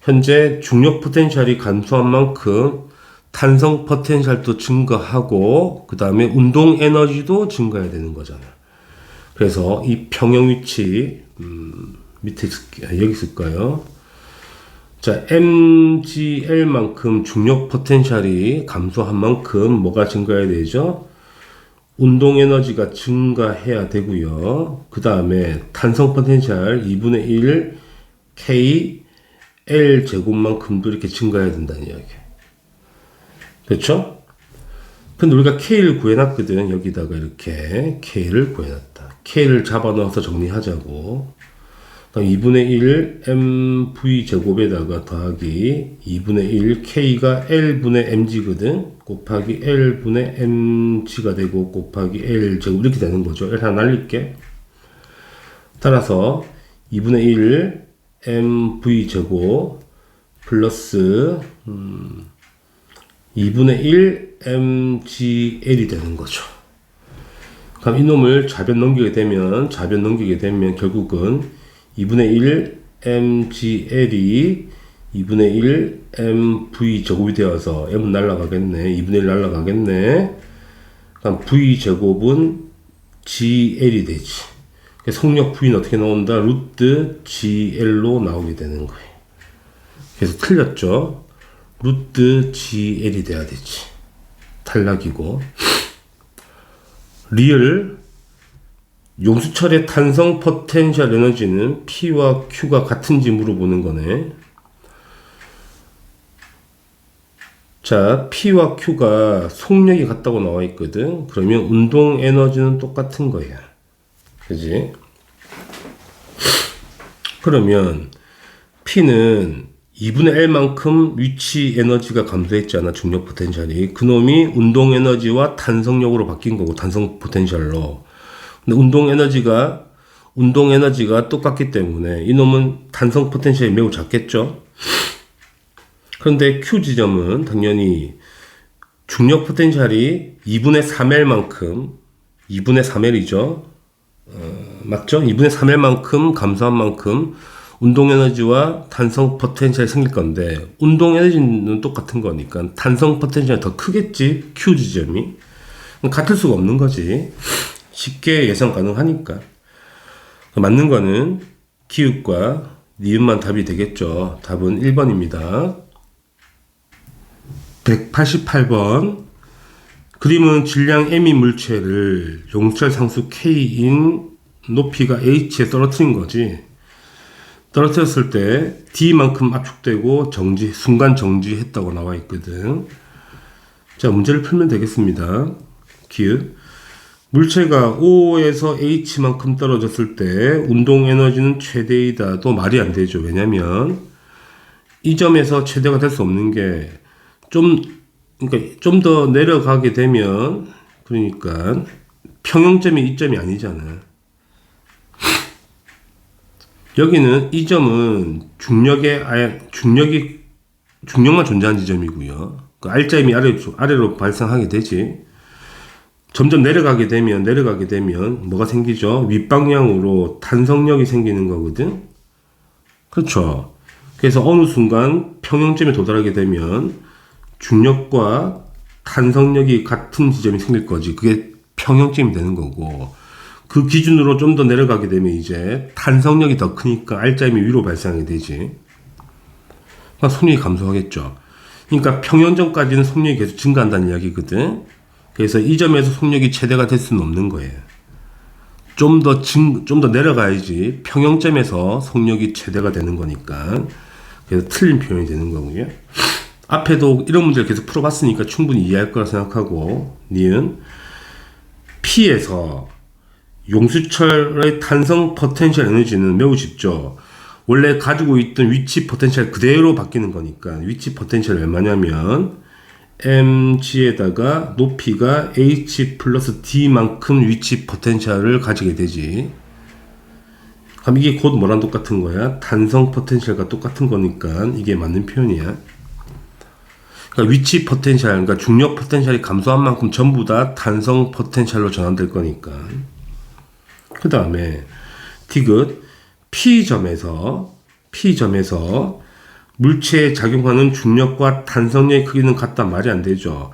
현재 중력 포텐셜이 감소한 만큼 탄성 포텐셜도 증가하고 그 다음에 운동 에너지도 증가해야 되는 거잖아. 그래서 이 평형 위치 밑에 여기 있을까요? 자, mgl만큼 중력 포텐셜이 감소한 만큼 뭐가 증가해야 되죠? 운동 에너지가 증가해야 되고요. 그 다음에 탄성 포텐셜 2분의 1 k L 제곱만큼도 이렇게 증가해야 된다는 이야기예요. 그렇죠? 근데 우리가 K를 구해놨거든. 여기다가 이렇게 K를 구해놨다. K를 잡아넣어서 정리하자고. 2분의 1 mv 제곱에다가 더하기 2분의 1 K가 L분의 mg거든. 곱하기 L분의 mg가 되고 곱하기 L 제곱 이렇게 되는 거죠. L 하나 날릴게. 따라서 2분의 1 mv 제곱 플러스 2분의 1 mgl이 되는 거죠. 그럼 이놈을 좌변 넘기게 되면 결국은 2분의 1 mgl이 2분의 1 mv 제곱이 되어서 m은 날라가겠네. 2분의 1 날라가겠네. 그럼 v 제곱은 gl이 되지. 속력 v는 어떻게 나온다? 루트 gl로 나오게 되는 거예요. 그래서 틀렸죠. 루트 gl이 돼야 되지. 탈락이고. 리을 용수철의 탄성 포텐셜 에너지는 P와 Q가 같은지 물어보는 거네. 자, P와 Q가 속력이 같다고 나와 있거든. 그러면 운동 에너지는 똑같은 거야. 그지? 그러면 P는 2분의 L만큼 위치 에너지가 감소했잖아. 중력 포텐셜이. 그놈이 운동 에너지와 탄성력으로 바뀐 거고, 탄성 포텐셜로. 근데 운동 에너지가 똑같기 때문에 이놈은 탄성 포텐셜이 매우 작겠죠. 그런데 Q 지점은 당연히 중력 포텐셜이 2분의 3L만큼 2분의 3L이죠. 맞죠? 2분의 3L만큼 감소한 만큼 운동 에너지와 탄성 포텐셜이 생길 건데, 운동 에너지는 똑같은 거니까 탄성 포텐셜이 더 크겠지. Q 지점이 같을 수가 없는 거지. 쉽게 예상 가능하니까. 맞는 거는 기읍과 니은만 답이 되겠죠. 답은 1번입니다. 188번. 그림은 질량 M인 물체를 용철 상수 K인 높이가 H에 떨어뜨린 거지. 떨어뜨렸을 때 D만큼 압축되고 순간 정지했다고 나와 있거든. 자, 문제를 풀면 되겠습니다. 기읍. 물체가 O에서 H만큼 떨어졌을 때 운동 에너지는 최대이다도 말이 안 되죠. 왜냐면 이 점에서 최대가 될 수 없는 게 그러니까 좀 더 내려가게 되면, 그러니까 평형점이 이 점이 아니잖아. 여기는 이 점은 중력만 존재하는 지점이고요. 그 R점이 아래로 발생하게 되지. 점점 내려가게 되면 뭐가 생기죠? 윗방향으로 탄성력이 생기는 거거든. 그렇죠. 그래서 어느 순간 평형점에 도달하게 되면 중력과 탄성력이 같은 지점이 생길 거지. 그게 평형점이 되는 거고, 그 기준으로 좀 더 내려가게 되면 이제 탄성력이 더 크니까 R점이 위로 발생하게 되지. 그러니까 속력이 감소하겠죠. 그러니까 평형점까지는 속력이 계속 증가한다는 이야기거든. 그래서 이 점에서 속력이 최대가 될 수는 없는 거예요. 좀 더 내려가야지 평형점에서 속력이 최대가 되는 거니까. 그래서 틀린 표현이 되는 거고요. 앞에도 이런 문제를 계속 풀어봤으니까 충분히 이해할 거라 생각하고, 니은 P에서 용수철의 탄성 포텐셜 에너지는 매우 쉽죠. 원래 가지고 있던 위치 포텐셜 그대로 바뀌는 거니까. 위치 포텐셜이 얼마냐면 mg에다가 높이가 h 플러스 d만큼 위치 포텐셜을 가지게 되지. 그럼 이게 곧 뭐랑 똑같은 거야? 탄성 포텐셜과 똑같은 거니까 이게 맞는 표현이야. 그러니까 위치 포텐셜, 그러니까 중력 포텐셜이 감소한 만큼 전부 다 탄성 포텐셜로 전환될 거니까. 그 다음에 디귿 P점에서 물체에 작용하는 중력과 탄성력의 크기는 같단 말이 안 되죠.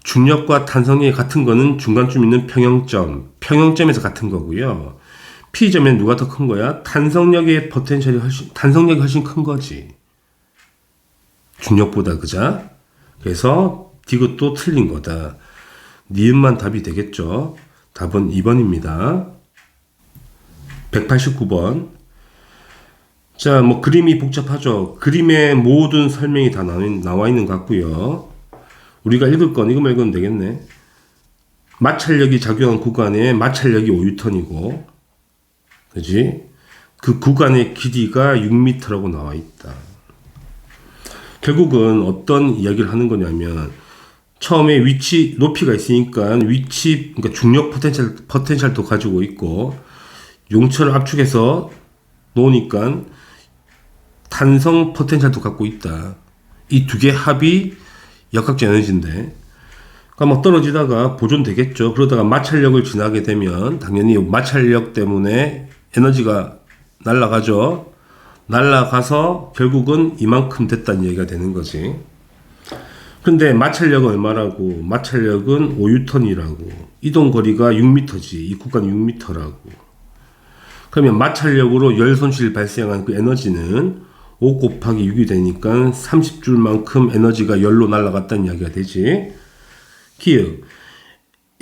중력과 탄성력이 같은 거는 중간쯤 있는 평형점에서 같은 거고요. P점에는 누가 더 큰 거야? 탄성력이 훨씬 큰 거지. 중력보다. 그자? 그래서 디귿도 틀린 거다. 니은만 답이 되겠죠. 답은 2번입니다. 189번. 자, 뭐 그림이 복잡하죠. 그림의 모든 설명이 다 나와 있는 것 같고요. 우리가 읽을 건 이거만 읽으면 되겠네. 마찰력이 작용한 구간에 마찰력이 5N이고, 그지? 그 구간의 길이가 6m라고 나와 있다. 결국은 어떤 이야기를 하는 거냐면, 처음에 높이가 있으니까 그러니까 중력 포텐셜도 가지고 있고, 용철을 압축해서 놓으니까 탄성 포텐셜도 갖고 있다. 이 두 개 합이 역학적 에너지인데. 그러니까 막 떨어지다가 보존되겠죠. 그러다가 마찰력을 지나게 되면 당연히 마찰력 때문에 에너지가 날아가죠. 날아가서 결국은 이만큼 됐다는 얘기가 되는 거지. 근데 마찰력은 얼마라고? 마찰력은 5뉴턴이라고. 이동거리가 6m지. 이 구간 6m라고. 그러면 마찰력으로 열 손실 발생한 그 에너지는 5 곱하기 6이 되니까 30줄만큼 에너지가 열로 날아갔다는 이야기가 되지. 기억.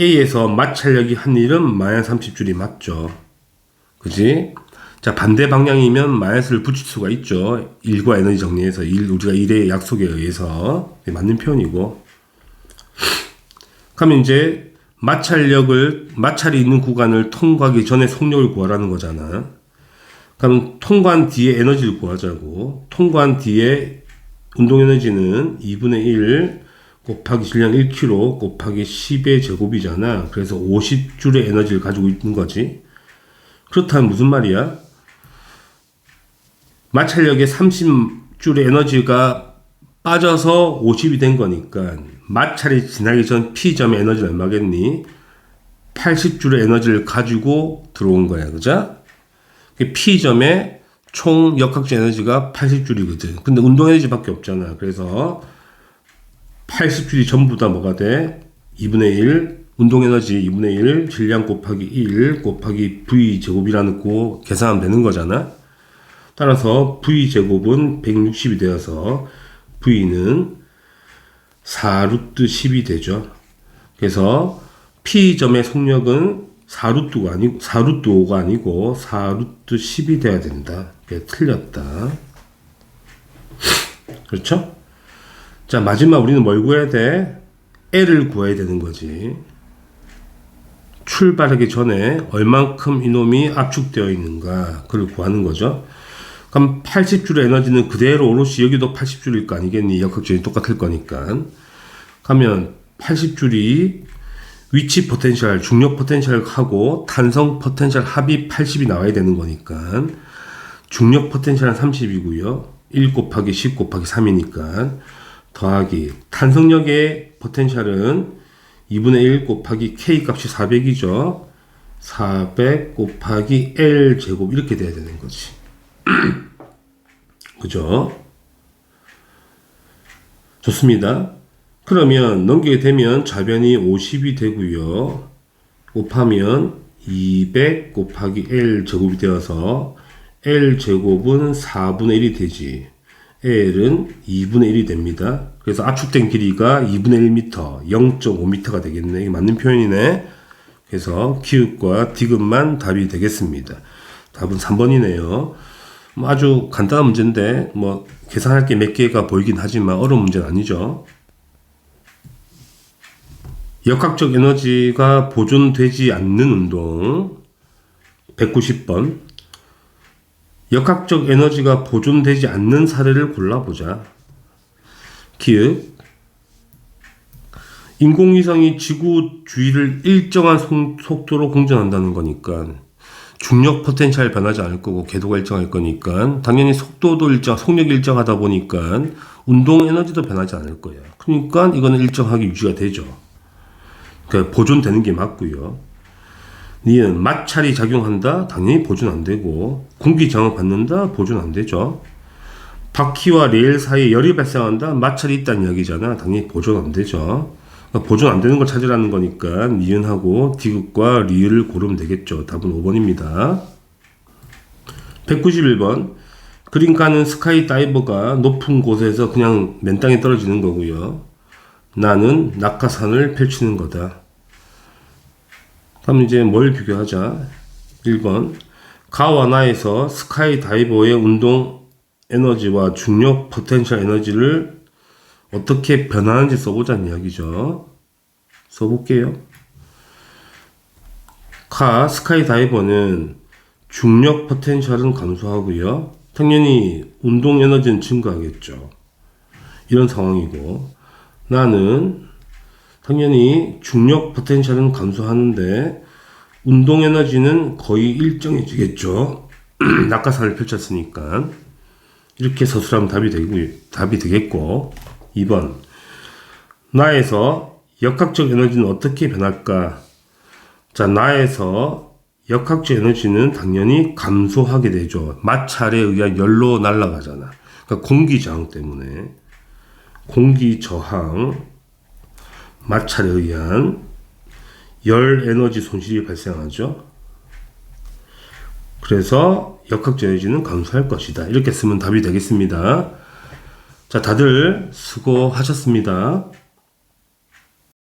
A에서 마찰력이 한 일은 마이너스 30줄이 맞죠. 그지? 자, 반대 방향이면 마이너스를 붙일 수가 있죠. 1과 에너지 정리해서 우리가 1의 약속에 의해서 맞는 표현이고. 그러면 이제 마찰이 있는 구간을 통과하기 전에 속력을 구하라는 거잖아. 그럼 통과한 뒤에 에너지를 구하자고. 통과한 뒤에 운동 에너지는 2분의 1 곱하기 질량 1kg 곱하기 10의 제곱이잖아. 그래서 50줄의 에너지를 가지고 있는 거지. 그렇다면 무슨 말이야? 마찰력에 30줄의 에너지가 빠져서 50이 된 거니까 마찰이 지나기 전 P점의 에너지는 얼마겠니? 80줄의 에너지를 가지고 들어온 거야. 그죠? P점의 총 역학적 에너지가 80줄이거든. 근데 운동 에너지밖에 없잖아. 그래서 80줄이 전부 다 뭐가 돼? 2분의 1 운동 에너지 2분의 1 질량 곱하기 1 곱하기 V 제곱이라는 거 계산하면 되는 거잖아. 따라서 V 제곱은 160이 되어서 V는 4루트 10이 되죠. 그래서 P점의 속력은 4루트 5가 아니고 4루트 10이 돼야 된다. 틀렸다. 그렇죠? 자, 마지막 우리는 뭘 구해야 돼? L을 구해야 되는 거지. 출발하기 전에 얼만큼 이놈이 압축되어 있는가 그걸 구하는 거죠. 그럼 80줄의 에너지는 그대로 오롯이 여기도 80줄일 거 아니겠니? 역학적이 똑같을 거니까. 그러면 80줄이 위치 포텐셜, 중력 포텐셜하고 탄성 포텐셜 합이 80이 나와야 되는 거니까 중력 포텐셜은 30이고요. 1 곱하기 10 곱하기 3이니까 더하기 탄성력의 포텐셜은 2분의 1 곱하기 K 값이 400이죠. 400 곱하기 L 제곱 이렇게 돼야 되는 거지. 그죠? 좋습니다. 그러면 넘기게 되면 좌변이 50이 되고요. 곱하면 200 곱하기 L 제곱이 되어서 L 제곱은 4분의 1이 되지. L은 2분의 1이 됩니다. 그래서 압축된 길이가 2분의 1m, 0.5m가 되겠네. 이게 맞는 표현이네. 그래서 기읍과 디귿만 답이 되겠습니다. 답은 3번이네요. 아주 간단한 문제인데 계산할 게 몇 개가 보이긴 하지만 어려운 문제는 아니죠. 역학적 에너지가 보존되지 않는 운동 190번. 역학적 에너지가 보존되지 않는 사례를 골라보자. 기읍. 인공위성이 지구 주위를 일정한 속도로 공전한다는 거니까 중력 포텐셜 변하지 않을 거고 궤도가 일정할 거니까 당연히 속도도 속력이 일정하다 보니까 운동 에너지도 변하지 않을 거야. 그러니까 이거는 일정하게 유지가 되죠. 그러니까 보존되는 게 맞고요. 니은 마찰이 작용한다? 당연히 보존 안 되고 공기 저항 받는다? 보존 안 되죠. 바퀴와 레일 사이에 열이 발생한다? 마찰이 있다는 이야기잖아. 당연히 보존 안 되죠. 보존 안 되는 걸 찾으라는 거니까 니은하고 디귿과 리을을 고르면 되겠죠. 답은 5번입니다. 191번. 그림가는 스카이 다이버가 높은 곳에서 그냥 맨 땅에 떨어지는 거고요. 나는 낙하산을 펼치는 거다. 그럼 이제 뭘 비교하자. 1번. 가와 나에서 스카이 다이버의 운동 에너지와 중력 포텐셜 에너지를 어떻게 변하는지 써보자는 이야기죠. 써볼게요. 스카이 다이버는 중력 포텐셜은 감소하고요. 당연히 운동 에너지는 증가하겠죠. 이런 상황이고, 나는 당연히 중력 포텐셜은 감소하는데 운동 에너지는 거의 일정해지겠죠. 낙하산을 펼쳤으니까. 이렇게 서술하면 답이 되겠고, 2번. 나에서 역학적 에너지는 어떻게 변할까? 자, 나에서 역학적 에너지는 당연히 감소하게 되죠. 마찰에 의한 열로 날아가잖아. 그러니까 공기 저항 때문에. 공기 저항, 마찰에 의한 열 에너지 손실이 발생하죠. 그래서 역학적 에너지는 감소할 것이다. 이렇게 쓰면 답이 되겠습니다. 자, 다들 수고하셨습니다.